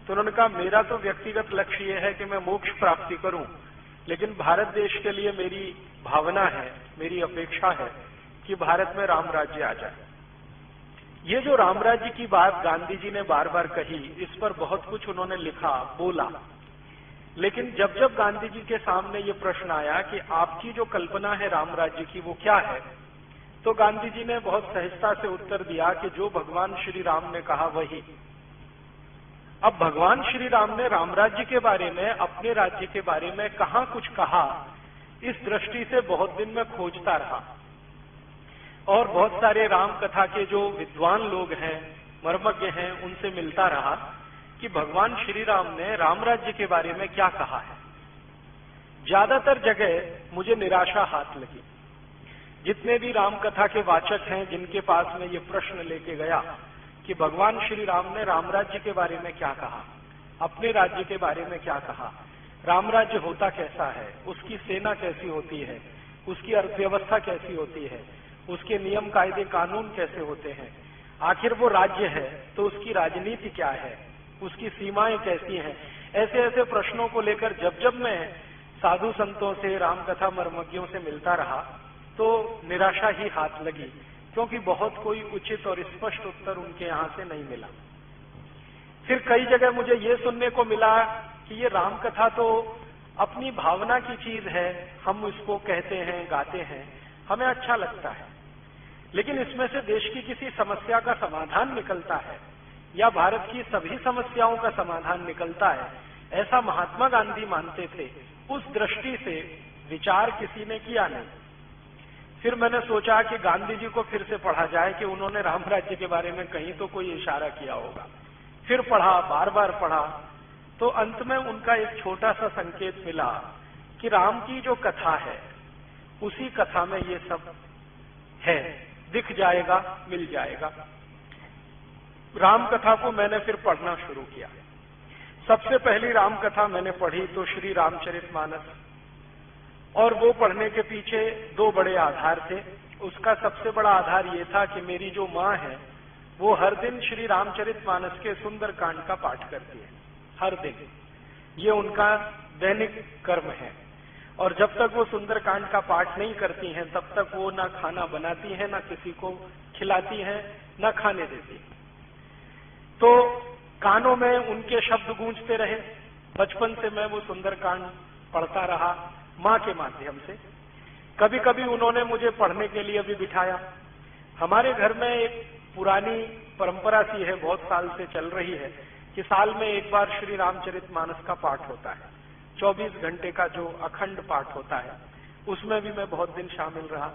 तो उन्होंने कहा मेरा तो व्यक्तिगत लक्ष्य ये है कि मैं मोक्ष प्राप्ति करूं, लेकिन भारत देश के लिए मेरी भावना है, मेरी अपेक्षा है कि भारत में राम राज्य आ जाए। ये जो राम राज्य की बात गांधी जी ने बार बार कही, इस पर बहुत कुछ उन्होंने लिखा, बोला, लेकिन जब जब गांधी जी के सामने ये प्रश्न आया कि आपकी जो कल्पना है राम राज्य की वो क्या है, तो गांधी जी ने बहुत सहजता से उत्तर दिया कि जो भगवान श्री राम ने कहा वही। अब भगवान श्री राम ने राम राज्य के बारे में, अपने राज्य के बारे में कहाँ कुछ कहा, इस दृष्टि से बहुत दिन में खोजता रहा और बहुत सारे राम कथा के जो विद्वान लोग हैं, मर्मज्ञ हैं, उनसे मिलता रहा कि भगवान श्री राम ने राम राज्य के बारे में क्या कहा है। ज्यादातर जगह मुझे निराशा हाथ लगी। जितने भी राम कथा के वाचक हैं, जिनके पास में ये प्रश्न लेके गया कि भगवान श्री राम ने राम राज्य के बारे में क्या कहा, अपने राज्य के बारे में क्या कहा, राम राज्य होता कैसा है, उसकी सेना कैसी होती है, उसकी अर्थव्यवस्था कैसी होती है, उसके नियम कायदे कानून कैसे होते हैं, आखिर वो राज्य है तो उसकी राजनीति क्या है, उसकी सीमाएं कैसी हैं, ऐसे ऐसे प्रश्नों को लेकर जब जब मैं साधु संतों से, रामकथा मर्मज्ञों से मिलता रहा तो निराशा ही हाथ लगी, क्योंकि बहुत कोई उचित और स्पष्ट उत्तर उनके यहां से नहीं मिला। फिर कई जगह मुझे ये सुनने को मिला कि ये रामकथा तो अपनी भावना की चीज है, हम इसको कहते हैं, गाते हैं, हमें अच्छा लगता है, लेकिन इसमें से देश की किसी समस्या का समाधान निकलता है या भारत की सभी समस्याओं का समाधान निकलता है, ऐसा महात्मा गांधी मानते थे। उस दृष्टि से विचार किसी ने किया नहीं। फिर मैंने सोचा कि गांधी जी को फिर से पढ़ा जाए कि उन्होंने राम राज्य के बारे में कहीं तो कोई इशारा किया होगा। फिर पढ़ा, बार बार पढ़ा, तो अंत में उनका एक छोटा सा संकेत मिला कि राम की जो कथा है उसी कथा में ये सब है, दिख जाएगा, मिल जाएगा। राम कथा को मैंने फिर पढ़ना शुरू किया। सबसे पहली राम कथा मैंने पढ़ी तो श्री रामचरितमानस, और वो पढ़ने के पीछे दो बड़े आधार थे। उसका सबसे बड़ा आधार ये था कि मेरी जो माँ है वो हर दिन श्री रामचरितमानस के सुंदरकांड का पाठ करती है, हर दिन। ये उनका दैनिक कर्म है, और जब तक वो सुंदरकांड का पाठ नहीं करती हैं तब तक वो ना खाना बनाती हैं, ना किसी को खिलाती हैं, ना खाने देती। तो कानों में उनके शब्द गूंजते रहे। बचपन से मैं वो सुंदरकांड पढ़ता रहा माँ के माध्यम से। कभी कभी उन्होंने मुझे पढ़ने के लिए भी बिठाया। हमारे घर में एक पुरानी परंपरा सी है, बहुत साल से चल रही है, कि साल में एक बार श्री रामचरितमानस का पाठ होता है। 24 घंटे का जो अखंड पाठ होता है, उसमें भी मैं बहुत दिन शामिल रहा।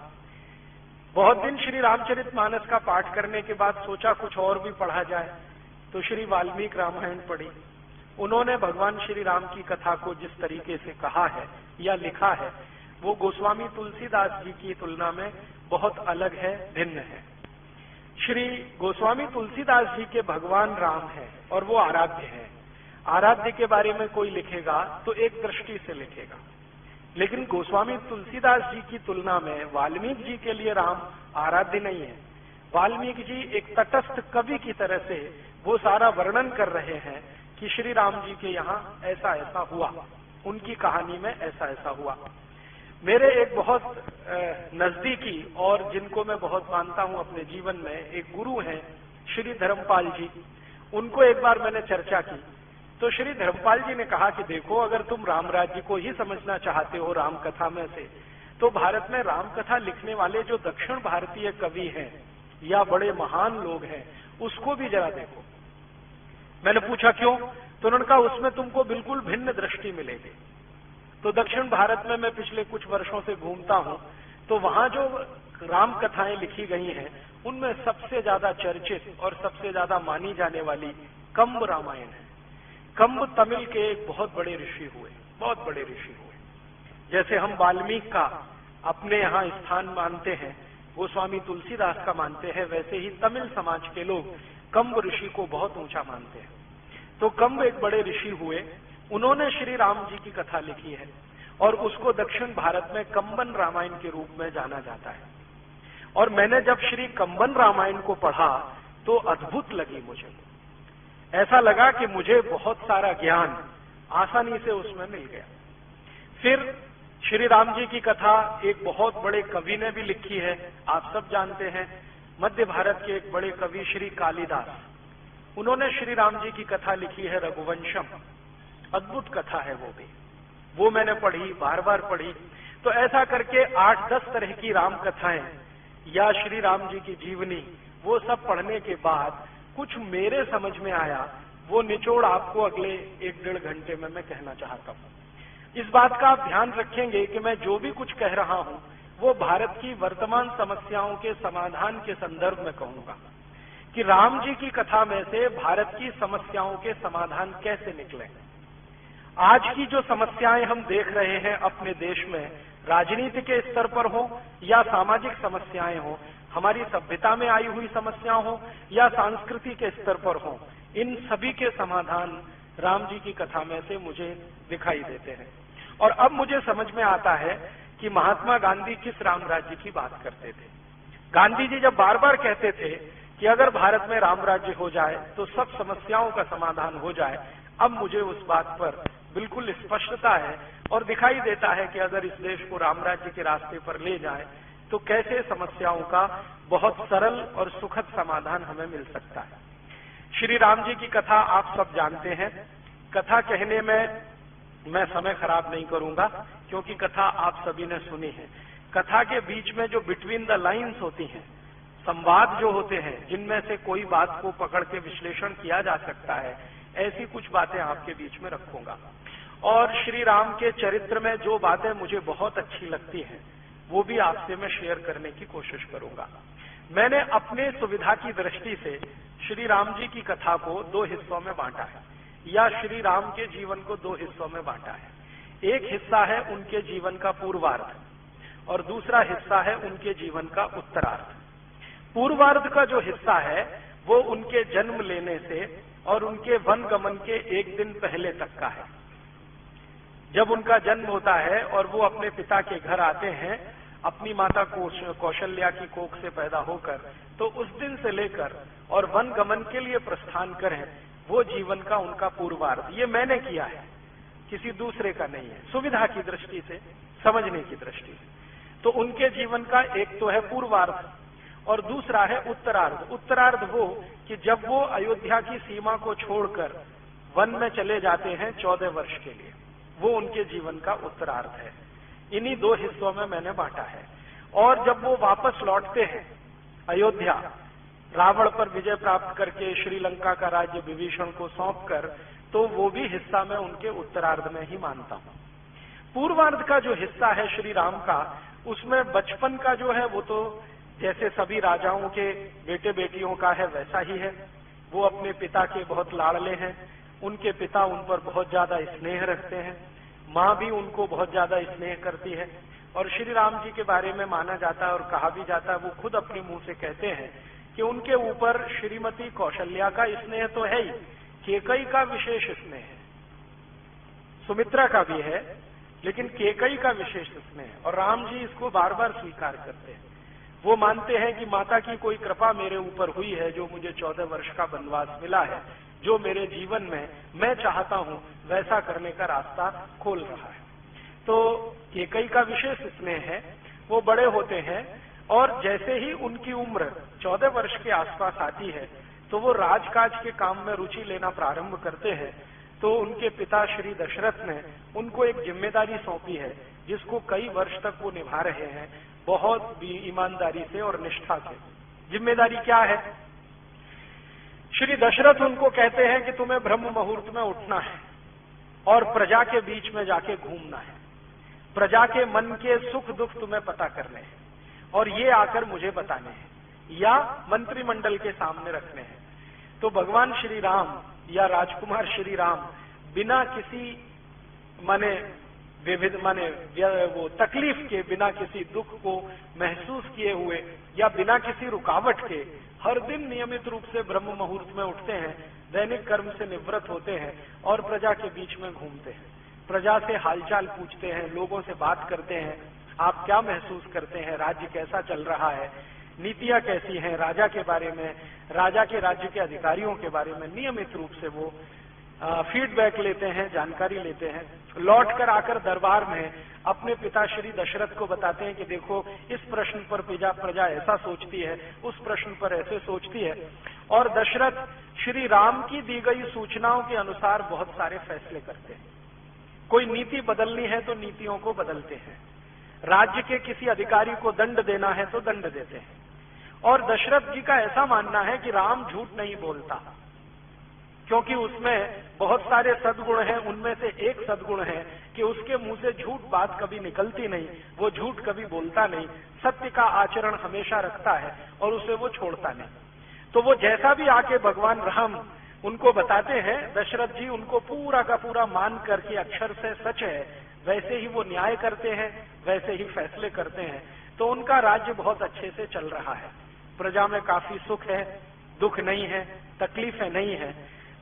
बहुत दिन श्री रामचरितमानस का पाठ करने के बाद सोचा कुछ और भी पढ़ा जाए, तो श्री वाल्मीकि रामायण पढ़ी। उन्होंने भगवान श्री राम की कथा को जिस तरीके से कहा है या लिखा है, वो गोस्वामी तुलसीदास जी की तुलना में बहुत अलग है, भिन्न है। श्री गोस्वामी तुलसीदास जी के भगवान राम है और वो आराध्य है। आराध्य के बारे में कोई लिखेगा तो एक दृष्टि से लिखेगा, लेकिन गोस्वामी तुलसीदास जी की तुलना में वाल्मीकि जी के लिए राम आराध्य नहीं है। वाल्मीकि जी एक तटस्थ कवि की तरह से वो सारा वर्णन कर रहे हैं कि श्री राम जी के यहाँ ऐसा ऐसा हुआ, उनकी कहानी में ऐसा ऐसा हुआ। मेरे एक बहुत नजदीकी और जिनको मैं बहुत मानता हूं अपने जीवन में, एक गुरु हैं श्री धर्मपाल जी। उनको एक बार मैंने चर्चा की तो श्री धर्मपाल जी ने कहा कि देखो, अगर तुम राम राज्य को ही समझना चाहते हो राम कथा में से, तो भारत में राम कथा लिखने वाले जो दक्षिण भारतीय कवि हैं या बड़े महान लोग हैं, उसको भी जरा देखो। मैंने पूछा क्यों? तो उन्होंने कहा उसमें तुमको बिल्कुल भिन्न दृष्टि मिलेगी। तो दक्षिण भारत में मैं पिछले कुछ वर्षों से घूमता हूं, तो वहां जो राम कथाएं लिखी गई हैं उनमें सबसे ज्यादा चर्चित और सबसे ज्यादा मानी जाने वाली कंब रामायण है। कंब तमिल के एक बहुत बड़े ऋषि हुए, बहुत बड़े ऋषि हुए। जैसे हम वाल्मीकि का अपने यहाँ स्थान मानते हैं, गोस्वामी तुलसीदास का मानते हैं, वैसे ही तमिल समाज के लोग कंब ऋषि को बहुत ऊंचा मानते हैं। तो कंब एक बड़े ऋषि हुए, उन्होंने श्री राम जी की कथा लिखी है और उसको दक्षिण भारत में कंबन रामायण के रूप में जाना जाता है। और मैंने जब श्री कंबन रामायण को पढ़ा तो अद्भुत लगी मुझे। ऐसा लगा कि मुझे बहुत सारा ज्ञान आसानी से उसमें मिल गया। फिर श्री राम जी की कथा एक बहुत बड़े कवि ने भी लिखी है, आप सब जानते हैं, मध्य भारत के एक बड़े कवि श्री कालिदास, उन्होंने श्री राम जी की कथा लिखी है रघुवंशम। अद्भुत कथा है वो भी, वो मैंने पढ़ी, बार बार पढ़ी। तो ऐसा करके 8-10 तरह की राम कथाएं या श्री राम जी की जीवनी, वो सब पढ़ने के बाद कुछ मेरे समझ में आया, वो निचोड़ आपको अगले 1-1.5 घंटे में मैं कहना चाहता हूं। इस बात का आप ध्यान रखेंगे कि मैं जो भी कुछ कह रहा हूं वो भारत की वर्तमान समस्याओं के समाधान के संदर्भ में कहूंगा कि राम जी की कथा में से भारत की समस्याओं के समाधान कैसे निकले। आज की जो समस्याएं हम देख रहे हैं अपने देश में, राजनीति के स्तर पर हो या सामाजिक समस्याएं हो, हमारी सभ्यता में आई हुई समस्या हो या संस्कृति के स्तर पर हो, इन सभी के समाधान राम जी की कथा में से मुझे दिखाई देते हैं। और अब मुझे समझ में आता है कि महात्मा गांधी किस राम राज्य की बात करते थे। गांधी जी जब बार बार कहते थे कि अगर भारत में राम राज्य हो जाए तो सब समस्याओं का समाधान हो जाए, अब मुझे उस बात पर बिल्कुल स्पष्टता है और दिखाई देता है कि अगर इस देश को राम राज्य के रास्ते पर ले जाए तो कैसे समस्याओं का बहुत सरल और सुखद समाधान हमें मिल सकता है। श्री राम जी की कथा आप सब जानते हैं। कथा कहने में मैं समय खराब नहीं करूंगा क्योंकि कथा आप सभी ने सुनी है। कथा के बीच में जो बिटवीन द लाइन्स होती हैं, संवाद जो होते हैं, जिनमें से कोई बात को पकड़ के विश्लेषण किया जा सकता है, ऐसी कुछ बातें आपके बीच में रखूंगा। और श्री राम के चरित्र में जो बातें मुझे बहुत अच्छी लगती हैं वो भी आपसे मैं शेयर करने की कोशिश करूंगा। मैंने अपने सुविधा की दृष्टि से श्री राम जी की कथा को 2 हिस्सों में बांटा है, या श्री राम के जीवन को 2 हिस्सों में बांटा है। एक हिस्सा है उनके जीवन का पूर्वार्ध और दूसरा हिस्सा है उनके जीवन का उत्तरार्ध। पूर्वार्ध का जो हिस्सा है वो उनके जन्म लेने से और उनके वन गमन के 1 दिन पहले तक का है। जब उनका जन्म होता है और वो अपने पिता के घर आते हैं अपनी माता कौशल्या की कोख से पैदा होकर, तो उस दिन से लेकर और वन गमन के लिए प्रस्थान करें, वो जीवन का उनका पूर्वार्ध। ये मैंने किया है, किसी दूसरे का नहीं है, सुविधा की दृष्टि से, समझने की दृष्टि से। तो उनके जीवन का एक तो है पूर्वार्ध और दूसरा है उत्तरार्ध। उत्तरार्ध वो कि जब वो अयोध्या की सीमा को छोड़कर वन में चले जाते हैं 14 वर्ष के लिए, वो उनके जीवन का उत्तरार्ध है। इन्हीं 2 हिस्सों में मैंने बांटा है। और जब वो वापस लौटते हैं अयोध्या, रावण पर विजय प्राप्त करके श्रीलंका का राज्य विभीषण को सौंपकर, तो वो भी हिस्सा मैं उनके उत्तरार्ध में ही मानता हूं। पूर्वार्ध का जो हिस्सा है श्री राम का, उसमें बचपन का जो है वो तो जैसे सभी राजाओं के बेटे बेटियों का है वैसा ही है। वो अपने पिता के बहुत लाडले हैं, उनके पिता उन पर बहुत ज्यादा स्नेह रखते हैं, माँ भी उनको बहुत ज्यादा स्नेह करती है। और श्री राम जी के बारे में माना जाता है और कहा भी जाता है, वो खुद अपने मुंह से कहते हैं कि उनके ऊपर श्रीमती कौशल्या का स्नेह तो है ही, केकई का विशेष स्नेह है, सुमित्रा का भी है, लेकिन केकई का विशेष स्नेह है। और राम जी इसको बार बार स्वीकार करते हैं। वो मानते हैं कि माता की कोई कृपा मेरे ऊपर हुई है, जो मुझे 14 वर्ष का वनवास मिला है, जो मेरे जीवन में मैं चाहता हूं वैसा करने का रास्ता खोल रहा है। तो केकई का विशेष स्नेह है। वो बड़े होते हैं और जैसे ही उनकी उम्र 14 वर्ष के आसपास आती है तो वो राजकाज के काम में रुचि लेना प्रारंभ करते हैं। तो उनके पिता श्री दशरथ ने उनको एक जिम्मेदारी सौंपी है, जिसको कई वर्ष तक वो निभा रहे हैं, बहुत ईमानदारी से और निष्ठा से। जिम्मेदारी क्या है? श्री दशरथ उनको कहते हैं कि तुम्हें ब्रह्म मुहूर्त में उठना है और प्रजा के बीच में जाके घूमना है, प्रजा के मन के सुख दुख तुम्हें पता करने हैं और ये आकर मुझे बताने हैं या मंत्रिमंडल के सामने रखने हैं। तो भगवान श्री राम या राजकुमार श्री राम बिना किसी वो तकलीफ के, बिना किसी दुख को महसूस किए हुए या बिना किसी रुकावट के हर दिन नियमित रूप से ब्रह्म मुहूर्त में उठते हैं, दैनिक कर्म से निवृत्त होते हैं और प्रजा के बीच में घूमते हैं, प्रजा से हालचाल पूछते हैं, लोगों से बात करते हैं, आप क्या महसूस करते हैं, राज्य कैसा चल रहा है, नीतियां कैसी हैं, राजा के बारे में, राजा के राज्य के अधिकारियों के बारे में नियमित रूप से वो फीडबैक लेते हैं, जानकारी लेते हैं। लौट कर आकर दरबार में अपने पिता श्री दशरथ को बताते हैं कि देखो इस प्रश्न पर प्रजा ऐसा सोचती है, उस प्रश्न पर ऐसे सोचती है। और दशरथ श्री राम की दी गई सूचनाओं के अनुसार बहुत सारे फैसले करते हैं। कोई नीति बदलनी है तो नीतियों को बदलते हैं, राज्य के किसी अधिकारी को दंड देना है तो दंड देते हैं। और दशरथ जी का ऐसा मानना है कि राम झूठ नहीं बोलता, क्योंकि उसमें बहुत सारे सद्गुण हैं। उनमें से एक सद्गुण है कि उसके मुंह से झूठ बात कभी निकलती नहीं, वो झूठ कभी बोलता नहीं, सत्य का आचरण हमेशा रखता है और उसे वो छोड़ता नहीं। तो वो जैसा भी आके भगवान राम उनको बताते हैं, दशरथ जी उनको पूरा का पूरा मान करके अक्षर से सच है वैसे ही वो न्याय करते हैं, वैसे ही फैसले करते हैं। तो उनका राज्य बहुत अच्छे से चल रहा है, प्रजा में काफी सुख है, दुख नहीं है, तकलीफें नहीं है।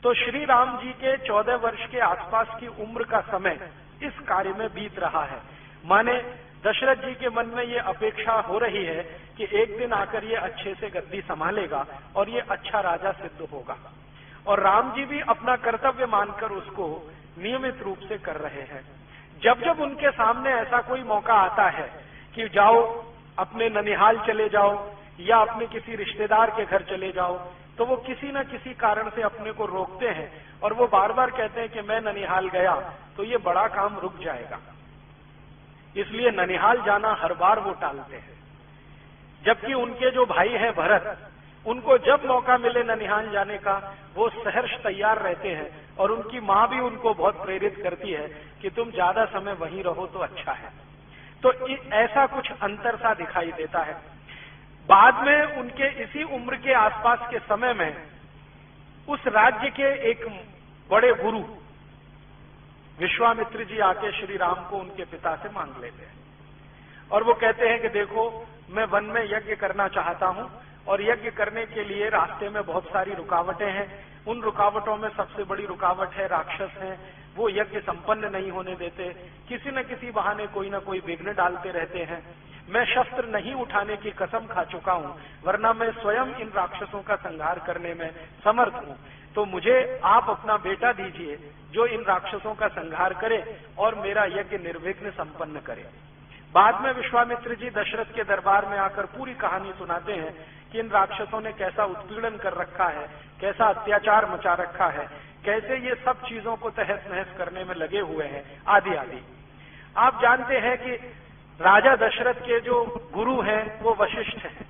तो श्री राम जी के 14 वर्ष के आसपास की उम्र का समय इस कार्य में बीत रहा है। माने दशरथ जी के मन में ये अपेक्षा हो रही है कि एक दिन आकर ये अच्छे से गद्दी संभालेगा और ये अच्छा राजा सिद्ध होगा। और राम जी भी अपना कर्तव्य मानकर उसको नियमित रूप से कर रहे हैं। जब जब उनके सामने ऐसा कोई मौका आता है कि जाओ अपने ननिहाल चले जाओ या अपने किसी रिश्तेदार के घर चले जाओ, तो वो किसी न किसी कारण से अपने को रोकते हैं और वो बार बार कहते हैं कि मैं ननिहाल गया तो ये बड़ा काम रुक जाएगा, इसलिए ननिहाल जाना हर बार वो टालते हैं। जबकि उनके जो भाई हैं भरत, उनको जब मौका मिले ननिहाल जाने का वो सहर्ष तैयार रहते हैं और उनकी मां भी उनको बहुत प्रेरित करती है कि तुम ज्यादा समय वहीं रहो तो अच्छा है। तो ऐसा कुछ अंतर सा दिखाई देता है। बाद में उनके इसी उम्र के आसपास के समय में उस राज्य के एक बड़े गुरु विश्वामित्र जी आके श्री राम को उनके पिता से मांग लेते हैं और वो कहते हैं कि देखो मैं वन में यज्ञ करना चाहता हूं और यज्ञ करने के लिए रास्ते में बहुत सारी रुकावटें हैं। उन रुकावटों में सबसे बड़ी रुकावट है राक्षस हैं, वो यज्ञ संपन्न नहीं होने देते, किसी न किसी बहाने कोई न कोई विघ्न डालते रहते हैं। मैं शस्त्र नहीं उठाने की कसम खा चुका हूं, वरना मैं स्वयं इन राक्षसों का संहार करने में समर्थ हूं। तो मुझे आप अपना बेटा दीजिए जो इन राक्षसों का संहार करे और मेरा यज्ञ निर्विघ्न संपन्न करे। बाद में विश्वामित्र जी दशरथ के दरबार में आकर पूरी कहानी सुनाते हैं कि इन राक्षसों ने कैसा उत्पीड़न कर रखा है, कैसा अत्याचार मचा रखा है, कैसे ये सब चीजों को तहस नहस करने में लगे हुए हैं, आदि आदि। आप जानते हैं कि राजा दशरथ के जो गुरु हैं वो वशिष्ठ हैं,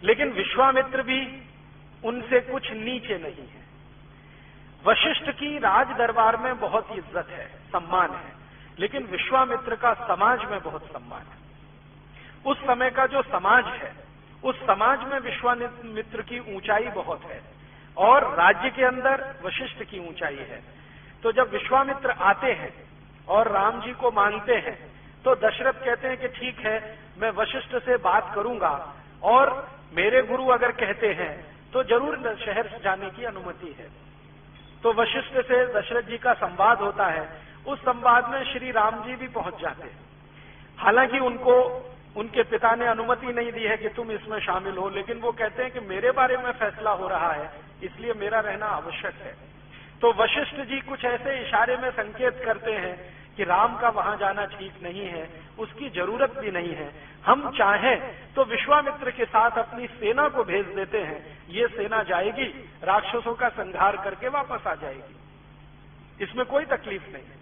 लेकिन विश्वामित्र भी उनसे कुछ नीचे नहीं है। वशिष्ठ की राज दरबार में बहुत इज्जत है, सम्मान है, लेकिन विश्वामित्र का समाज में बहुत सम्मान है। उस समय का जो समाज है, उस समाज में विश्वामित्र की ऊंचाई बहुत है और राज्य के अंदर वशिष्ठ की ऊंचाई है। तो जब विश्वामित्र आते हैं और राम जी को मांगते हैं तो दशरथ कहते हैं कि ठीक है, मैं वशिष्ठ से बात करूंगा और मेरे गुरु अगर कहते हैं तो जरूर शहर जाने की अनुमति है। तो वशिष्ठ से दशरथ जी का संवाद होता है। उस संवाद में श्री राम जी भी पहुंच जाते हैं। हालांकि उनको उनके पिता ने अनुमति नहीं दी है कि तुम इसमें शामिल हो, लेकिन वो कहते हैं कि मेरे बारे में फैसला हो रहा है, इसलिए मेरा रहना आवश्यक है। तो वशिष्ठ जी कुछ ऐसे इशारे में संकेत करते हैं कि राम का वहां जाना ठीक नहीं है, उसकी जरूरत भी नहीं है। हम चाहें तो विश्वामित्र के साथ अपनी सेना को भेज देते हैं, ये सेना जाएगी, राक्षसों का संहार करके वापस आ जाएगी, इसमें कोई तकलीफ नहीं है।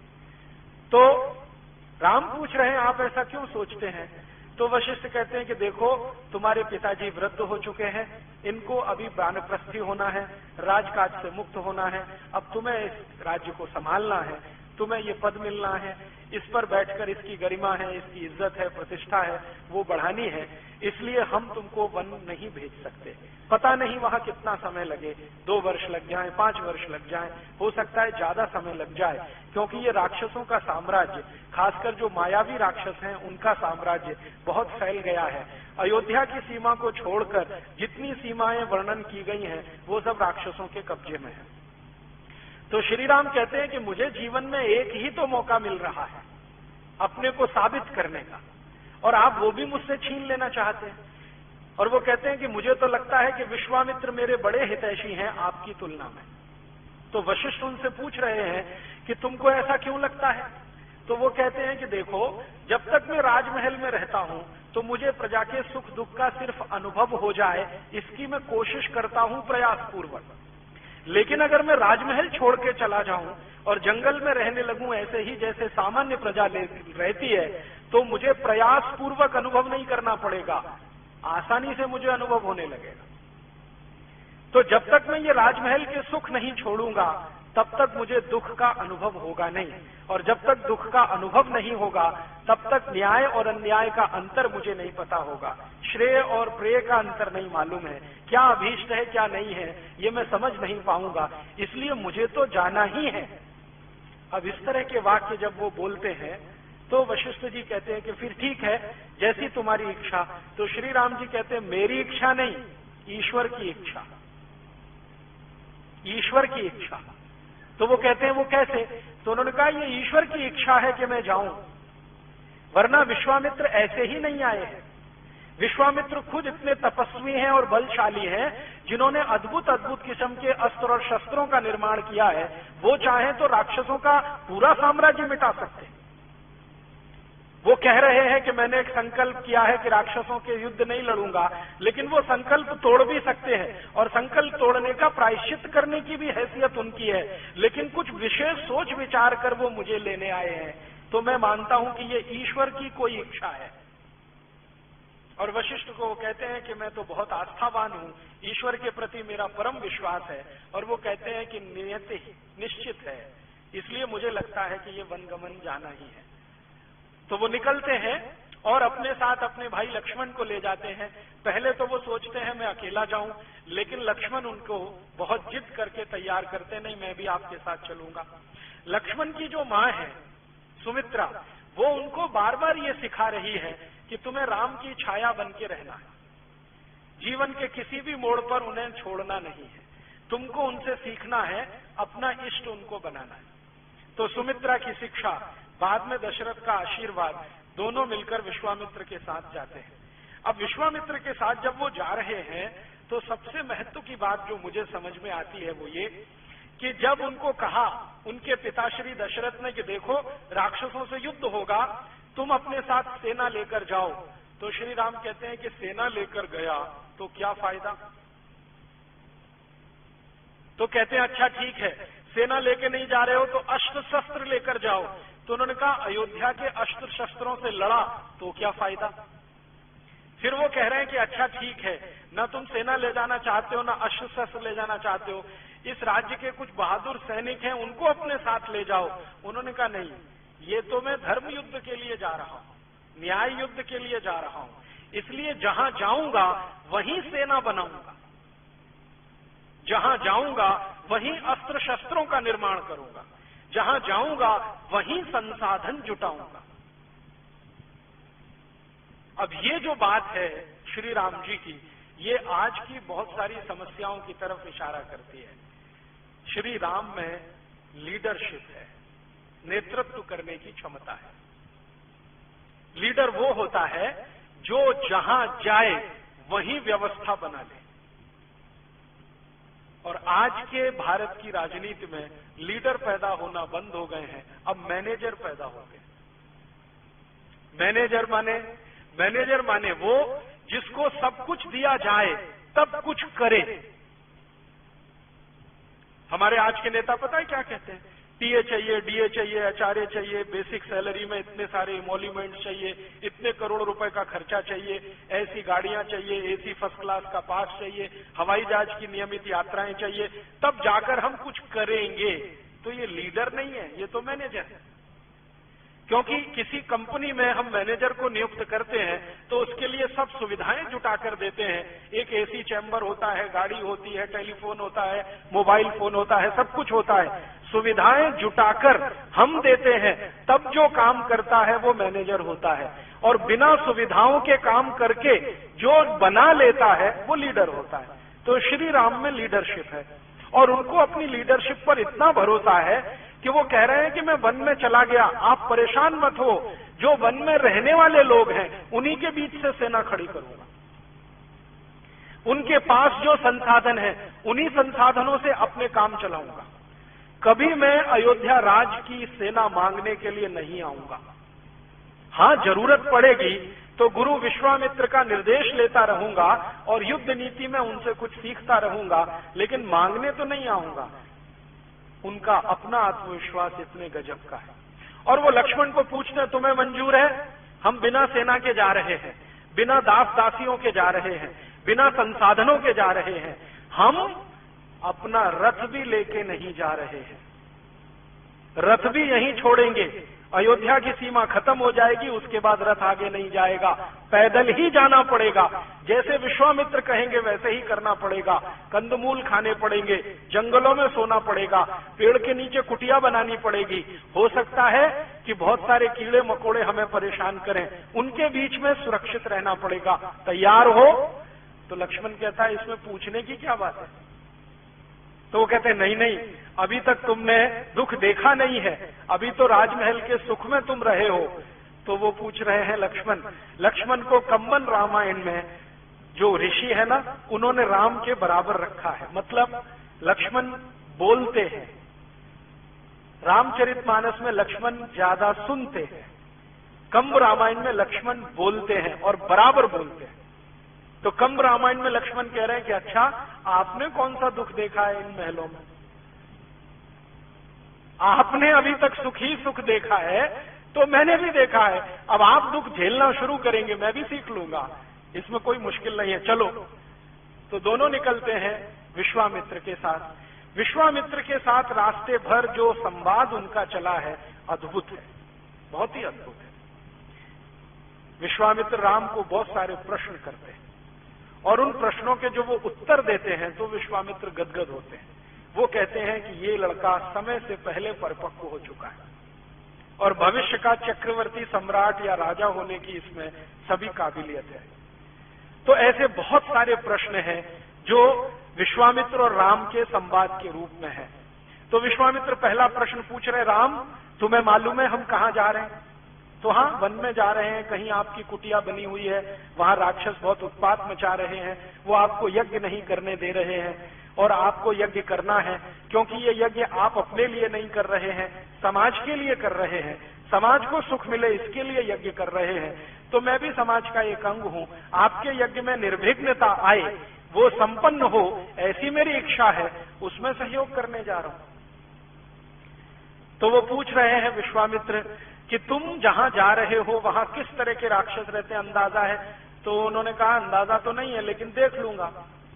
तो राम पूछ रहे हैं आप ऐसा क्यों सोचते हैं? तो वशिष्ठ कहते हैं कि देखो तुम्हारे पिताजी वृद्ध हो चुके हैं, इनको अभी वानप्रस्थी होना है, राजकाज से मुक्त होना है, अब तुम्हें इस राज्य को संभालना है, तुम्हें ये पद मिलना है, इस पर बैठकर इसकी गरिमा है, इसकी इज्जत है, प्रतिष्ठा है, वो बढ़ानी है, इसलिए हम तुमको वन नहीं भेज सकते। पता नहीं वहां कितना समय लगे, 2 वर्ष लग जाए, 5 वर्ष लग जाए, हो सकता है ज्यादा समय लग जाए, क्योंकि ये राक्षसों का साम्राज्य, खासकर जो मायावी राक्षस हैं उनका साम्राज्य बहुत फैल गया है। अयोध्या की सीमा को छोड़कर जितनी सीमाएं वर्णन की गई हैं वो सब राक्षसों के कब्जे में है। तो श्री राम कहते हैं कि मुझे जीवन में एक ही तो मौका मिल रहा है अपने को साबित करने का, और आप वो भी मुझसे छीन लेना चाहते हैं। और वो कहते हैं कि मुझे तो लगता है कि विश्वामित्र मेरे बड़े हितैषी हैं आपकी तुलना में। तो वशिष्ठ उनसे पूछ रहे हैं कि तुमको ऐसा क्यों लगता है? तो वो कहते हैं कि देखो, जब तक मैं राजमहल में रहता हूं तो मुझे प्रजा के सुख दुख का सिर्फ अनुभव हो जाए, इसकी मैं कोशिश करता हूं प्रयासपूर्वक। लेकिन अगर मैं राजमहल छोड़ के चला जाऊं और जंगल में रहने लगूं ऐसे ही जैसे सामान्य प्रजा रहती है, तो मुझे प्रयासपूर्वक अनुभव नहीं करना पड़ेगा, आसानी से मुझे अनुभव होने लगेगा। तो जब तक मैं ये राजमहल के सुख नहीं छोड़ूंगा तब तक मुझे दुख का अनुभव होगा नहीं, और जब तक दुख का अनुभव नहीं होगा तब तक न्याय और अन्याय का अंतर मुझे नहीं पता होगा, श्रेय और प्रेय का अंतर नहीं मालूम है, क्या अभीष्ट है क्या नहीं है ये मैं समझ नहीं पाऊंगा, इसलिए मुझे तो जाना ही है। अब इस तरह के वाक्य जब वो बोलते हैं तो वशिष्ठ जी कहते हैं कि फिर ठीक है, जैसी तुम्हारी इच्छा। तो श्री राम जी कहते हैं मेरी इच्छा नहीं, ईश्वर की इच्छा, ईश्वर की इच्छा। तो वो कहते हैं वो कैसे? तो उन्होंने कहा ये ईश्वर की इच्छा है कि मैं जाऊं, वरना विश्वामित्र ऐसे ही नहीं आए हैं। विश्वामित्र खुद इतने तपस्वी हैं और बलशाली हैं जिन्होंने अद्भुत अद्भुत किस्म के अस्त्र और शस्त्रों का निर्माण किया है। वो चाहें तो राक्षसों का पूरा साम्राज्य मिटा सकते हैं। वो कह रहे हैं कि मैंने एक संकल्प किया है कि राक्षसों के युद्ध नहीं लड़ूंगा, लेकिन वो संकल्प तोड़ भी सकते हैं और संकल्प तोड़ने का प्रायश्चित करने की भी हैसियत उनकी है, लेकिन कुछ विशेष सोच विचार कर वो मुझे लेने आए हैं। तो मैं मानता हूं कि ये ईश्वर की कोई इच्छा है। और वशिष्ठ को वो कहते हैं कि मैं तो बहुत आस्थावान हूं, ईश्वर के प्रति मेरा परम विश्वास है, और वो कहते हैं कि नियति निश्चित है, इसलिए मुझे लगता है कि ये वनगमन जाना ही है। तो वो निकलते हैं और अपने साथ अपने भाई लक्ष्मण को ले जाते हैं। पहले तो वो सोचते हैं मैं अकेला जाऊं, लेकिन लक्ष्मण उनको बहुत जिद करके तैयार करते, नहीं मैं भी आपके साथ चलूंगा। लक्ष्मण की जो मां है सुमित्रा, वो उनको बार बार ये सिखा रही है कि तुम्हें राम की छाया बन के रहना है, जीवन के किसी भी मोड़ पर उन्हें छोड़ना नहीं है, तुमको उनसे सीखना है, अपना इष्ट उनको बनाना है। तो सुमित्रा की शिक्षा, बाद में दशरथ का आशीर्वाद, दोनों मिलकर विश्वामित्र के साथ जाते हैं। अब विश्वामित्र के साथ जब वो जा रहे हैं तो सबसे महत्व की बात जो मुझे समझ में आती है वो ये कि जब उनको कहा उनके पिता श्री दशरथ ने कि देखो राक्षसों से युद्ध होगा, तुम अपने साथ सेना लेकर जाओ, तो श्री राम कहते हैं कि सेना लेकर गया तो क्या फायदा। तो कहते हैं अच्छा ठीक है, सेना लेके नहीं जा रहे हो तो अस्त्र शस्त्र लेकर जाओ। तो उन्होंने कहा अयोध्या के अस्त्र शस्त्रों से लड़ा तो क्या फायदा। फिर वो कह रहे हैं कि अच्छा ठीक है, ना तुम सेना ले जाना चाहते हो ना अस्त्र शस्त्र ले जाना चाहते हो, इस राज्य के कुछ बहादुर सैनिक हैं उनको अपने साथ ले जाओ। उन्होंने कहा नहीं, ये तो मैं धर्म युद्ध के लिए जा रहा हूं, न्याय युद्ध के लिए जा रहा हूं, इसलिए जहां जाऊंगा वहीं सेना बनाऊंगा, जहां जाऊंगा वहीं अस्त्र शस्त्रों का निर्माण करूंगा, जहां जाऊंगा वहीं संसाधन जुटाऊंगा। अब ये जो बात है श्री राम जी की, ये आज की बहुत सारी समस्याओं की तरफ इशारा करती है। श्री राम में लीडरशिप है, नेतृत्व करने की क्षमता है। लीडर वो होता है जो जहां जाए वहीं व्यवस्था बना ले। और आज के भारत की राजनीति में लीडर पैदा होना बंद हो गए हैं, अब मैनेजर पैदा हो गए। मैनेजर माने वो जिसको सब कुछ दिया जाए तब कुछ करे। हमारे आज के नेता पता है क्या कहते हैं? टीए चाहिए, डीए चाहिए, एचआरए चाहिए, बेसिक सैलरी में इतने सारे इमोल्यूमेंट चाहिए, इतने करोड़ रुपए का खर्चा चाहिए, ऐसी गाड़ियां चाहिए, एसी फर्स्ट क्लास का पास चाहिए, हवाई जहाज की नियमित यात्राएं चाहिए, तब जाकर हम कुछ करेंगे। तो ये लीडर नहीं है, ये तो मैनेजर है। क्योंकि किसी कंपनी में हम मैनेजर को नियुक्त करते हैं तो उसके लिए सब सुविधाएं जुटा कर देते हैं। एक एसी चैम्बर होता है, गाड़ी होती है, टेलीफोन होता है, मोबाइल फोन होता है, सब कुछ होता है। सुविधाएं जुटाकर हम देते हैं, तब जो काम करता है वो मैनेजर होता है। और बिना सुविधाओं के काम करके जो बना लेता है वो लीडर होता है। तो श्री राम में लीडरशिप है और उनको अपनी लीडरशिप पर इतना भरोसा है कि वो कह रहे हैं कि मैं वन में चला गया, आप परेशान मत हो, जो वन में रहने वाले लोग हैं उन्हीं के बीच से सेना खड़ी करूंगा। उनके पास जो संसाधन है उन्हीं संसाधनों से अपने काम चलाऊंगा। कभी मैं अयोध्या राज की सेना मांगने के लिए नहीं आऊंगा। हां, जरूरत पड़ेगी तो गुरु विश्वामित्र का निर्देश लेता रहूंगा और युद्ध नीति में उनसे कुछ सीखता रहूंगा, लेकिन मांगने तो नहीं आऊंगा। उनका अपना आत्मविश्वास इतने गजब का है। और वो लक्ष्मण को पूछते हैं, तुम्हें मंजूर है? हम बिना सेना के जा रहे हैं, बिना दास दासियों के जा रहे हैं, बिना संसाधनों के जा रहे हैं, हम अपना रथ भी लेके नहीं जा रहे हैं, रथ भी यहीं छोड़ेंगे। अयोध्या की सीमा खत्म हो जाएगी, उसके बाद रथ आगे नहीं जाएगा, पैदल ही जाना पड़ेगा। जैसे विश्वामित्र कहेंगे वैसे ही करना पड़ेगा। कंदमूल खाने पड़ेंगे, जंगलों में सोना पड़ेगा, पेड़ के नीचे कुटिया बनानी पड़ेगी। हो सकता है कि बहुत सारे कीड़े मकोड़े हमें परेशान करें, उनके बीच में सुरक्षित रहना पड़ेगा। तैयार हो? तो लक्ष्मण कहता है, इसमें पूछने की क्या बात है? तो वो कहते हैं, नहीं नहीं, अभी तक तुमने दुख देखा नहीं है, अभी तो राजमहल के सुख में तुम रहे हो। तो वो पूछ रहे हैं लक्ष्मण को कम्बन रामायण में जो ऋषि है ना, उन्होंने राम के बराबर रखा है। मतलब लक्ष्मण बोलते हैं, रामचरितमानस में लक्ष्मण ज्यादा सुनते हैं, कंब रामायण में लक्ष्मण बोलते हैं और बराबर बोलते हैं। तो कंब रामायण में लक्ष्मण कह रहे हैं कि अच्छा, आपने कौन सा दुख देखा है इन महलों में? आपने अभी तक सुख ही सुख देखा है, तो मैंने भी देखा है। अब आप दुख झेलना शुरू करेंगे, मैं भी सीख लूंगा, इसमें कोई मुश्किल नहीं है, चलो। तो दोनों निकलते हैं विश्वामित्र के साथ। विश्वामित्र के साथ रास्ते भर जो संवाद उनका चला है, अद्भुत है, बहुत ही अद्भुत है। विश्वामित्र राम को बहुत सारे प्रश्न करते हैं और उन प्रश्नों के जो वो उत्तर देते हैं तो विश्वामित्र गदगद होते हैं। वो कहते हैं कि ये लड़का समय से पहले परिपक्व हो चुका है और भविष्य का चक्रवर्ती सम्राट या राजा होने की इसमें सभी काबिलियत है। तो ऐसे बहुत सारे प्रश्न हैं जो विश्वामित्र और राम के संवाद के रूप में है। तो विश्वामित्र पहला प्रश्न पूछ रहे, राम तुम्हें मालूम है हम कहां जा रहे हैं? तो हाँ, वन में जा रहे हैं, कहीं आपकी कुटिया बनी हुई है, वहां राक्षस बहुत उत्पात मचा रहे हैं, वो आपको यज्ञ नहीं करने दे रहे हैं और आपको यज्ञ करना है, क्योंकि ये यज्ञ आप अपने लिए नहीं कर रहे हैं, समाज के लिए कर रहे हैं, समाज को सुख मिले इसके लिए यज्ञ कर रहे हैं। तो मैं भी समाज का एक अंग हूं, आपके यज्ञ में निर्विघ्नता आए, वो संपन्न हो, ऐसी मेरी इच्छा है, उसमें सहयोग करने जा रहा हूं। तो वो पूछ रहे हैं विश्वामित्र कि तुम जहां जा रहे हो वहां किस तरह के राक्षस रहते हैं, अंदाजा है? तो उन्होंने कहा, अंदाजा तो नहीं है, लेकिन देख लूंगा,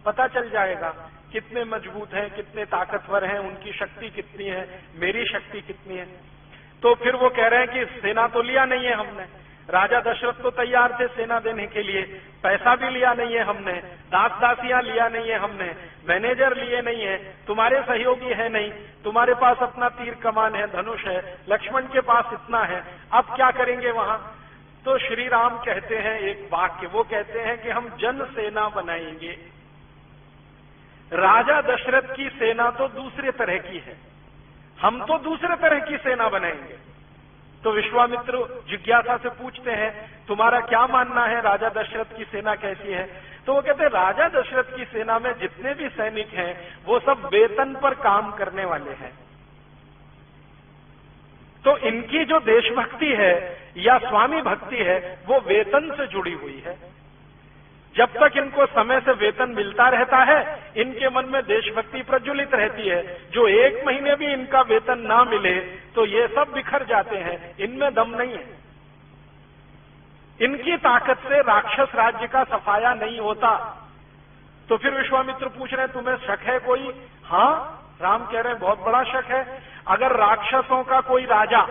पता चल जाएगा कितने मजबूत हैं, कितने ताकतवर हैं, उनकी शक्ति कितनी है, मेरी शक्ति कितनी है। तो फिर वो कह रहे हैं कि सेना तो लिया नहीं है हमने, राजा दशरथ तो तैयार थे सेना देने के लिए, पैसा भी लिया नहीं है हमने, दास दासियां लिया नहीं है हमने, मैनेजर लिए नहीं है, तुम्हारे सहयोगी है नहीं, तुम्हारे पास अपना तीर कमान है, धनुष है, लक्ष्मण के पास इतना है, अब क्या करेंगे वहां? तो श्री राम कहते हैं एक वाक्य, वो कहते हैं कि हम जन सेना बनाएंगे। राजा दशरथ की सेना तो दूसरे तरह की है, हम तो दूसरे तरह की सेना बनाएंगे। तो विश्वामित्र जिज्ञासा से पूछते हैं, तुम्हारा क्या मानना है, राजा दशरथ की सेना कैसी है? तो वो कहते हैं, राजा दशरथ की सेना में जितने भी सैनिक हैं वो सब वेतन पर काम करने वाले हैं। तो इनकी जो देशभक्ति है या स्वामी भक्ति है वो वेतन से जुड़ी हुई है। जब तक इनको समय से वेतन मिलता रहता है, इनके मन में देशभक्ति प्रज्वलित रहती है। जो एक महीने भी इनका वेतन ना मिले तो ये सब बिखर जाते हैं, इनमें दम नहीं है। इनकी ताकत से राक्षस राज्य का सफाया नहीं होता। तो फिर विश्वामित्र पूछ रहे हैं, तुम्हें शक है कोई? हाँ, राम कह रहे हैं, बहुत बड़ा शक है। अगर राक्षसों का कोई राजा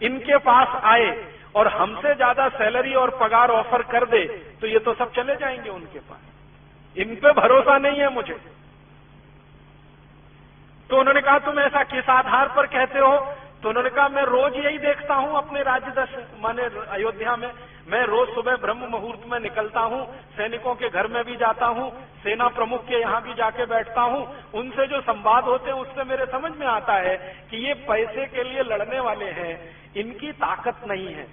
इनके पास आए और हमसे ज्यादा सैलरी और पगार ऑफर कर दे तो ये तो सब चले जाएंगे उनके पास। इन पे भरोसा नहीं है मुझे। तो उन्होंने कहा, तुम ऐसा किस आधार पर कहते हो? तो उन्होंने कहा, मैं रोज यही देखता हूं अपने राज्य माने अयोध्या में, मैं रोज सुबह ब्रह्म मुहूर्त में निकलता हूं, सैनिकों के घर में भी जाता हूं, सेना प्रमुख के यहां भी जाके बैठता हूं, उनसे जो संवाद होते हैं उससे मेरे समझ में आता है कि ये पैसे के लिए लड़ने वाले हैं, इनकी ताकत नहीं है।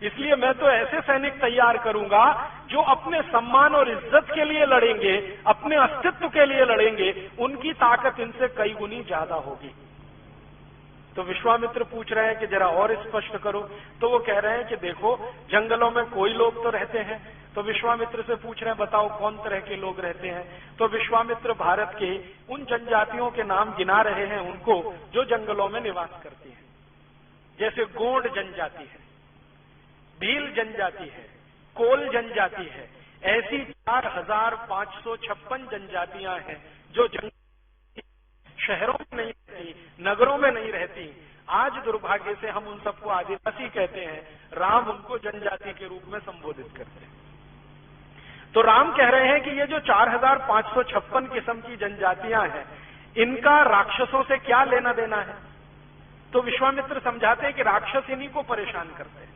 इसलिए मैं तो ऐसे सैनिक तैयार करूंगा जो अपने सम्मान और इज्जत के लिए लड़ेंगे, अपने अस्तित्व के लिए लड़ेंगे, उनकी ताकत इनसे कई गुनी ज्यादा होगी। तो विश्वामित्र पूछ रहे हैं कि जरा और स्पष्ट करो। तो वो कह रहे हैं कि देखो, जंगलों में कोई लोग तो रहते हैं। तो विश्वामित्र से पूछ रहे हैं, बताओ कौन तरह के लोग रहते हैं। तो विश्वामित्र भारत के उन जनजातियों के नाम गिना रहे हैं उनको जो जंगलों में निवास करती है। जैसे गोंड जनजाति है, भील जनजाति है, कोल जनजाति है। ऐसी 4556 जनजातियां हैं जो शहरों में नहीं रहती, नगरों में नहीं रहती। आज दुर्भाग्य से हम उन सबको आदिवासी कहते हैं, राम उनको जनजाति के रूप में संबोधित करते हैं। तो राम कह रहे हैं कि ये जो 4556 किस्म की जनजातियां हैं, इनका राक्षसों से क्या लेना देना है। तो विश्वामित्र समझाते हैं कि राक्षस इन्हीं को परेशान करते हैं,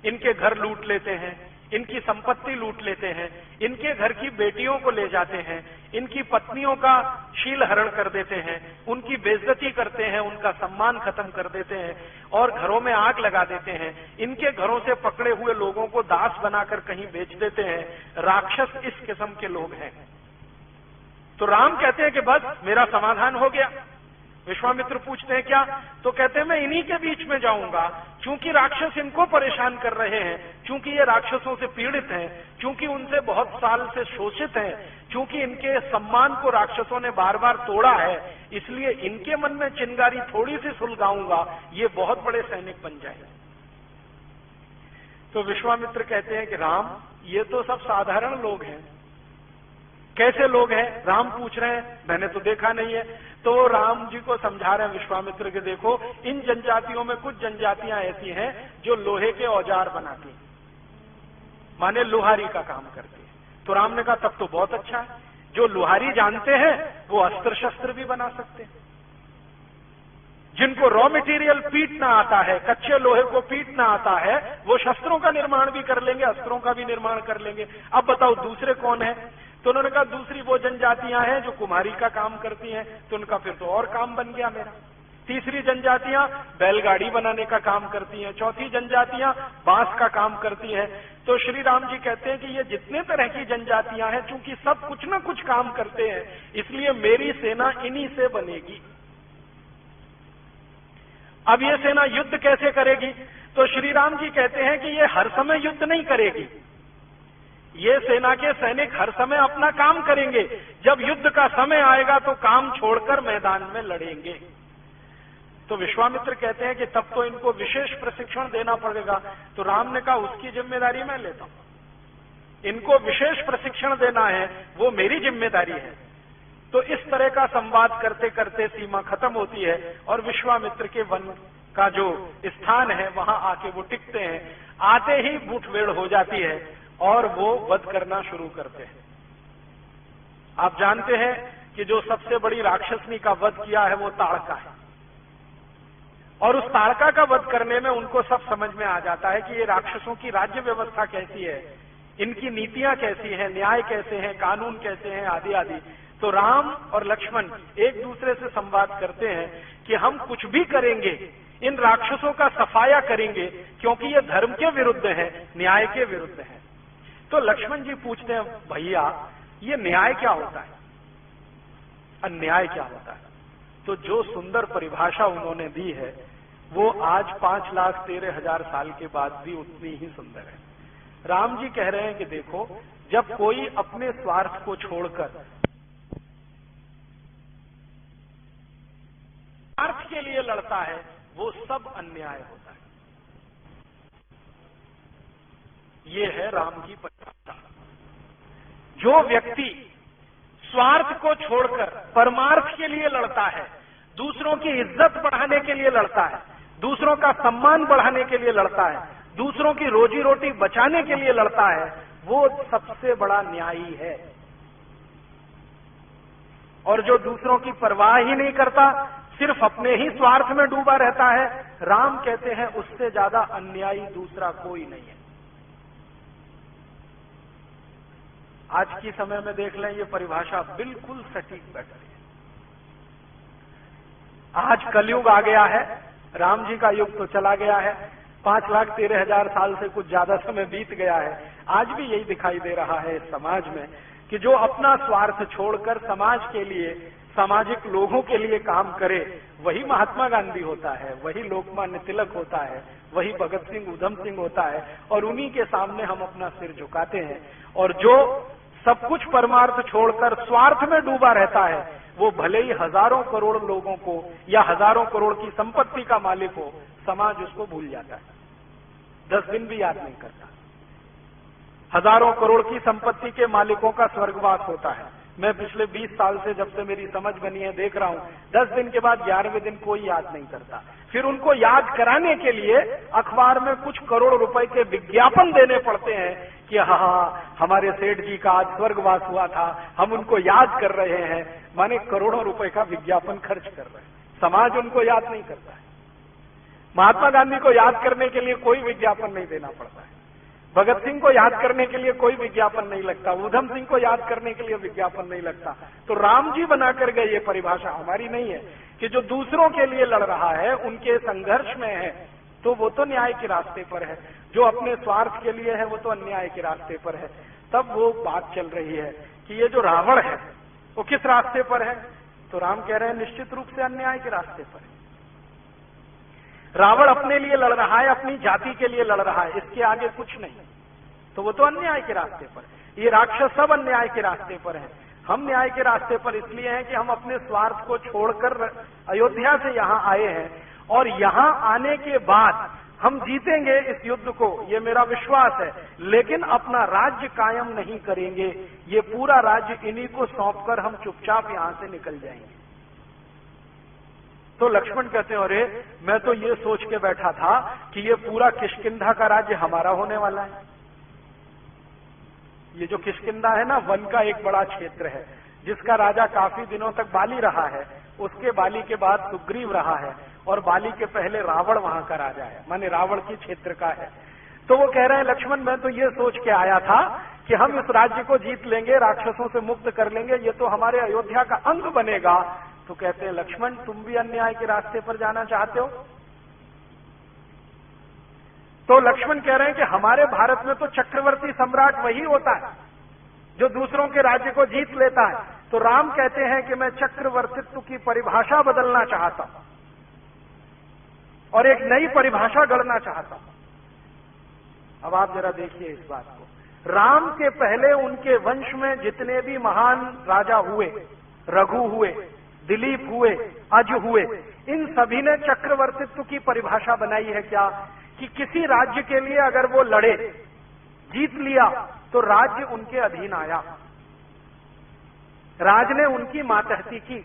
इनके घर लूट लेते हैं, इनकी संपत्ति लूट लेते हैं, इनके घर की बेटियों को ले जाते हैं, इनकी पत्नियों का शील हरण कर देते हैं, उनकी बेइज्जती करते हैं, उनका सम्मान खत्म कर देते हैं और घरों में आग लगा देते हैं। इनके घरों से पकड़े हुए लोगों को दास बनाकर कहीं बेच देते हैं। राक्षस इस किस्म के लोग हैं। तो राम कहते हैं कि बस मेरा समाधान हो गया। विश्वामित्र पूछते हैं क्या? तो कहते हैं मैं इन्हीं के बीच में जाऊंगा, क्योंकि राक्षस इनको परेशान कर रहे हैं, क्योंकि ये राक्षसों से पीड़ित हैं, क्योंकि उनसे बहुत साल से शोषित हैं, क्योंकि इनके सम्मान को राक्षसों ने बार बार तोड़ा है, इसलिए इनके मन में चिंगारी थोड़ी सी सुलगाऊंगा, ये बहुत बड़े सैनिक बन जाएंगे। तो विश्वामित्र कहते हैं कि राम, ये तो सब साधारण लोग हैं। कैसे लोग हैं? राम पूछ रहे हैं, मैंने तो देखा नहीं है। तो राम जी को समझा रहे हैं विश्वामित्र के, देखो इन जनजातियों में कुछ जनजातियां ऐसी हैं जो लोहे के औजार बनाती हैं, माने लोहारी का काम करती है। तो राम ने कहा तब तो बहुत अच्छा है, जो लोहारी जानते हैं वो अस्त्र शस्त्र भी बना सकते हैं। जिनको रॉ मटेरियल पीटना आता है, कच्चे लोहे को पीटना आता है, वो शस्त्रों का निर्माण भी कर लेंगे, अस्त्रों का भी निर्माण कर लेंगे। अब बताओ दूसरे कौन है? तो उन्होंने कहा दूसरी वो जनजातियां हैं जो कुम्हारी का काम करती हैं। तो उनका फिर तो और काम बन गया मेरा। तीसरी जनजातियां बैलगाड़ी बनाने का काम करती हैं। चौथी जनजातियां बांस का काम करती हैं। तो श्री राम जी कहते हैं कि ये जितने तरह की जनजातियां हैं, चूंकि सब कुछ न कुछ काम करते हैं, इसलिए मेरी सेना इन्हीं से बनेगी। अब ये सेना युद्ध कैसे करेगी? तो श्री राम जी कहते हैं कि ये हर समय युद्ध नहीं करेगी। ये सेना के सैनिक हर समय अपना काम करेंगे, जब युद्ध का समय आएगा तो काम छोड़कर मैदान में लड़ेंगे। तो विश्वामित्र कहते हैं कि तब तो इनको विशेष प्रशिक्षण देना पड़ेगा। तो राम ने कहा उसकी जिम्मेदारी मैं लेता हूं, इनको विशेष प्रशिक्षण देना है वो मेरी जिम्मेदारी है। तो इस तरह का संवाद करते करते सीमा खत्म होती है और विश्वामित्र के वन का जो स्थान है वहां आके वो टिकते हैं। आते ही मुठभेड़ हो जाती है और वो वध करना शुरू करते हैं। आप जानते हैं कि जो सबसे बड़ी राक्षसनी का वध किया है वो ताड़का है, और उस ताड़का का वध करने में उनको सब समझ में आ जाता है कि ये राक्षसों की राज्य व्यवस्था कैसी है, इनकी नीतियां कैसी हैं, न्याय कैसे हैं, कानून कैसे हैं, आदि आदि। तो राम और लक्ष्मण एक दूसरे से संवाद करते हैं कि हम कुछ भी करेंगे, इन राक्षसों का सफाया करेंगे, क्योंकि ये धर्म के विरुद्ध है, न्याय के विरुद्ध है। तो लक्ष्मण जी पूछते हैं, भैया ये न्याय क्या होता है, अन्याय क्या होता है? तो जो सुंदर परिभाषा उन्होंने दी है वो आज 5,13,000 साल के बाद भी उतनी ही सुंदर है। राम जी कह रहे हैं कि देखो, जब कोई अपने स्वार्थ को छोड़कर स्वार्थ के लिए लड़ता है वो सब अन्याय होता है। ये है राम की परिभाषा। जो व्यक्ति स्वार्थ को छोड़कर परमार्थ के लिए लड़ता है, दूसरों की इज्जत बढ़ाने के लिए लड़ता है, दूसरों का सम्मान बढ़ाने के लिए लड़ता है, दूसरों की रोजी रोटी बचाने के लिए लड़ता है, वो सबसे बड़ा न्यायी है। और जो दूसरों की परवाह ही नहीं करता, सिर्फ अपने ही स्वार्थ में डूबा रहता है, राम कहते हैं उससे ज्यादा अन्यायी दूसरा कोई नहीं है। आज की समय में देख लें, ये परिभाषा बिल्कुल सटीक बैठती है। आज कलयुग आ गया है, राम जी का युग तो चला गया है। 5,13,000 साल से कुछ ज्यादा समय बीत गया है। आज भी यही दिखाई दे रहा है इस समाज में कि जो अपना स्वार्थ छोड़कर समाज के लिए, सामाजिक लोगों के लिए काम करे, वही महात्मा गांधी होता है, वही लोकमान्य तिलक होता है, वही भगत सिंह, उधम सिंह होता है, और उन्हीं के सामने हम अपना सिर झुकाते हैं। और जो सब कुछ परमार्थ छोड़कर स्वार्थ में डूबा रहता है, वो भले ही हजारों करोड़ लोगों को या हजारों करोड़ की संपत्ति का मालिक हो, समाज उसको भूल जाता है, 10 दिन भी याद नहीं करता। हजारों करोड़ की संपत्ति के मालिकों का स्वर्गवास होता है। मैं पिछले 20 साल से, जब से मेरी समझ बनी है, देख रहा हूं 10 दिन के बाद 11वें दिन कोई याद नहीं करता। फिर उनको याद कराने के लिए अखबार में कुछ करोड़ रुपए के विज्ञापन देने पड़ते हैं कि हाँ, हमारे सेठ जी का आज स्वर्गवास हुआ था, हम उनको याद कर रहे हैं। माने करोड़ों रुपए का विज्ञापन खर्च कर रहे हैं, समाज उनको याद नहीं करता है। महात्मा गांधी को याद करने के लिए कोई विज्ञापन नहीं देना पड़ता है, भगत सिंह को याद करने के लिए कोई विज्ञापन नहीं लगता, उधम सिंह को याद करने के लिए विज्ञापन नहीं लगता। तो राम जी बनाकर गए, ये परिभाषा हमारी नहीं है कि जो दूसरों के लिए लड़ रहा है, उनके संघर्ष में है, तो वो तो न्याय के रास्ते पर है, जो अपने स्वार्थ के लिए है वो तो अन्याय के रास्ते पर है। तब वो बात चल रही है कि ये जो रावण है वो किस रास्ते पर है, तो राम कह रहे हैं निश्चित रूप से अन्याय के रास्ते पर है। रावण अपने लिए लड़ रहा है, अपनी जाति के लिए लड़ रहा है, इसके आगे कुछ नहीं, तो वो तो अन्याय के रास्ते पर है। ये राक्षस सब अन्याय के रास्ते पर है। हम न्याय के रास्ते पर इसलिए हैं कि हम अपने स्वार्थ को छोड़कर अयोध्या से यहां आए हैं, और यहां आने के बाद हम जीतेंगे इस युद्ध को, ये मेरा विश्वास है, लेकिन अपना राज्य कायम नहीं करेंगे। ये पूरा राज्य इन्हीं को सौंपकर हम चुपचाप यहां से निकल जाएंगे। तो लक्ष्मण कहते हैं, अरे मैं तो ये सोच के बैठा था कि ये पूरा किष्किंधा का राज्य हमारा होने वाला है। ये जो किष्किंधा है ना, वन का एक बड़ा क्षेत्र है, जिसका राजा काफी दिनों तक बाली रहा है, उसके बाली के बाद सुग्रीव रहा है, और बाली के पहले रावण वहां का राजा है, माने रावण की क्षेत्र का है। तो वो कह रहे हैं, लक्ष्मण मैं तो ये सोच के आया था कि हम इस राज्य को जीत लेंगे, राक्षसों से मुक्त कर लेंगे, ये तो हमारे अयोध्या का अंग बनेगा। तो कहते हैं, लक्ष्मण तुम भी अन्याय के रास्ते पर जाना चाहते हो? तो लक्ष्मण कह रहे हैं कि हमारे भारत में तो चक्रवर्ती सम्राट वही होता है जो दूसरों के राज्य को जीत लेता है। तो राम कहते हैं कि मैं चक्रवर्तित्व की परिभाषा बदलना चाहता हूं और एक नई परिभाषा गढ़ना चाहता हूं। अब आप जरा देखिए इस बात को। राम के पहले उनके वंश में जितने भी महान राजा हुए, रघु हुए, दिलीप हुए, अज हुए, इन सभी ने चक्रवर्तित्व की परिभाषा बनाई है क्या? कि किसी राज्य के लिए अगर वो लड़े, जीत लिया, तो राज्य उनके अधीन आया, राज ने उनकी मातहती की।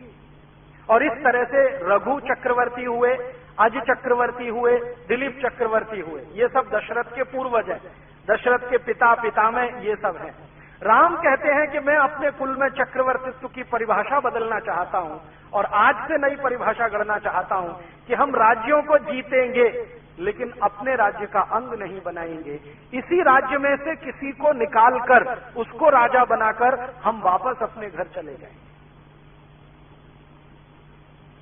और इस तरह से रघु चक्रवर्ती हुए, अज चक्रवर्ती हुए, दिलीप चक्रवर्ती हुए, ये सब दशरथ के पूर्वज हैं, दशरथ के पिता पितामह ये सब हैं। राम कहते हैं कि मैं अपने कुल में चक्रवर्तित्व की परिभाषा बदलना चाहता हूं और आज से नई परिभाषा गढ़ना चाहता हूं कि हम राज्यों को जीतेंगे लेकिन अपने राज्य का अंग नहीं बनाएंगे। इसी राज्य में से किसी को निकालकर उसको राजा बनाकर हम वापस अपने घर चले जाएंगे।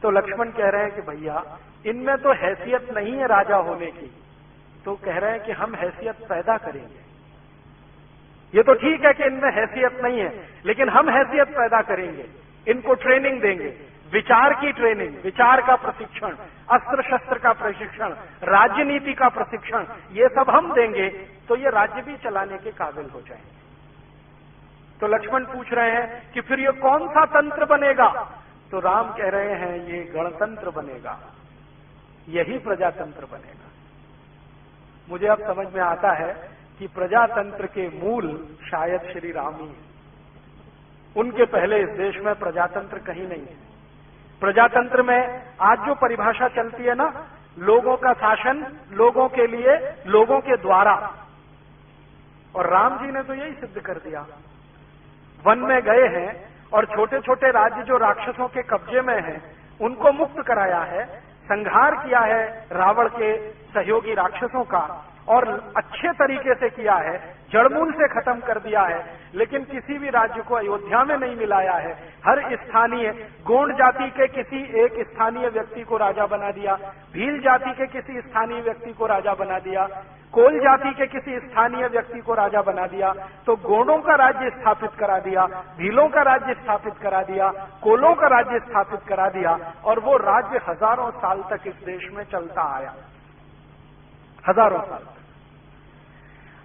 तो लक्ष्मण कह रहे हैं कि भैया इनमें तो हैसियत नहीं है राजा होने की। तो कह रहे हैं कि हम हैसियत पैदा करेंगे। ये तो ठीक है कि इनमें हैसियत नहीं है, लेकिन हम हैसियत पैदा करेंगे, इनको ट्रेनिंग देंगे, विचार की ट्रेनिंग, विचार का प्रशिक्षण, अस्त्र शस्त्र का प्रशिक्षण, राजनीति का प्रशिक्षण, ये सब हम देंगे तो ये राज्य भी चलाने के काबिल हो जाएंगे। तो लक्ष्मण पूछ रहे हैं कि फिर ये कौन सा तंत्र बनेगा? तो राम कह रहे हैं ये गणतंत्र बनेगा, यही प्रजातंत्र बनेगा। मुझे अब समझ में आता है कि प्रजातंत्र के मूल शायद श्री राम ही है। उनके पहले इस देश में प्रजातंत्र कहीं नहीं है। प्रजातंत्र में आज जो परिभाषा चलती है ना, लोगों का शासन लोगों के लिए, लोगों के द्वारा, और राम जी ने तो यही सिद्ध कर दिया। वन में गए हैं और छोटे छोटे राज्य जो राक्षसों के कब्जे में हैं उनको मुक्त कराया है, संहार किया है रावण के सहयोगी राक्षसों का, और अच्छे तरीके से किया है, जड़मूल से खत्म कर दिया है, लेकिन किसी भी राज्य को अयोध्या में नहीं मिलाया है। हर स्थानीय गोंड जाति के किसी एक स्थानीय व्यक्ति को राजा बना दिया, भील जाति के किसी स्थानीय व्यक्ति को राजा बना दिया, कोल जाति के किसी स्थानीय व्यक्ति को राजा बना दिया, तो गोंडों का राज्य स्थापित करा दिया, भीलों का राज्य स्थापित करा दिया, कोलों का राज्य स्थापित करा दिया, और वो राज्य हजारों साल तक इस देश में चलता आया, हजारों साल।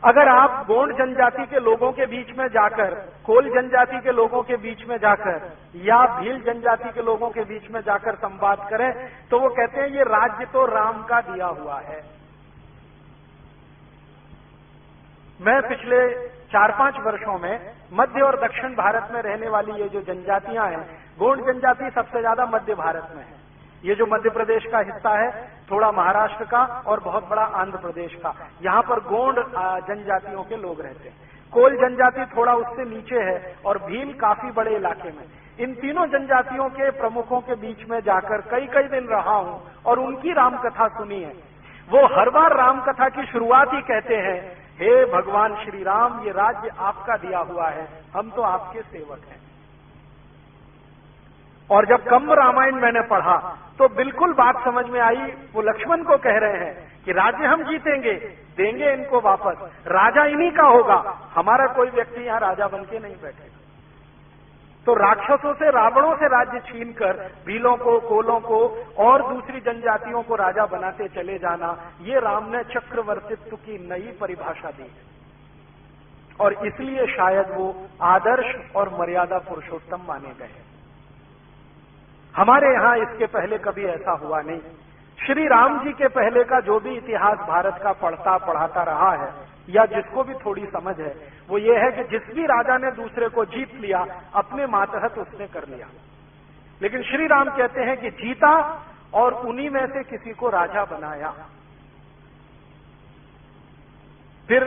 अगर आप गोंड जनजाति के लोगों के बीच में जाकर, कोल जनजाति के लोगों के बीच में जाकर, या भील जनजाति के लोगों के बीच में जाकर संवाद करें, तो वो कहते हैं ये राज्य तो राम का दिया हुआ है। मैं पिछले 4-5 वर्षों में मध्य और दक्षिण भारत में रहने वाली ये जो जनजातियां हैं, गोंड जनजाति सबसे ज्यादा मध्य भारत में है। ये जो मध्य प्रदेश का हिस्सा है, थोड़ा महाराष्ट्र का और बहुत बड़ा आंध्र प्रदेश का, यहां पर गोंड जनजातियों के लोग रहते हैं। कोल जनजाति थोड़ा उससे नीचे है और भील काफी बड़े इलाके में। इन तीनों जनजातियों के प्रमुखों के बीच में जाकर कई कई दिन रहा हूं और उनकी रामकथा सुनी है। वो हर बार रामकथा की शुरुआत ही कहते हैं, हे भगवान श्री राम, ये राज्य आपका दिया हुआ है, हम तो आपके सेवक हैं। और जब कंब रामायण मैंने पढ़ा तो बिल्कुल बात समझ में आई। वो लक्ष्मण को कह रहे हैं कि राज्य हम जीतेंगे, देंगे इनको वापस, राजा इन्हीं का होगा, हमारा कोई व्यक्ति यहां राजा बन के नहीं बैठेगा। तो राक्षसों से, रावणों से राज्य छीनकर भीलों को, कोलों को और दूसरी जनजातियों को राजा बनाते चले जाना, ये राम ने चक्रवर्तित्व की नई परिभाषा दी है। और इसलिए शायद वो आदर्श और मर्यादा पुरुषोत्तम माने गए। हमारे यहां इसके पहले कभी ऐसा हुआ नहीं। श्री राम जी के पहले का जो भी इतिहास भारत का पढ़ाता रहा है, या जिसको भी थोड़ी समझ है, वो ये है कि जिस भी राजा ने दूसरे को जीत लिया, अपने मातहत उसने कर लिया। लेकिन श्री राम कहते हैं कि जीता और उन्हीं में से किसी को राजा बनाया। फिर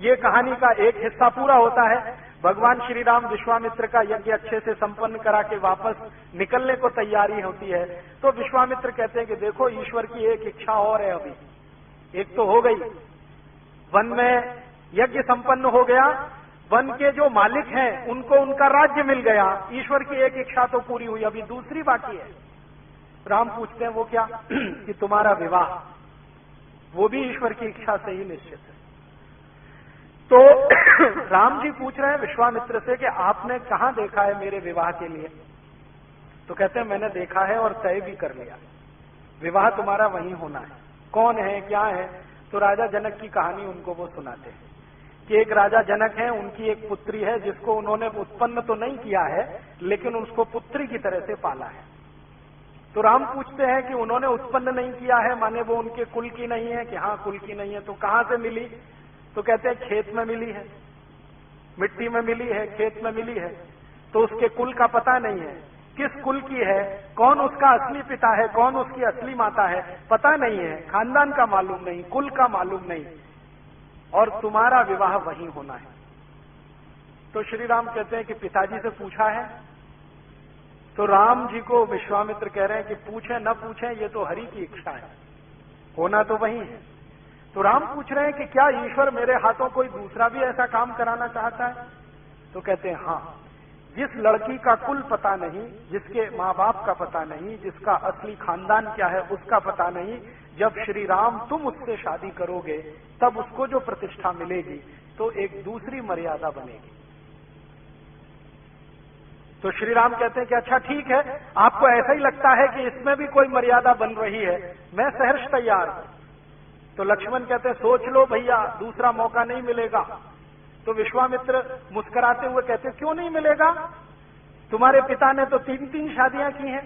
ये कहानी का एक हिस्सा पूरा होता है। भगवान श्री राम विश्वामित्र का यज्ञ अच्छे से संपन्न करा के वापस निकलने को तैयारी होती है, तो विश्वामित्र कहते हैं कि देखो, ईश्वर की एक इच्छा और है, अभी एक तो हो गई, वन में यज्ञ संपन्न हो गया, वन के जो मालिक हैं उनको उनका राज्य मिल गया, ईश्वर की एक इच्छा तो पूरी हुई, अभी दूसरी बाकी है। राम पूछते हैं वो क्या? कि तुम्हारा विवाह, वो भी ईश्वर की इच्छा से ही निश्चित है। तो राम जी पूछ रहे हैं विश्वामित्र से कि आपने कहां देखा है मेरे विवाह के लिए? तो कहते हैं मैंने देखा है और तय भी कर लिया, विवाह तुम्हारा वहीं होना है। कौन है, क्या है? तो राजा जनक की कहानी उनको वो सुनाते हैं कि एक राजा जनक है, उनकी एक पुत्री है जिसको उन्होंने उत्पन्न तो नहीं किया है, लेकिन उसको पुत्री की तरह से पाला है। तो राम पूछते हैं कि उन्होंने उत्पन्न नहीं किया है, माने वो उनके कुल की नहीं है? कि हाँ, कुल की नहीं है। तो कहां से मिली? तो कहते हैं खेत में मिली है, मिट्टी में मिली है, खेत में मिली है। तो उसके कुल का पता नहीं है, किस कुल की है, कौन उसका असली पिता है, कौन उसकी असली माता है, पता नहीं है, खानदान का मालूम नहीं, कुल का मालूम नहीं, और तुम्हारा विवाह वहीं होना है। तो श्री राम कहते हैं कि पिताजी से पूछा है? तो राम जी को विश्वामित्र कह रहे हैं कि पूछे न पूछे, ये तो हरि की इच्छा है, होना तो वही है। तो राम पूछ रहे हैं कि क्या ईश्वर मेरे हाथों कोई दूसरा भी ऐसा काम कराना चाहता है? तो कहते हैं हाँ, जिस लड़की का कुल पता नहीं, जिसके माँ बाप का पता नहीं, जिसका असली खानदान क्या है उसका पता नहीं, जब श्री राम तुम उससे शादी करोगे तब उसको जो प्रतिष्ठा मिलेगी तो एक दूसरी मर्यादा बनेगी। तो श्री राम कहते हैं कि अच्छा ठीक है, आपको ऐसा ही लगता है कि इसमें भी कोई मर्यादा बन रही है, मैं सहर्ष तैयार हूं। तो लक्ष्मण कहते हैं सोच लो भैया, दूसरा मौका नहीं मिलेगा। तो विश्वामित्र मुस्कुराते हुए कहते क्यों नहीं मिलेगा? तुम्हारे पिता ने तो 3-3 शादियां की हैं,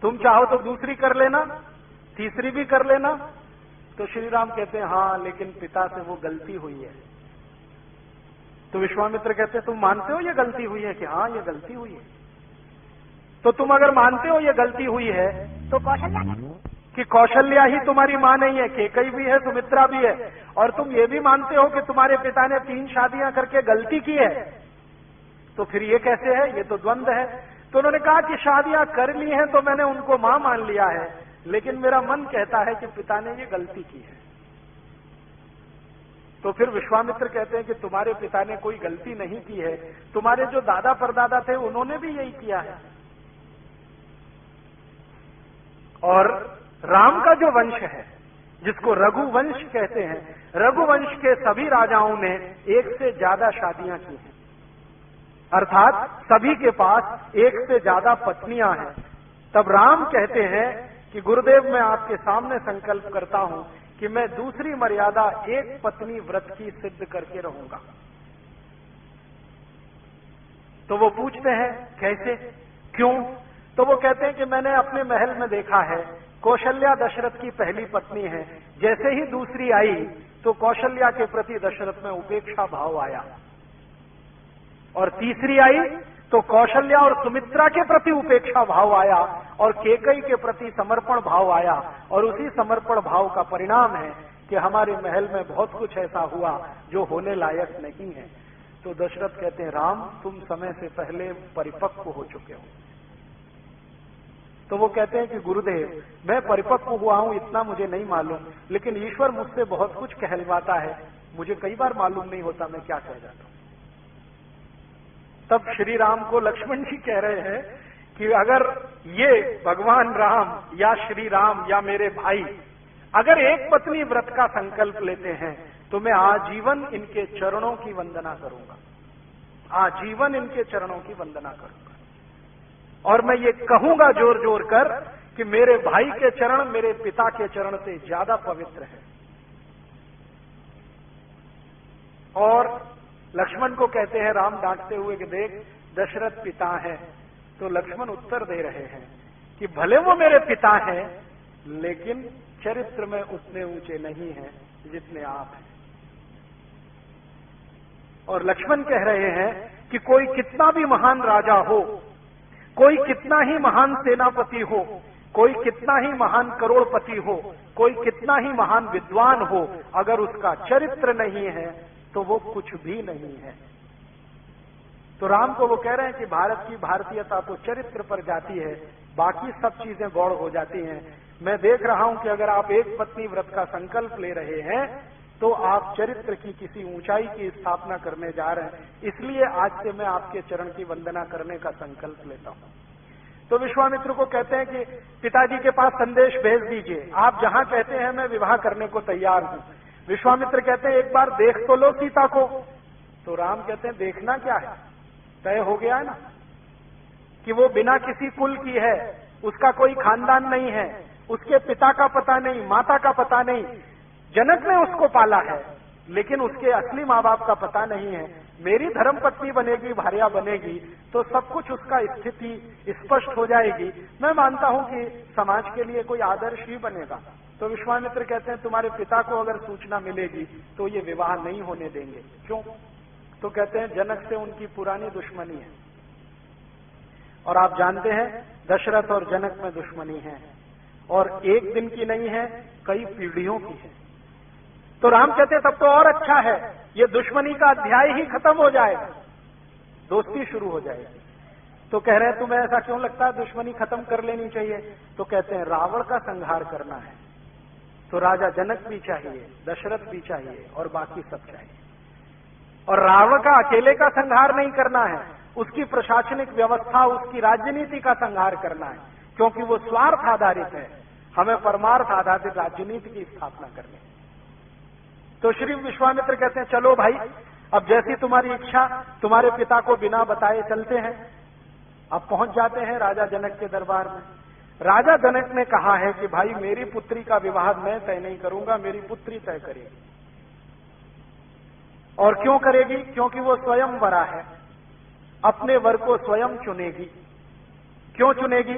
तुम चाहो तो दूसरी कर लेना, तीसरी भी कर लेना। तो श्री राम कहते हैं हाँ, लेकिन पिता से वो गलती हुई है। तो विश्वामित्र कहते हैं तुम मानते हो ये गलती हुई है? कि हाँ, ये गलती हुई है। तो तुम अगर मानते हो ये गलती हुई है तो कौशल्या ही तुम्हारी मां नहीं है, केकई भी है, सुमित्रा भी है, और तुम ये भी मानते हो कि तुम्हारे पिता ने 3 शादियां करके गलती की है, तो फिर ये कैसे है? ये तो द्वंद्व है। तो उन्होंने कहा कि शादियां कर ली हैं तो मैंने उनको मां मान लिया है, लेकिन मेरा मन कहता है कि पिता ने ये गलती की है। तो फिर विश्वामित्र कहते हैं कि तुम्हारे पिता ने कोई गलती नहीं की है, तुम्हारे जो दादा परदादा थे उन्होंने भी यही किया है। और राम का जो वंश है, जिसको रघुवंश कहते हैं, रघुवंश के सभी राजाओं ने एक से ज्यादा शादियां की हैं, अर्थात सभी के पास एक से ज्यादा पत्नियां हैं। तब राम कहते हैं कि गुरुदेव, मैं आपके सामने संकल्प करता हूं कि मैं दूसरी मर्यादा एक पत्नी व्रत की सिद्ध करके रहूंगा। तो वो पूछते हैं कैसे, क्यों? तो वो कहते हैं कि मैंने अपने महल में देखा है, कौशल्या दशरथ की पहली पत्नी है, जैसे ही दूसरी आई तो कौशल्या के प्रति दशरथ में उपेक्षा भाव आया, और तीसरी आई तो कौशल्या और सुमित्रा के प्रति उपेक्षा भाव आया, और केकई के प्रति समर्पण भाव आया, और उसी समर्पण भाव का परिणाम है कि हमारे महल में बहुत कुछ ऐसा हुआ जो होने लायक नहीं है। तो दशरथ कहते हैं, राम, तुम समय से पहले परिपक्व हो चुके हो। तो वो कहते हैं कि गुरुदेव, मैं परिपक्व हुआ हूं इतना मुझे नहीं मालूम, लेकिन ईश्वर मुझसे बहुत कुछ कहलवाता है, मुझे कई बार मालूम नहीं होता मैं क्या कह जाता हूं। तब श्री राम को लक्ष्मण जी कह रहे हैं कि अगर ये भगवान राम या श्री राम या मेरे भाई अगर एक पत्नी व्रत का संकल्प लेते हैं तो मैं आजीवन इनके चरणों की वंदना करूंगा, आजीवन इनके चरणों की वंदना करूंगा, और मैं ये कहूंगा जोर जोर कर कि मेरे भाई के चरण मेरे पिता के चरण से ज्यादा पवित्र है। और लक्ष्मण को कहते हैं राम डांटते हुए कि देख, दशरथ पिता है। तो लक्ष्मण उत्तर दे रहे हैं कि भले वो मेरे पिता हैं, लेकिन चरित्र में उतने ऊंचे नहीं हैं जितने आप हैं। और लक्ष्मण कह रहे हैं कि कोई कितना भी महान राजा हो, कोई कितना ही महान सेनापति हो, कोई कितना ही महान करोड़पति हो, कोई कितना ही महान विद्वान हो, अगर उसका चरित्र नहीं है तो वो कुछ भी नहीं है। तो राम को वो कह रहे हैं कि भारत की भारतीयता तो चरित्र पर जाती है, बाकी सब चीजें गौड़ हो जाती हैं। मैं देख रहा हूं कि अगर आप एक पत्नी व्रत का संकल्प ले रहे हैं तो आप चरित्र की किसी ऊंचाई की स्थापना करने जा रहे हैं, इसलिए आज से मैं आपके चरण की वंदना करने का संकल्प लेता हूं। तो विश्वामित्र को कहते हैं कि पिताजी के पास संदेश भेज दीजिए, आप जहां कहते हैं मैं विवाह करने को तैयार हूं। विश्वामित्र कहते हैं एक बार देख तो लो सीता को। तो राम कहते हैं देखना क्या है, तय हो गया है ना कि वो बिना किसी कुल की है, उसका कोई खानदान नहीं है, उसके पिता का पता नहीं, माता का पता नहीं, जनक ने उसको पाला है लेकिन उसके असली माँ बाप का पता नहीं है। मेरी धर्मपत्नी बनेगी, भार्या बनेगी तो सब कुछ उसका स्थिति स्पष्ट हो जाएगी। मैं मानता हूं कि समाज के लिए कोई आदर्श ही बनेगा। तो विश्वामित्र कहते हैं तुम्हारे पिता को अगर सूचना मिलेगी तो ये विवाह नहीं होने देंगे। क्यों? तो कहते हैं जनक से उनकी पुरानी दुश्मनी है, और आप जानते हैं दशरथ और जनक में दुश्मनी है, और एक दिन की नहीं है, कई पीढ़ियों की है। तो राम कहते तब तो और अच्छा है, ये दुश्मनी का अध्याय ही खत्म हो जाएगा, दोस्ती शुरू हो जाएगी। तो कह रहे हैं तुम्हें ऐसा क्यों लगता है दुश्मनी खत्म कर लेनी चाहिए? तो कहते हैं रावण का संहार करना है तो राजा जनक भी चाहिए, दशरथ भी चाहिए, और बाकी सब चाहिए। और रावण का अकेले का संहार नहीं करना है, उसकी प्रशासनिक व्यवस्था, उसकी राजनीति का संहार करना है, क्योंकि वो स्वार्थ आधारित है। हमें परमार्थ आधारित राजनीति की स्थापना करनी है। तो श्री विश्वामित्र कहते हैं चलो भाई, अब जैसी तुम्हारी इच्छा, तुम्हारे पिता को बिना बताए चलते हैं। अब पहुंच जाते हैं राजा जनक के दरबार में। राजा जनक ने कहा है कि भाई मेरी पुत्री का विवाह मैं तय नहीं करूंगा, मेरी पुत्री तय करेगी। और क्यों करेगी? क्योंकि वो स्वयं वरा है, अपने वर को स्वयं चुनेगी। क्यों चुनेगी?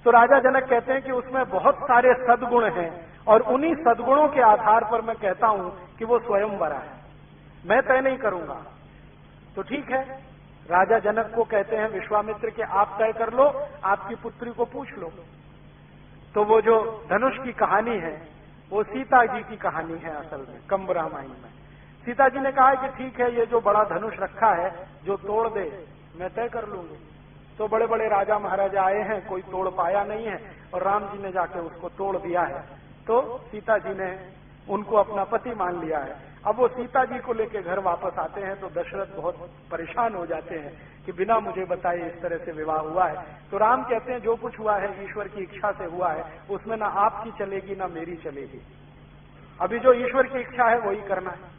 तो राजा जनक कहते हैं कि उसमें बहुत सारे सद्गुण हैं, और उन्हीं सद्गुणों के आधार पर मैं कहता हूं कि वो स्वयं वरा है, मैं तय नहीं करूंगा। तो ठीक है, राजा जनक को कहते हैं विश्वामित्र के आप तय कर लो, आपकी पुत्री को पूछ लो। तो वो जो धनुष की कहानी है वो सीता जी की कहानी है असल में, कंब रामायण में। सीता जी ने कहा है कि ठीक है, ये जो बड़ा धनुष रखा है जो तोड़ दे मैं तय कर लूंगी। तो बड़े बड़े राजा महाराजा आए हैं, कोई तोड़ पाया नहीं है, और राम जी ने जाके उसको तोड़ दिया है। तो सीता जी ने उनको अपना पति मान लिया है। अब वो सीता जी को लेकर घर वापस आते हैं तो दशरथ बहुत परेशान हो जाते हैं कि बिना मुझे बताए इस तरह से विवाह हुआ है। तो राम कहते हैं जो कुछ हुआ है ईश्वर की इच्छा से हुआ है, उसमें ना आपकी चलेगी ना मेरी चलेगी, अभी जो ईश्वर की इच्छा है वही करना है।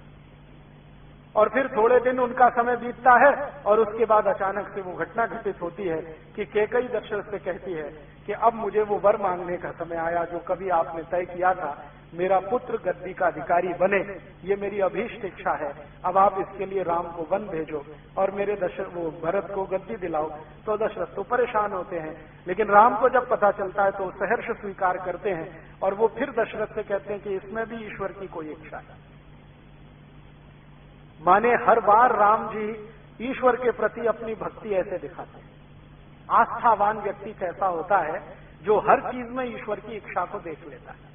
और फिर थोड़े दिन उनका समय बीतता है और उसके बाद अचानक से वो घटना घटित होती है कि कैकेयी दशरथ से कहती है कि अब मुझे वो वर मांगने का समय आया जो कभी आपने तय किया था, मेरा पुत्र गद्दी का अधिकारी बने, ये मेरी अभीष्ट इच्छा है। अब आप इसके लिए राम को वन भेजो और मेरे वो भरत को गद्दी दिलाओ। तो दशरथ तो परेशान होते हैं, लेकिन राम को जब पता चलता है तो सहर्ष स्वीकार करते हैं और वो फिर दशरथ से कहते हैं कि इसमें भी ईश्वर की कोई इच्छा है। माने हर बार राम जी ईश्वर के प्रति अपनी भक्ति ऐसे दिखाते हैं। आस्थावान व्यक्ति कैसा होता है, जो हर चीज में ईश्वर की इच्छा को देख लेता है।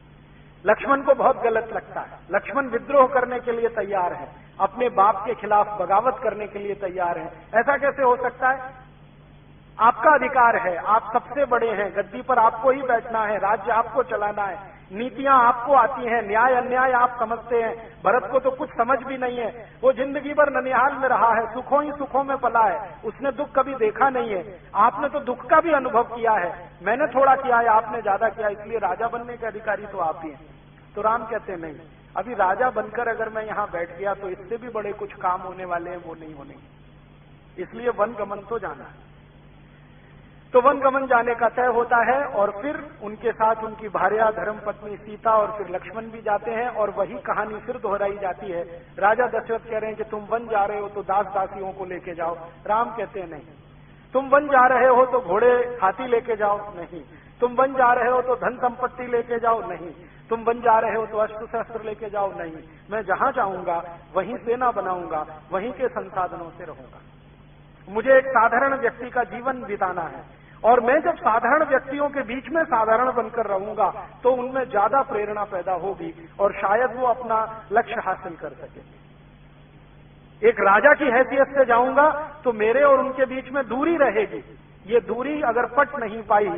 लक्ष्मण को बहुत गलत लगता है, लक्ष्मण विद्रोह करने के लिए तैयार है, अपने बाप के खिलाफ बगावत करने के लिए तैयार है। ऐसा कैसे हो सकता है? आपका अधिकार है, आप सबसे बड़े हैं, गद्दी पर आपको ही बैठना है, राज्य आपको चलाना है, नीतियां आपको आती हैं, न्याय अन्याय आप समझते हैं। भरत को तो कुछ समझ भी नहीं है, वो जिंदगी भर ननिहाल में रहा है, सुखों ही सुखों में पला है, उसने दुख कभी देखा नहीं है। आपने तो दुख का भी अनुभव किया है, मैंने थोड़ा किया है, आपने ज्यादा किया, इसलिए राजा बनने के अधिकारी तो आप ही हैं। तो राम कहते हैं नहीं, अभी राजा बनकर अगर मैं यहां बैठ गया तो इससे भी बड़े कुछ काम होने वाले हैं, वो नहीं होने, इसलिए वन गमन तो जाना है। तो वन गमन जाने का तय होता है और फिर उनके साथ उनकी भार्या धर्मपत्नी सीता और फिर लक्ष्मण भी जाते हैं और वही कहानी फिर दोहराई जाती है। राजा दशरथ कह रहे हैं कि तुम वन जा रहे हो तो दास दासियों को लेके जाओ। राम कहते हैं नहीं, तुम वन जा रहे हो तो घोड़े हाथी लेके जाओ, नहीं, तुम वन जा रहे हो तो धन संपत्ति लेके जाओ, नहीं, तुम वन जा रहे हो तो अस्त्र शस्त्र लेके जाओ, नहीं, मैं जहां जाऊंगा वहीं सेना बनाऊंगा, वहीं के संसाधनों से रहूंगा। मुझे एक साधारण व्यक्ति का जीवन बिताना है और मैं जब साधारण व्यक्तियों के बीच में साधारण बनकर रहूंगा तो उनमें ज्यादा प्रेरणा पैदा होगी और शायद वो अपना लक्ष्य हासिल कर सकेंगे। एक राजा की हैसियत से जाऊंगा तो मेरे और उनके बीच में दूरी रहेगी, ये दूरी अगर पट नहीं पाई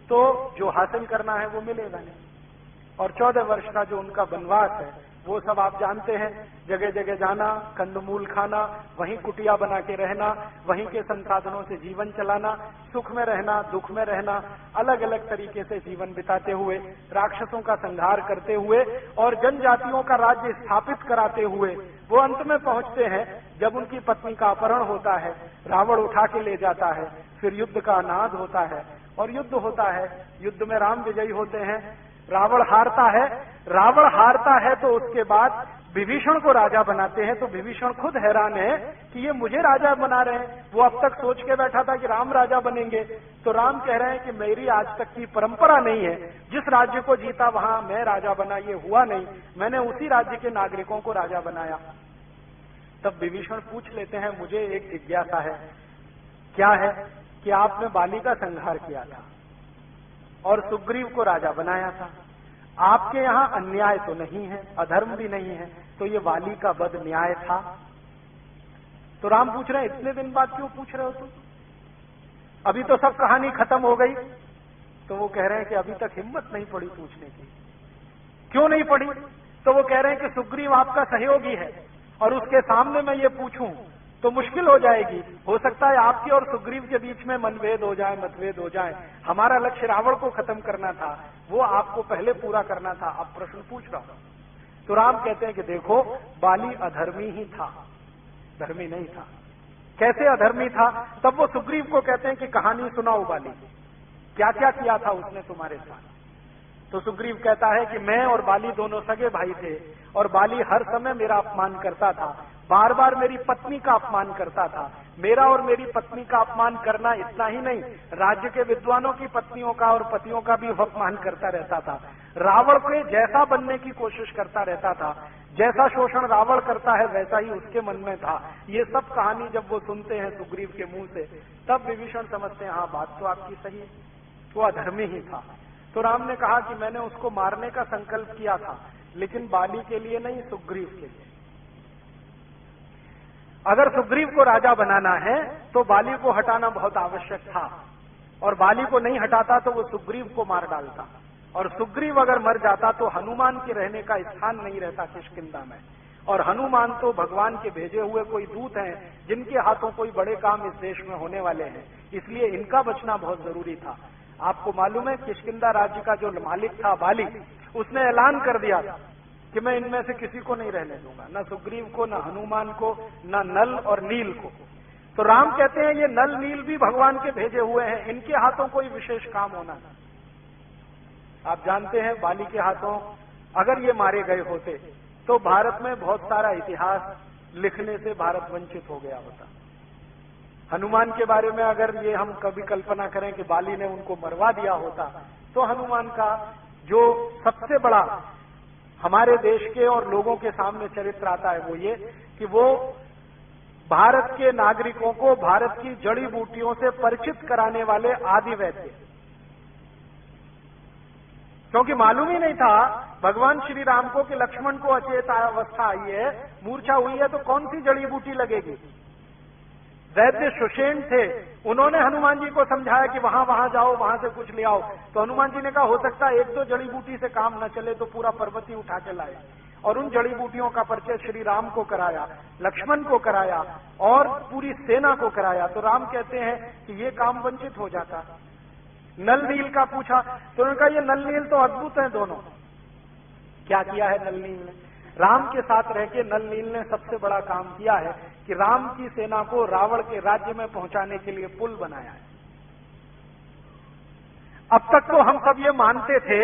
तो जो हासिल करना है वो मिलेगा नहीं। और 14 वर्ष का जो उनका वनवास है वो सब आप जानते हैं, जगह जगह जाना, कंदमूल खाना, वहीं कुटिया बना के रहना, वहीं के संसाधनों से जीवन चलाना, सुख में रहना, दुख में रहना, अलग अलग तरीके से जीवन बिताते हुए, राक्षसों का संहार करते हुए और जनजातियों का राज्य स्थापित कराते हुए वो अंत में पहुंचते हैं जब उनकी पत्नी का अपहरण होता है, रावण उठा के ले जाता है, फिर युद्ध का अनाद होता है और युद्ध होता है। युद्ध में राम विजयी होते हैं, रावण हारता है। रावण हारता है तो उसके बाद विभीषण को राजा बनाते हैं। तो विभीषण खुद हैरान है कि ये मुझे राजा बना रहे हैं, वो अब तक सोच के बैठा था कि राम राजा बनेंगे। तो राम कह रहे हैं कि मेरी आज तक की परंपरा नहीं है, जिस राज्य को जीता वहां मैं राजा बना, ये हुआ नहीं, मैंने उसी राज्य के नागरिकों को राजा बनाया। तब विभीषण पूछ लेते हैं, मुझे एक जिज्ञासा है, क्या है कि आपने बाली का संहार किया था और सुग्रीव को राजा बनाया था, आपके यहां अन्याय तो नहीं है, अधर्म भी नहीं है, तो ये वाली का वध न्याय था? तो राम पूछ रहे हैं, इतने दिन बाद क्यों पूछ रहे हो तुम? अभी तो सब कहानी खत्म हो गई। तो वो कह रहे हैं कि अभी तक हिम्मत नहीं पड़ी पूछने की। क्यों नहीं पड़ी? तो वो कह रहे हैं कि सुग्रीव आपका सहयोगी है और उसके सामने मैं ये पूछूं तो मुश्किल हो जाएगी, हो सकता है आपके और सुग्रीव के बीच में मनभेद हो जाए, मतभेद हो जाए। हमारा लक्ष्य रावण को खत्म करना था, वो आपको पहले पूरा करना था, अब प्रश्न पूछ रहा हूं। तो राम कहते हैं कि देखो, बाली अधर्मी ही था, धर्मी नहीं था। कैसे अधर्मी था? तब वो सुग्रीव को कहते हैं कि कहानी सुनाओ बाली, क्या क्या किया था उसने तुम्हारे साथ। तो सुग्रीव कहता है कि मैं और बाली दोनों सगे भाई थे और बाली हर समय मेरा अपमान करता था, बार बार मेरी पत्नी का अपमान करता था। मेरा और मेरी पत्नी का अपमान करना इतना ही नहीं, राज्य के विद्वानों की पत्नियों का और पतियों का भी अपमान करता रहता था। रावण के जैसा बनने की कोशिश करता रहता था, जैसा शोषण रावण करता है वैसा ही उसके मन में था। ये सब कहानी जब वो सुनते हैं सुग्रीव के मुंह से, तब विभीषण समझते हैं, हाँ बात तो आपकी सही है, वो अधर्मी ही था। तो राम ने कहा कि मैंने उसको मारने का संकल्प किया था, लेकिन बाली के लिए नहीं, सुग्रीव के लिए। अगर सुग्रीव को राजा बनाना है तो बाली को हटाना बहुत आवश्यक था, और बाली को नहीं हटाता तो वो सुग्रीव को मार डालता, और सुग्रीव अगर मर जाता तो हनुमान के रहने का स्थान नहीं रहता किष्किंधा में। और हनुमान तो भगवान के भेजे हुए कोई दूत हैं जिनके हाथों कोई बड़े काम इस देश में होने वाले हैं, इसलिए इनका बचना बहुत जरूरी था। आपको मालूम है किष्किंधा राज्य का जो मालिक था बाली, उसने ऐलान कर दिया था कि मैं इनमें से किसी को नहीं रहने दूंगा, न सुग्रीव को, न हनुमान को, न नल और नील को। तो राम कहते हैं ये नल नील भी भगवान के भेजे हुए हैं, इनके हाथों कोई विशेष काम होना नहीं। आप जानते हैं बाली के हाथों अगर ये मारे गए होते तो भारत में बहुत सारा इतिहास लिखने से भारत वंचित हो गया होता। हनुमान के बारे में अगर ये हम कभी कल्पना करें कि बाली ने उनको मरवा दिया होता, तो हनुमान का जो सबसे बड़ा हमारे देश के और लोगों के सामने चरित्र आता है वो ये कि वो भारत के नागरिकों को भारत की जड़ी बूटियों से परिचित कराने वाले आदि वैद्य, क्योंकि मालूम ही नहीं था भगवान श्री राम को कि लक्ष्मण को अचेत अवस्था आई है, मूर्छा हुई है, तो कौन सी जड़ी बूटी लगेगी। वैद्य सुषेण थे, उन्होंने हनुमान जी को समझाया कि वहां वहां जाओ, वहां से कुछ ले आओ। तो हनुमान जी ने कहा हो सकता है एक दो जड़ी बूटी से काम न चले तो पूरा पर्वत ही उठा के लाए, और उन जड़ी बूटियों का परिचय श्री राम को कराया, लक्ष्मण को कराया और पूरी सेना को कराया। तो राम कहते हैं कि ये काम वंचित हो जाता। नल नील का पूछा तो उन्होंने कहा ये नल नील तो अद्भुत हैं दोनों। क्या किया है नल नील ने? राम के साथ रह के नल नील ने सबसे बड़ा काम किया है कि राम की सेना को रावण के राज्य में पहुंचाने के लिए पुल बनाया है। अब तक तो हम सब ये मानते थे